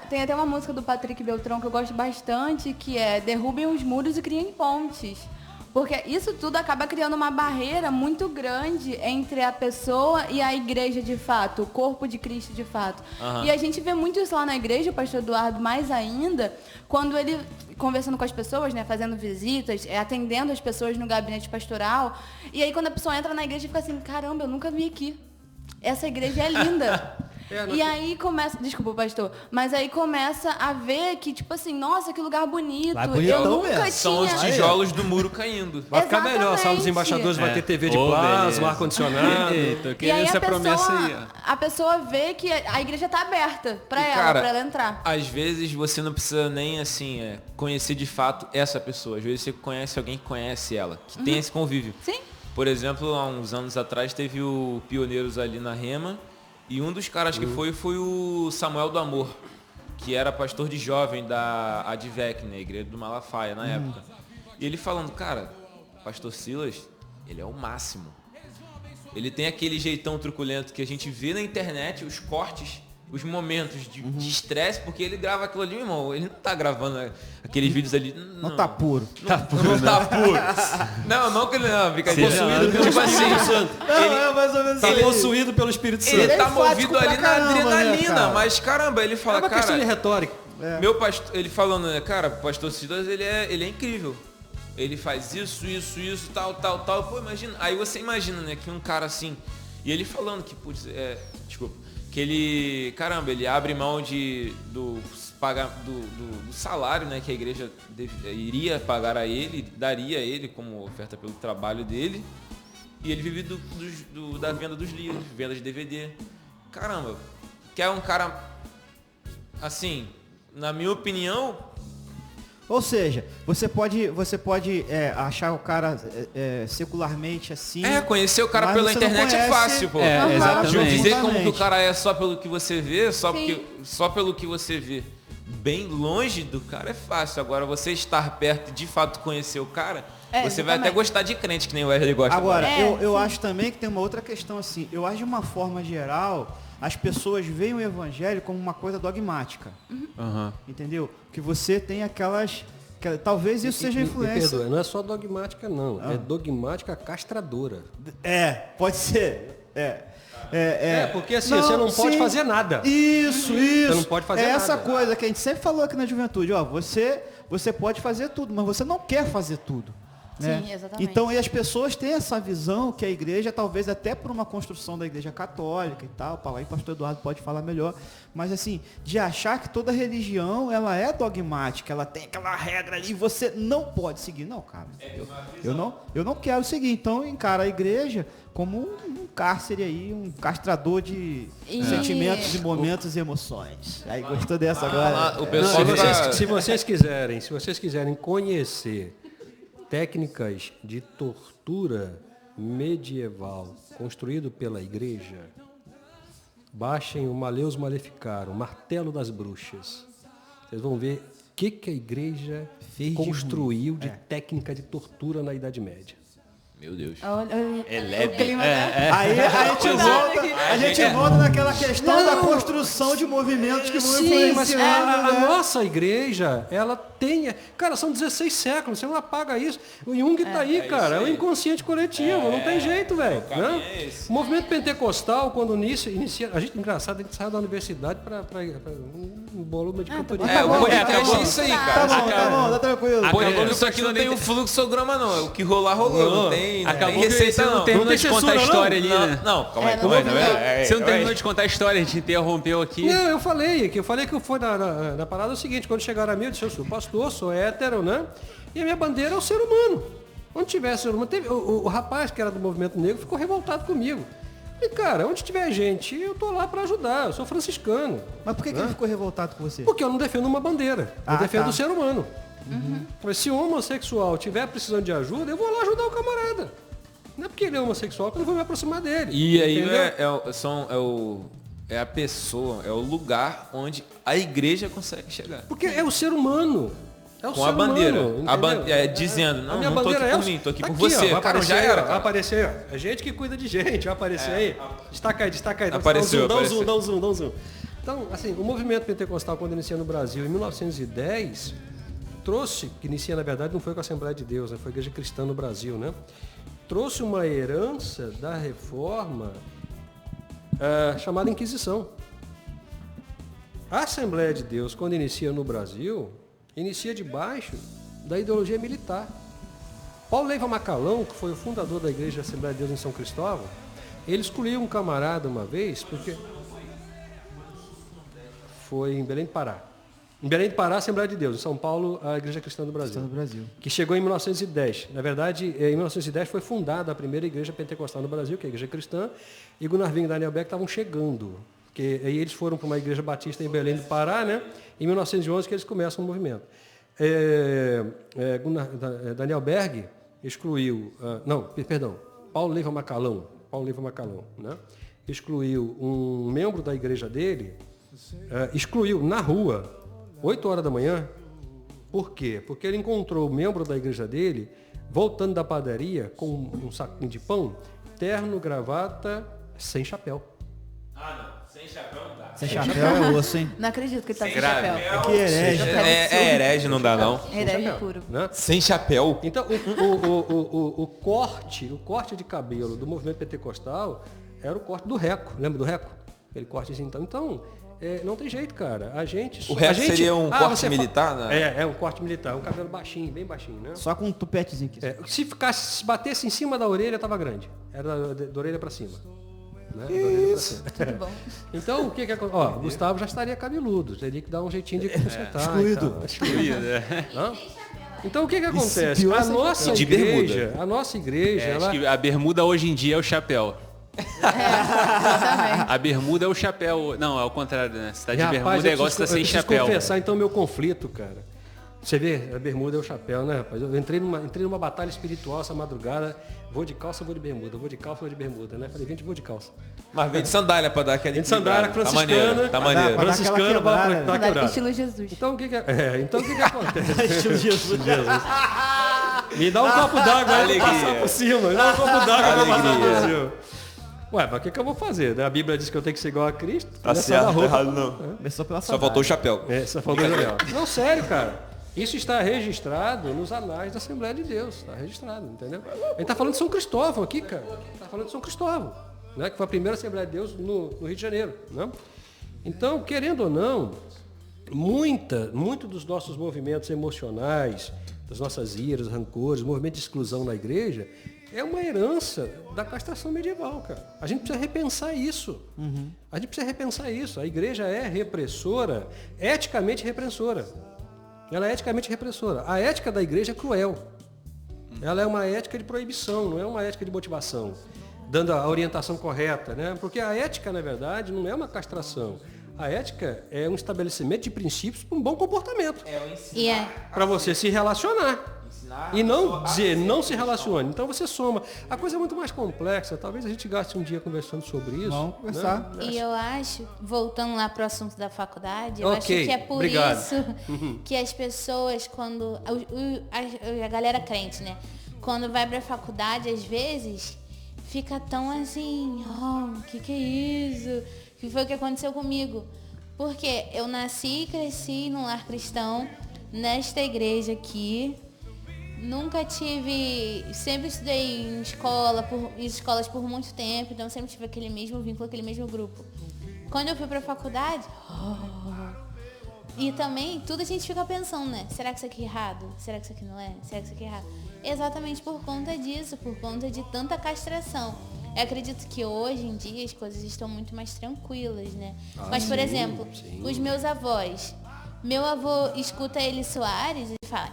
tem até uma música do Patrick Beltrão que eu gosto bastante, que é Derrubem os muros e criem pontes. Porque isso tudo acaba criando uma barreira muito grande entre a pessoa e a igreja de fato, o corpo de Cristo de fato. E a gente vê muito isso lá na igreja, o pastor Eduardo mais ainda, quando ele, conversando com as pessoas, né, fazendo visitas, atendendo as pessoas no gabinete pastoral, e aí quando a pessoa entra na igreja fica assim, caramba, eu nunca vim aqui. Essa igreja é linda. E aí começa, desculpa, pastor, mas aí começa a ver que, tipo assim, nossa, que lugar bonito. Lá é bonitão Eu nunca mesmo. tinha... São os tijolos do muro caindo. Vai ficar melhor, a sala dos Exatamente. embaixadores vai ter TV de Ô, plasma, beleza. ar-condicionado. Eita, eu E queria aí essa promessa aí. ó. a pessoa vê que a igreja tá aberta pra E, ela, cara, pra ela entrar. Às vezes você não precisa nem assim conhecer de fato essa pessoa. Às vezes você conhece alguém que conhece ela, que tem esse convívio. Sim. Por exemplo, há uns anos atrás teve o Pioneiros ali na Rema e um dos caras que foi o Samuel do Amor, que era pastor de jovem da Advec, né, igreja do Malafaia na época. E ele falando, cara, pastor Silas, ele é o máximo. Ele tem aquele jeitão truculento que a gente vê na internet, os cortes, os momentos de estresse, porque ele grava aquilo ali, meu irmão. Ele não tá gravando aqueles vídeos ali. Não tá puro. Não tá puro. Não que ele não, fica Possuído pelo tipo assim, Espírito Santo. É mais ou menos Tá isso. possuído pelo Espírito Santo. ele tá enfático movido pra ali na caramba, né, adrenalina, cara? mas caramba, ele É fala, uma questão de cara, retórica. meu pastor, ele falando, né, cara, o pastor Silas, ele é incrível. Ele faz isso, tal. Pô, imagina. Aí você imagina, né, que um cara assim, e ele falando que, putz, que ele, caramba, ele abre mão do salário, né, que a igreja iria pagar a ele, daria a ele como oferta pelo trabalho dele, e ele vive da venda dos livros, venda de DVD. Caramba, que é um cara, assim, na minha opinião, Ou seja, você pode achar o cara secularmente assim. conhecer o cara mas pela você não internet é conhece fácil, pô. exatamente. Dizer como que o Exatamente. cara é só pelo que você vê, Sim. só pelo que você vê bem longe do cara é fácil. Agora você estar perto e de fato conhecer o cara, você vai até exatamente. gostar de crente, que nem o Wesley gosta. Agora, É, eu sim. acho também que tem uma outra questão assim. Eu acho de uma forma geral, as pessoas veem o evangelho como uma coisa dogmática. Aham. Entendeu? Que você tem aquelas. Talvez isso seja Me influência. perdoa, não é só dogmática, não. É dogmática castradora. Pode ser. Porque assim, você não pode sim. fazer nada. Isso. Você não pode fazer É essa nada. coisa que a gente sempre falou aqui na juventude, ó, você pode fazer tudo, mas você não quer fazer tudo. Né? Sim, exatamente. Então, e as pessoas têm essa visão que a igreja, talvez até por uma construção da igreja católica e tal, para lá, e o pastor Eduardo pode falar melhor, mas assim, de achar que toda religião, ela é dogmática, ela tem aquela regra ali, você não pode seguir. Não, cara, eu não quero seguir. Então, encara a igreja como um cárcere aí, um castrador de sentimentos e momentos e emoções. Aí, gostou dessa agora? O pessoal Se vocês quiserem conhecer técnicas de tortura medieval construído pela igreja, baixem o Maleus Maleficarum, o martelo das bruxas. Vocês vão ver o que a igreja Fez de construiu de técnica de tortura na Idade Média. Meu Deus. É leve. Aí a gente volta naquela questão da construção de movimentos que vão Sim, mas influenciando. a né? nossa igreja, ela tem... Cara, são 16 séculos, você não apaga isso. O Jung tá aí, cara, é o inconsciente coletivo, não tem jeito, velho. Né? é esse. O movimento pentecostal, quando inicia... A gente, engraçado, a gente saiu da universidade para um volume de cantoria. O podcast acabou. é isso aí, Tá cara. bom, tá tranquilo. Pô, Acabou. isso aqui não tem um fluxograma, não. O que rolar, rolou. Não tem Acabou receita, que você não não. terminou tem de contar a censura, história ali, Não, né? não, calma aí, não calma aí. vou Tá falar. vendo? Você não terminou de contar a história, a gente interrompeu aqui. Não, eu falei que foi na parada é o seguinte, quando chegaram a mim, eu disse, eu sou pastor, sou hétero, né? E a minha bandeira é o ser humano. Onde tiver ser humano, o rapaz que era do movimento negro ficou revoltado comigo. E cara, onde tiver gente, eu tô lá para ajudar, eu sou franciscano. Mas por que ele ficou revoltado com você? Porque eu não defendo uma bandeira, eu defendo tá. o ser humano. Mas se um homossexual tiver precisando de ajuda, eu vou lá ajudar o camarada. Não é porque ele é homossexual que eu não vou me aproximar dele. E aí entendeu? é a pessoa, é o lugar onde a igreja consegue chegar. Porque é o ser humano. É o Com ser a bandeira. humano, Dizendo, a não, minha não tô aqui bandeira por mim, tô aqui tá por você. Ó, Cara, já aí, era, ó, vai cara. aparecer aí, ó. É gente que cuida de gente, vai aparecer aí. Destaca aí. Apareceu, dá um apareceu. zoom. Então, assim, o movimento pentecostal, quando inicia no Brasil, em 1910, que inicia, na verdade, não foi com a Assembleia de Deus, né? Foi a Igreja Cristã no Brasil, né? Trouxe uma herança da reforma chamada Inquisição. A Assembleia de Deus, quando inicia no Brasil, inicia debaixo da ideologia militar. Paulo Leiva Macalão, que foi o fundador da Igreja Assembleia de Deus em São Cristóvão, ele escolheu um camarada uma vez, porque foi em Belém do Pará. Em Belém do Pará, a Assembleia de Deus. Em São Paulo, a Igreja Cristã do Brasil. Que chegou em 1910. Na verdade, em 1910 foi fundada a primeira igreja pentecostal no Brasil, que é a Igreja Cristã, e Gunnar Wing e Daniel Beck estavam chegando. Aí eles foram para uma igreja batista em Belém do Pará, né? Em 1911 que eles começam o movimento. Daniel Berg excluiu... Paulo Leiva Macalão, né? Excluiu um membro da igreja dele, excluiu na rua, 8 horas da manhã. Por quê? Porque ele encontrou o membro da igreja dele voltando da padaria com um saquinho de pão, terno, gravata, sem chapéu. Sem chapéu não dá. Sem chapéu é osso, hein? Não acredito que ele tá sem grave. chapéu. É que herege. É herege, não dá não. Herege puro. Né? Sem chapéu. Então, o corte de cabelo do movimento pentecostal era o corte do reco. Lembra do reco? Aquele cortezinho. Então, não tem jeito, cara. O reco seria um corte militar? Né? É um corte militar. Um cabelo baixinho, bem baixinho, né? Só com um tupetezinho aqui. Se batesse em cima da orelha, tava grande. Era da orelha para cima. Né? Isso. Tudo bom. Então, o que acontece? Ó, Gustavo já estaria cabeludo. Teria que dar um jeitinho de consertar. Excluído. Excluído, né? Então, o que acontece? pior A sem nossa igreja, Acho que a bermuda hoje em dia é o chapéu. Exatamente. A bermuda é o chapéu. Não, é o contrário, né? Você tá de Rapaz, bermuda é igual você tá sem eu preciso chapéu. confessar então meu conflito, cara. Você vê, a bermuda é o chapéu, né, rapaz? Eu entrei numa batalha espiritual essa madrugada. Vou de calça, vou de bermuda. Vou de calça, vou de bermuda, né? Falei, vem de vou de calça. Mas vem de sandália pra dar aquela Vem de sandália franciscana. Tá maneiro. Pra dar Franciscana aquela para quebrada. dar quebrada. Estilo Jesus. Então o que acontece? Estilo Jesus. Me dá um copo d'água aí pra passar por cima. Me dá um copo d'água pra passar por cima. Ué, mas o que eu vou fazer? Né? A Bíblia diz que eu tenho que ser igual a Cristo. Tá certo, tá errado não. Começou pela Só faltou o chapéu. Só faltou o chapéu. Não, sério, cara. Isso está registrado nos anais da Assembleia de Deus. Está registrado, entendeu? A gente está falando de São Cristóvão aqui, cara. Está falando de São Cristóvão, né? Que foi a primeira Assembleia de Deus no Rio de Janeiro. Né? Então, querendo ou não, muito dos nossos movimentos emocionais, das nossas iras, rancores, movimento de exclusão na igreja, é uma herança da castração medieval, cara. A gente precisa repensar isso. A gente precisa repensar isso. A igreja é repressora, eticamente repressora. Ela é eticamente repressora. A ética da igreja é cruel. Ela é uma ética de proibição, não é uma ética de motivação, dando a orientação correta, né? Porque a ética, na verdade, não é uma castração. A ética é um estabelecimento de princípios para um bom comportamento. Para você se relacionar. E não dizer, não se relacione. Então você soma. A coisa é muito mais complexa. Talvez a gente gaste um dia conversando sobre isso. Vamos conversar. E eu acho, voltando lá pro assunto da faculdade, eu Ok, acho que é por obrigado. isso que as pessoas, quando. A galera crente, né? Quando vai pra faculdade, às vezes, fica tão assim, que é isso? O que foi o que aconteceu comigo? Porque eu nasci e cresci num lar cristão, nesta igreja aqui. Nunca tive, sempre estudei em escolas por muito tempo, então sempre tive aquele mesmo vínculo, aquele mesmo grupo. Quando eu fui pra faculdade, e também tudo a gente fica pensando, né? Será que isso aqui é errado? Será que isso aqui não é? Será que isso aqui é errado? Exatamente por conta disso, por conta de tanta castração. Eu acredito que hoje em dia as coisas estão muito mais tranquilas, né? Mas, por exemplo, os meus avós. Meu avô escuta Eli Soares e fala,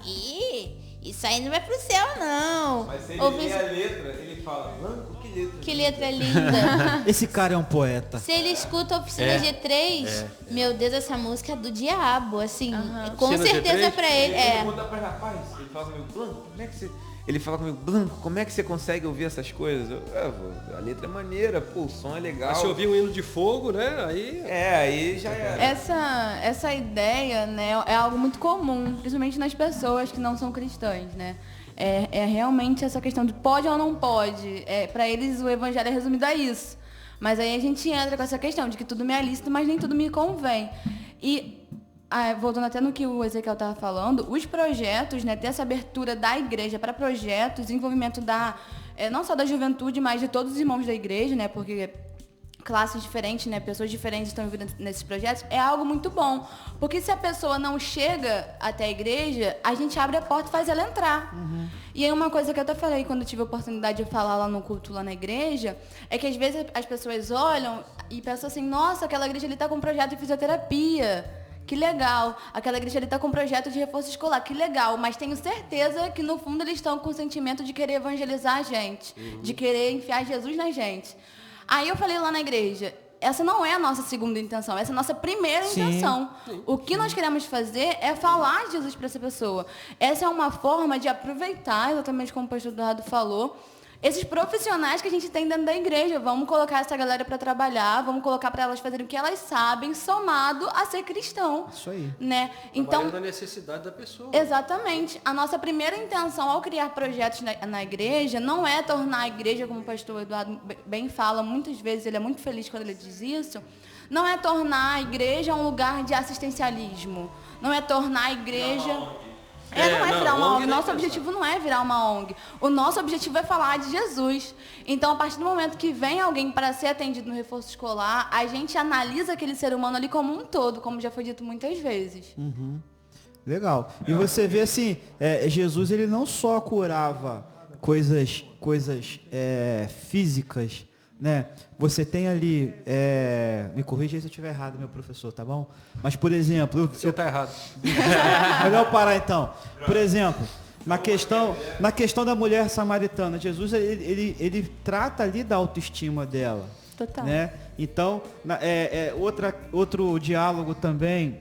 isso aí não vai pro céu, não. Mas se ele lê a letra, ele fala, que letra? Que letra linda. Esse cara é um poeta. Se ele escuta Oficina G3, meu Deus, essa música é do diabo, assim, com Oficina certeza G3? pra ele. Ele pergunta pra rapaz, ele fala, meu plano, como é que você... Ele fala comigo, Blanco, como é que você consegue ouvir essas coisas? A letra é maneira, pô, o som é legal. Mas se ouvir um hino de fogo, né? Aí já era. Essa ideia, né, é algo muito comum, principalmente nas pessoas que não são cristãs, né? É realmente essa questão de pode ou não pode. Para eles o evangelho é resumido a isso. Mas aí a gente entra com essa questão de que tudo me é lícito, mas nem tudo me convém. E voltando até no que o Ezequiel estava falando, os projetos, né, ter essa abertura da igreja para projetos, desenvolvimento não só da juventude, mas de todos os irmãos da igreja, né, porque classes diferentes, né, pessoas diferentes estão envolvidas nesses projetos, é algo muito bom. Porque se a pessoa não chega até a igreja, a gente abre a porta e faz ela entrar. Uhum. E aí uma coisa que eu até falei quando eu tive a oportunidade de falar lá no culto, lá na igreja, é que às vezes as pessoas olham e pensam assim, nossa, aquela igreja ali está com um projeto de fisioterapia. Que legal. Aquela igreja ali está com um projeto de reforço escolar. Que legal. Mas tenho certeza que no fundo eles estão com o sentimento de querer evangelizar a gente. Uhum. De querer enfiar Jesus na gente. Aí eu falei lá na igreja, essa não é a nossa segunda intenção, essa é a nossa primeira intenção. O que nós queremos fazer é falar de Jesus para essa pessoa. Essa é uma forma de aproveitar, exatamente como o pastor Eduardo falou, esses profissionais que a gente tem dentro da igreja. Vamos colocar essa galera para trabalhar, vamos colocar para elas fazerem o que elas sabem, somado a ser cristão. Isso aí. Né? Então, da necessidade da pessoa. Exatamente. A nossa primeira intenção ao criar projetos na igreja não é tornar a igreja, como o pastor Eduardo bem fala, muitas vezes ele é muito feliz quando ele diz isso, não é tornar a igreja um lugar de assistencialismo. Não é tornar a igreja... não é virar uma ONG. Nosso objetivo não é virar uma ONG. O nosso objetivo é falar de Jesus. Então, a partir do momento que vem alguém para ser atendido no reforço escolar, a gente analisa aquele ser humano ali como um todo, como já foi dito muitas vezes. Uhum. Legal. E você vê assim, Jesus ele não só curava coisas físicas, né? Você tem ali, me corrija se eu estiver errado, meu professor, tá bom? Mas, por exemplo... Você está errado. Melhor parar, então. Por exemplo, na questão da mulher samaritana, Jesus, ele trata ali da autoestima dela. Total. Né? Então, outro diálogo também,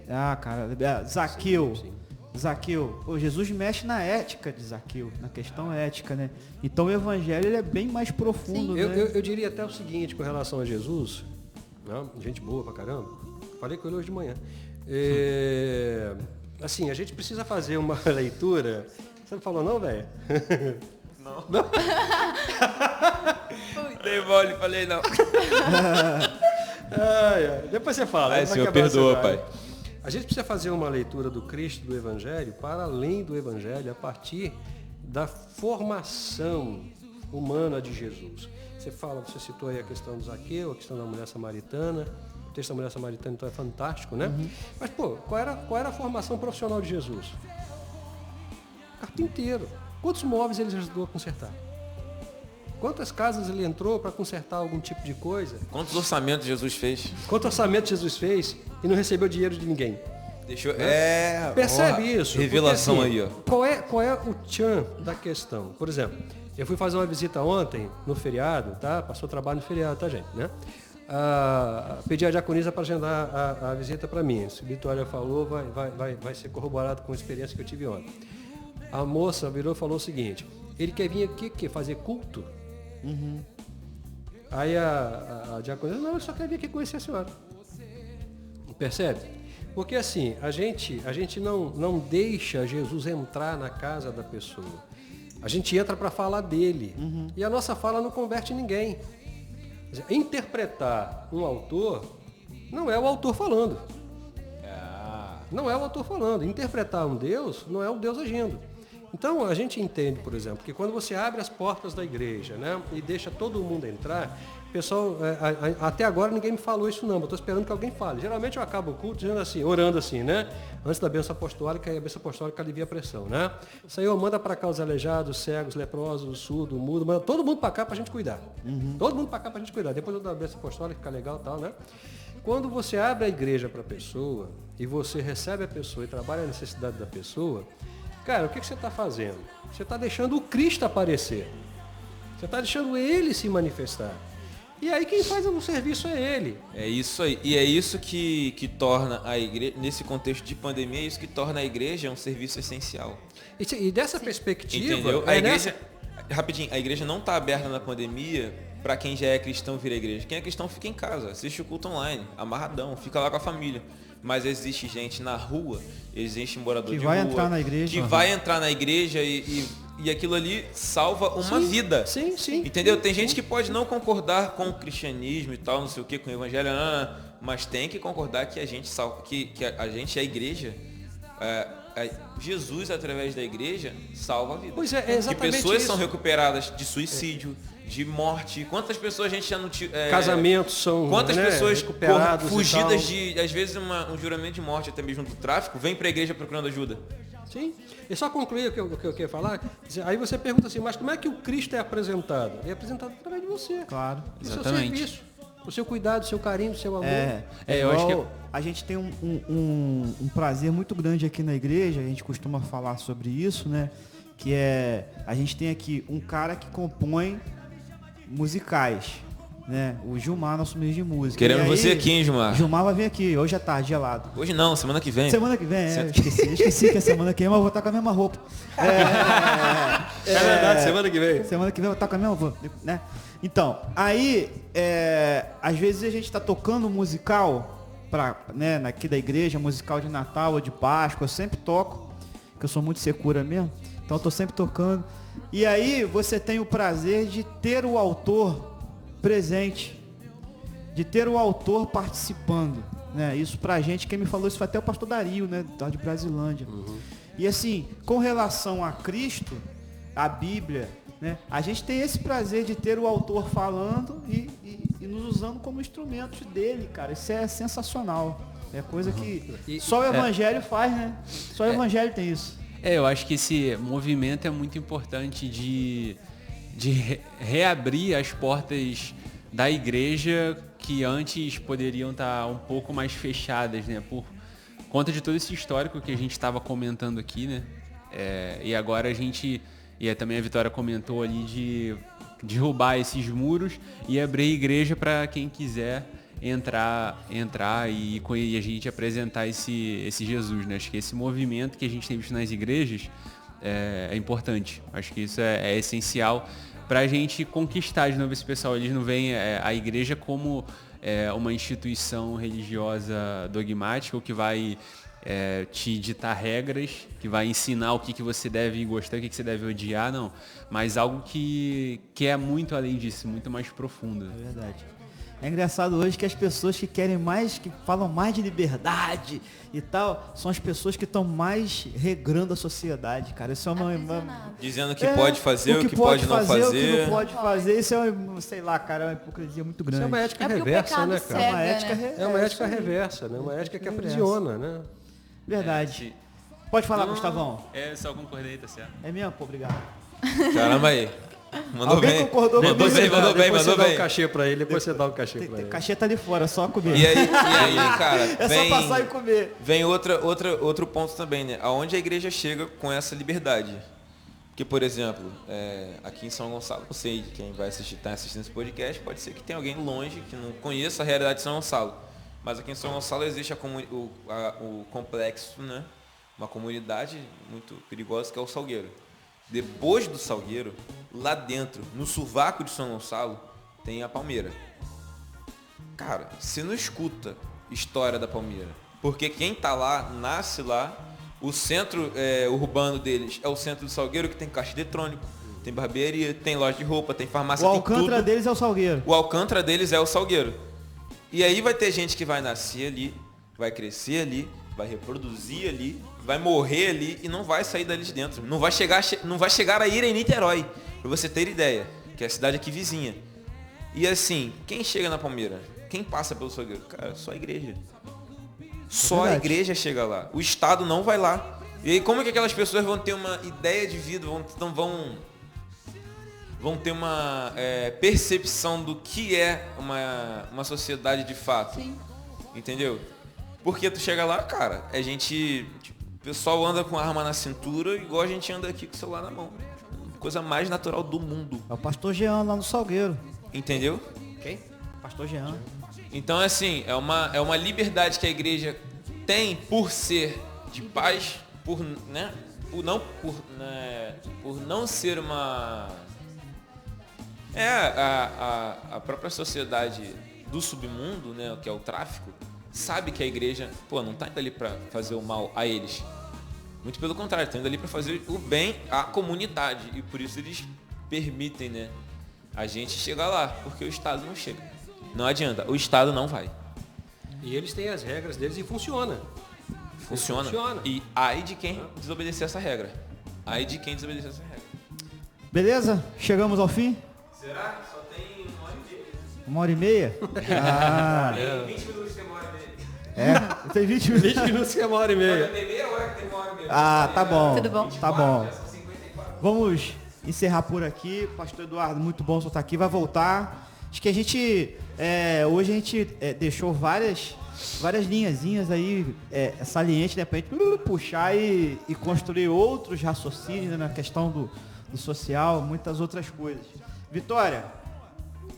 Zaqueu. Sim. Zaqueu, Jesus mexe na ética de Zaqueu, na questão ética, né? Então o evangelho ele é bem mais profundo, né? Eu diria até o seguinte com relação a Jesus, né? Gente boa pra caramba, falei com ele hoje de manhã. Assim, a gente precisa fazer uma leitura. Você não falou não, velho? Não. Dei mole, falei não. Depois você fala. Senhor, perdoa, pai. A gente precisa fazer uma leitura do Cristo, do Evangelho, para além do Evangelho, a partir da formação humana de Jesus. Você citou aí a questão do Zaqueu, a questão da mulher samaritana. O texto da mulher samaritana então é fantástico, né? Uhum. Mas, qual era a formação profissional de Jesus? Carpinteiro. Quantos móveis ele ajudou a consertar? Quantas casas ele entrou para consertar algum tipo de coisa? Quantos orçamentos Jesus fez? Quantos orçamentos Jesus fez e não recebeu dinheiro de ninguém? Percebe isso? Revelação porque, assim, aí, ó. Qual é o tchan da questão? Por exemplo, eu fui fazer uma visita ontem, no feriado, tá? Passou trabalho no feriado, tá, gente? Né? Pedi a diaconisa para agendar a visita para mim. Se a Vitória falou, vai ser corroborado com a experiência que eu tive ontem. A moça virou e falou o seguinte: ele quer vir aqui fazer culto? Uhum. Aí a diaconisa, não, eu só quero vir aqui conhecer a senhora. Percebe? Porque assim, a gente não deixa Jesus entrar na casa da pessoa. A gente entra para falar dele. Uhum. E a nossa fala não converte ninguém. Interpretar um autor não é o autor falando. Não é o autor falando. Interpretar um Deus não é o Deus agindo. Então, a gente entende, por exemplo, que quando você abre as portas da igreja, né, e deixa todo mundo entrar, pessoal, até agora ninguém me falou isso não, eu estou esperando que alguém fale. Geralmente eu acabo o culto dizendo assim, orando assim, né, antes da bênção apostólica, e a bênção apostólica alivia a pressão, né. Senhor, manda para cá os aleijados, cegos, leprosos, surdos, mudos, manda todo mundo para cá para a gente cuidar. Uhum. Todo mundo para cá para a gente cuidar. Depois eu dou a bênção apostólica, fica legal e tal, né. Quando você abre a igreja para a pessoa, e você recebe a pessoa e trabalha a necessidade da pessoa, cara, o que você está fazendo? Você está deixando o Cristo aparecer. Você está deixando ele se manifestar. E aí quem faz o serviço é ele. É isso aí. E é isso que torna a igreja, nesse contexto de pandemia, é isso que torna a igreja um serviço essencial. E dessa perspectiva... Entendeu? é A igreja, rapidinho, a igreja não está aberta na pandemia para quem já é cristão vir à igreja. Quem é cristão fica em casa, assiste o culto online, amarradão, fica lá com a família. Mas existe gente na rua, existe morador Que de vai rua, entrar na igreja. que vai entrar na igreja e aquilo ali salva uma vida. Sim, sim. Entendeu? Tem gente que pode não concordar com o cristianismo e tal, não sei o que, com o evangelho, mas tem que concordar que a gente que a gente é a igreja. Jesus, através da igreja, salva a vida. Pois é exatamente que pessoas isso. são recuperadas de suicídio, de morte. Quantas pessoas a gente já não... Casamentos são Quantas pessoas recuperados fugidas de, às vezes, um juramento de morte, até mesmo do tráfico, vêm para a igreja procurando ajuda. Sim. E só concluir o que eu queria falar. Aí você pergunta assim, mas como é que o Cristo é apresentado? Ele é apresentado através de você. Claro. Do seu Exatamente. serviço, o seu cuidado, o seu carinho, o seu amor. Eu acho que a gente tem um prazer muito grande aqui na igreja, a gente costuma falar sobre isso, né? Que é, a gente tem aqui um cara que compõe musicais, né? O Gilmar, nosso mês de música. Queremos E aí, você aqui, hein, Gilmar? Gilmar vai vir aqui, hoje à tarde, gelado. Hoje não, semana que vem. Semana que vem, esqueci que é semana que vem, mas eu vou estar com a mesma roupa. É verdade, semana que vem. Semana que vem eu vou estar com a mesma roupa, né? Então, aí, às vezes a gente está tocando musical, aqui da igreja, musical de Natal ou de Páscoa, eu sempre toco, porque eu sou muito secura mesmo, então eu tô sempre tocando. E aí você tem o prazer de ter o autor presente, de ter o autor participando, né? Isso pra gente, quem me falou isso foi até o pastor Dario, né? De Brasilândia. E assim, com relação a Cristo, a Bíblia, né? A gente tem esse prazer de ter o autor falando e nos usando como instrumentos dele, cara. Isso é sensacional. É coisa que só o Evangelho faz, né? Só o Evangelho tem isso. Eu acho que esse movimento é muito importante de reabrir as portas da igreja que antes poderiam estar um pouco mais fechadas, né? Por conta de todo esse histórico que a gente estava comentando aqui, né? E agora a gente, e também a Vitória comentou ali de derrubar esses muros e abrir a igreja para quem quiser entrar e a gente apresentar esse Jesus, né? Acho que esse movimento que a gente tem visto nas igrejas é importante. Acho que isso é essencial para a gente conquistar de novo esse pessoal. Eles não veem a igreja como uma instituição religiosa dogmática ou que vai te ditar regras, que vai ensinar o que você deve gostar, o que você deve odiar, não. Mas algo que é muito além disso, muito mais profundo. É verdade. É engraçado hoje que as pessoas que querem mais, que falam mais de liberdade e tal, são as pessoas que estão mais regrando a sociedade, cara. Isso é uma dizendo que pode fazer, o que pode não fazer. O que não pode fazer, isso é, sei lá, cara, é uma hipocrisia muito grande. Isso é uma ética porque o reversa, né, pecado cara? cega, uma ética né? É uma ética reversa, né? Uma ética que aprisiona, né? Verdade. Pode falar, Gustavão. Só concordei, tá certo. É mesmo? Pô, obrigado. Caramba aí. Mandou Alguém bem. concordou Mandou comigo? bem, mandou bem, Depois mandou você dá bem. um cachê pra ele, depois você dá um cachê pra Tem ele. cachê tá ali fora, só comer. E aí, cara, É só passar e comer. vem outro ponto também, né? Aonde a igreja chega com essa liberdade. Porque, por exemplo, aqui em São Gonçalo, não sei quem vai tá assistindo esse podcast, pode ser que tenha alguém longe que não conheça a realidade de São Gonçalo. Mas aqui em São Gonçalo existe o complexo, né? Uma comunidade muito perigosa que é o Salgueiro. Depois do Salgueiro, lá dentro, no sovaco de São Gonçalo, tem a Palmeira. Cara, você não escuta história da Palmeira. Porque quem tá lá, nasce lá. O centro urbano deles é o centro do Salgueiro, que tem caixa eletrônico, tem barbearia, tem loja de roupa, tem farmácia, O tem Alcântara tudo. deles é o Salgueiro. O Alcântara deles é o Salgueiro. E aí vai ter gente que vai nascer ali, vai crescer ali, vai reproduzir ali, vai morrer ali e não vai sair dali de dentro. Não vai chegar a ir em Niterói, pra você ter ideia, que é a cidade aqui vizinha. E assim, quem chega na Palmeira? Quem passa pelo Salgueiro? Cara, só a igreja. Só a igreja chega lá. O Estado não vai lá. E aí como é que aquelas pessoas vão ter uma ideia de vida, vão ter uma percepção do que é uma sociedade de fato? Sim. Entendeu? Porque tu chega lá, cara, o pessoal anda com a arma na cintura igual a gente anda aqui com o celular na mão. Coisa mais natural do mundo. É o pastor Jean lá no Salgueiro. Entendeu? Quem? Pastor Jean. Então, assim, é uma liberdade que a igreja tem por ser de paz, por não ser uma... A própria sociedade do submundo, né, que é o tráfico, sabe que a igreja, não está indo ali para fazer o mal a eles. Muito pelo contrário, está indo ali para fazer o bem à comunidade. E por isso eles permitem, né, a gente chegar lá, porque o Estado não chega. Não adianta, o Estado não vai. E eles têm as regras deles e funciona. Funciona. E ai de quem desobedecer essa regra. Ai de quem desobedecer essa regra. Beleza? Chegamos ao fim? Será? Só tem 1h30. 1h30? Ah, Tem 20 minutos que tem 1h30. tem 20 minutos. 20 minutos que é 1h30. Tem meia hora que tem 1h30. Ah, tá bom. Tudo bom? Tá bom. Vamos encerrar por aqui. Pastor Eduardo, muito bom você estar aqui. Vai voltar. Acho que a gente, hoje a gente deixou várias linhazinhas aí salientes, né, pra gente puxar e construir outros raciocínios, né, na questão do social, muitas outras coisas. Vitória,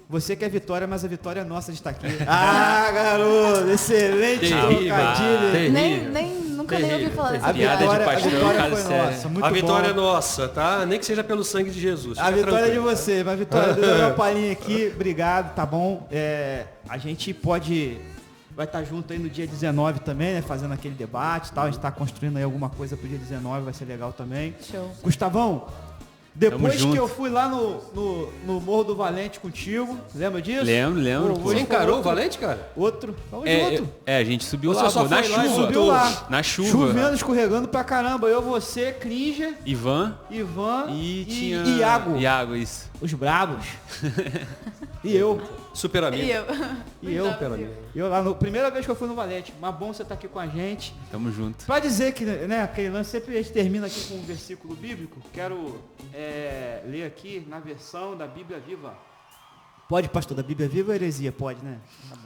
você que é Vitória, mas a vitória é nossa de estar aqui. Ah, garoto, excelente trocadilho. Nunca nem ouvi falar dessa Piada de piada. pastor, a vitória caso foi sério. nossa, muito A vitória é bom. nossa, tá? Nem que seja pelo sangue de Jesus. A Fica vitória é de tranquilo. você, mas Vitória, deixa eu dar uma palhinha aqui, obrigado, tá bom? A gente vai estar junto aí no dia 19 também, né, fazendo aquele debate e tal, a gente tá construindo aí alguma coisa pro dia 19, vai ser legal também. Show. Gustavão, depois que junto. eu fui lá no Morro do Valente contigo, lembra disso? Lembro. Pô, pô. Você encarou o Valente, cara? Outro, vamos junto. A gente subiu Você lá, só pô, na foi lá e chuva. Subiu lá. Na chuva. Chovendo, escorregando pra caramba. Eu, você, Cringer, Ivan Ivan e tinha... Iago. Iago, isso. Os brabos. E eu. Super amigo. E eu. Super amigo. Eu lá, primeira vez que eu fui no Valente. Mas bom você estar aqui com a gente. Tamo junto. Pra dizer que, né, aquele lance, sempre a gente termina aqui com um versículo bíblico. Quero ler aqui na versão da Bíblia Viva. Pode, pastor, da Bíblia Viva ou heresia? Pode, né?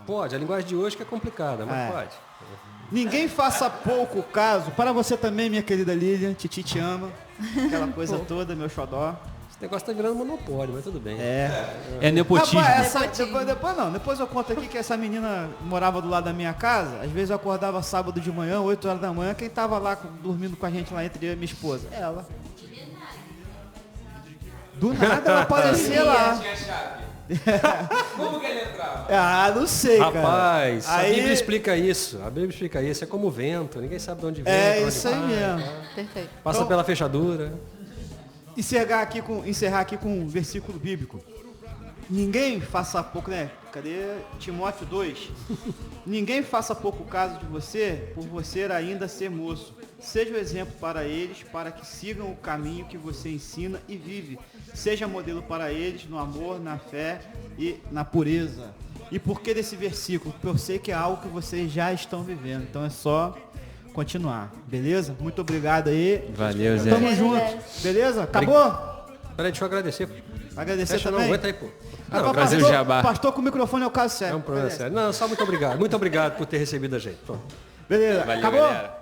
Pode, a linguagem de hoje que é complicada, mas pode. Ninguém faça pouco caso. Para você também, minha querida Lilian. Titi te ama. Aquela coisa toda, meu xodó. Esse negócio tá virando monopólio, mas tudo bem. É nepotismo. Rapaz, depois eu conto aqui que essa menina morava do lado da minha casa. Às vezes eu acordava sábado de manhã, 8 horas da manhã. Quem tava lá dormindo com a gente lá entre eu e minha esposa? Ela. Do nada ela aparecia lá. Tinha chave. Como que ele entrava? Ah, não sei, cara. Rapaz, a Aí- Bíblia explica isso. A Bíblia explica isso. É como o vento, ninguém sabe de onde vem. É pra onde isso aí vai. mesmo. Perfeito. Passa Então- pela fechadura. Encerrar aqui com um versículo bíblico. Ninguém faça pouco, né? Cadê Timóteo 2? Ninguém faça pouco caso de você, por você ainda ser moço. Seja o exemplo para eles, para que sigam o caminho que você ensina e vive. Seja modelo para eles no amor, na fé e na pureza. E por que desse versículo? Porque eu sei que é algo que vocês já estão vivendo. Então é só continuar, beleza? Muito obrigado aí. Valeu, Zé. Tamo junto, beleza? Acabou? Peraí, deixa eu agradecer. Agradecer Fecha não, também. aguenta aí, pô. Agora, prazer, pastor, Jabá. pastor com o microfone é o caso É sério. um problema sério. Não, só muito obrigado. Muito obrigado por ter recebido a gente. Pronto. Beleza, Valeu, acabou? galera.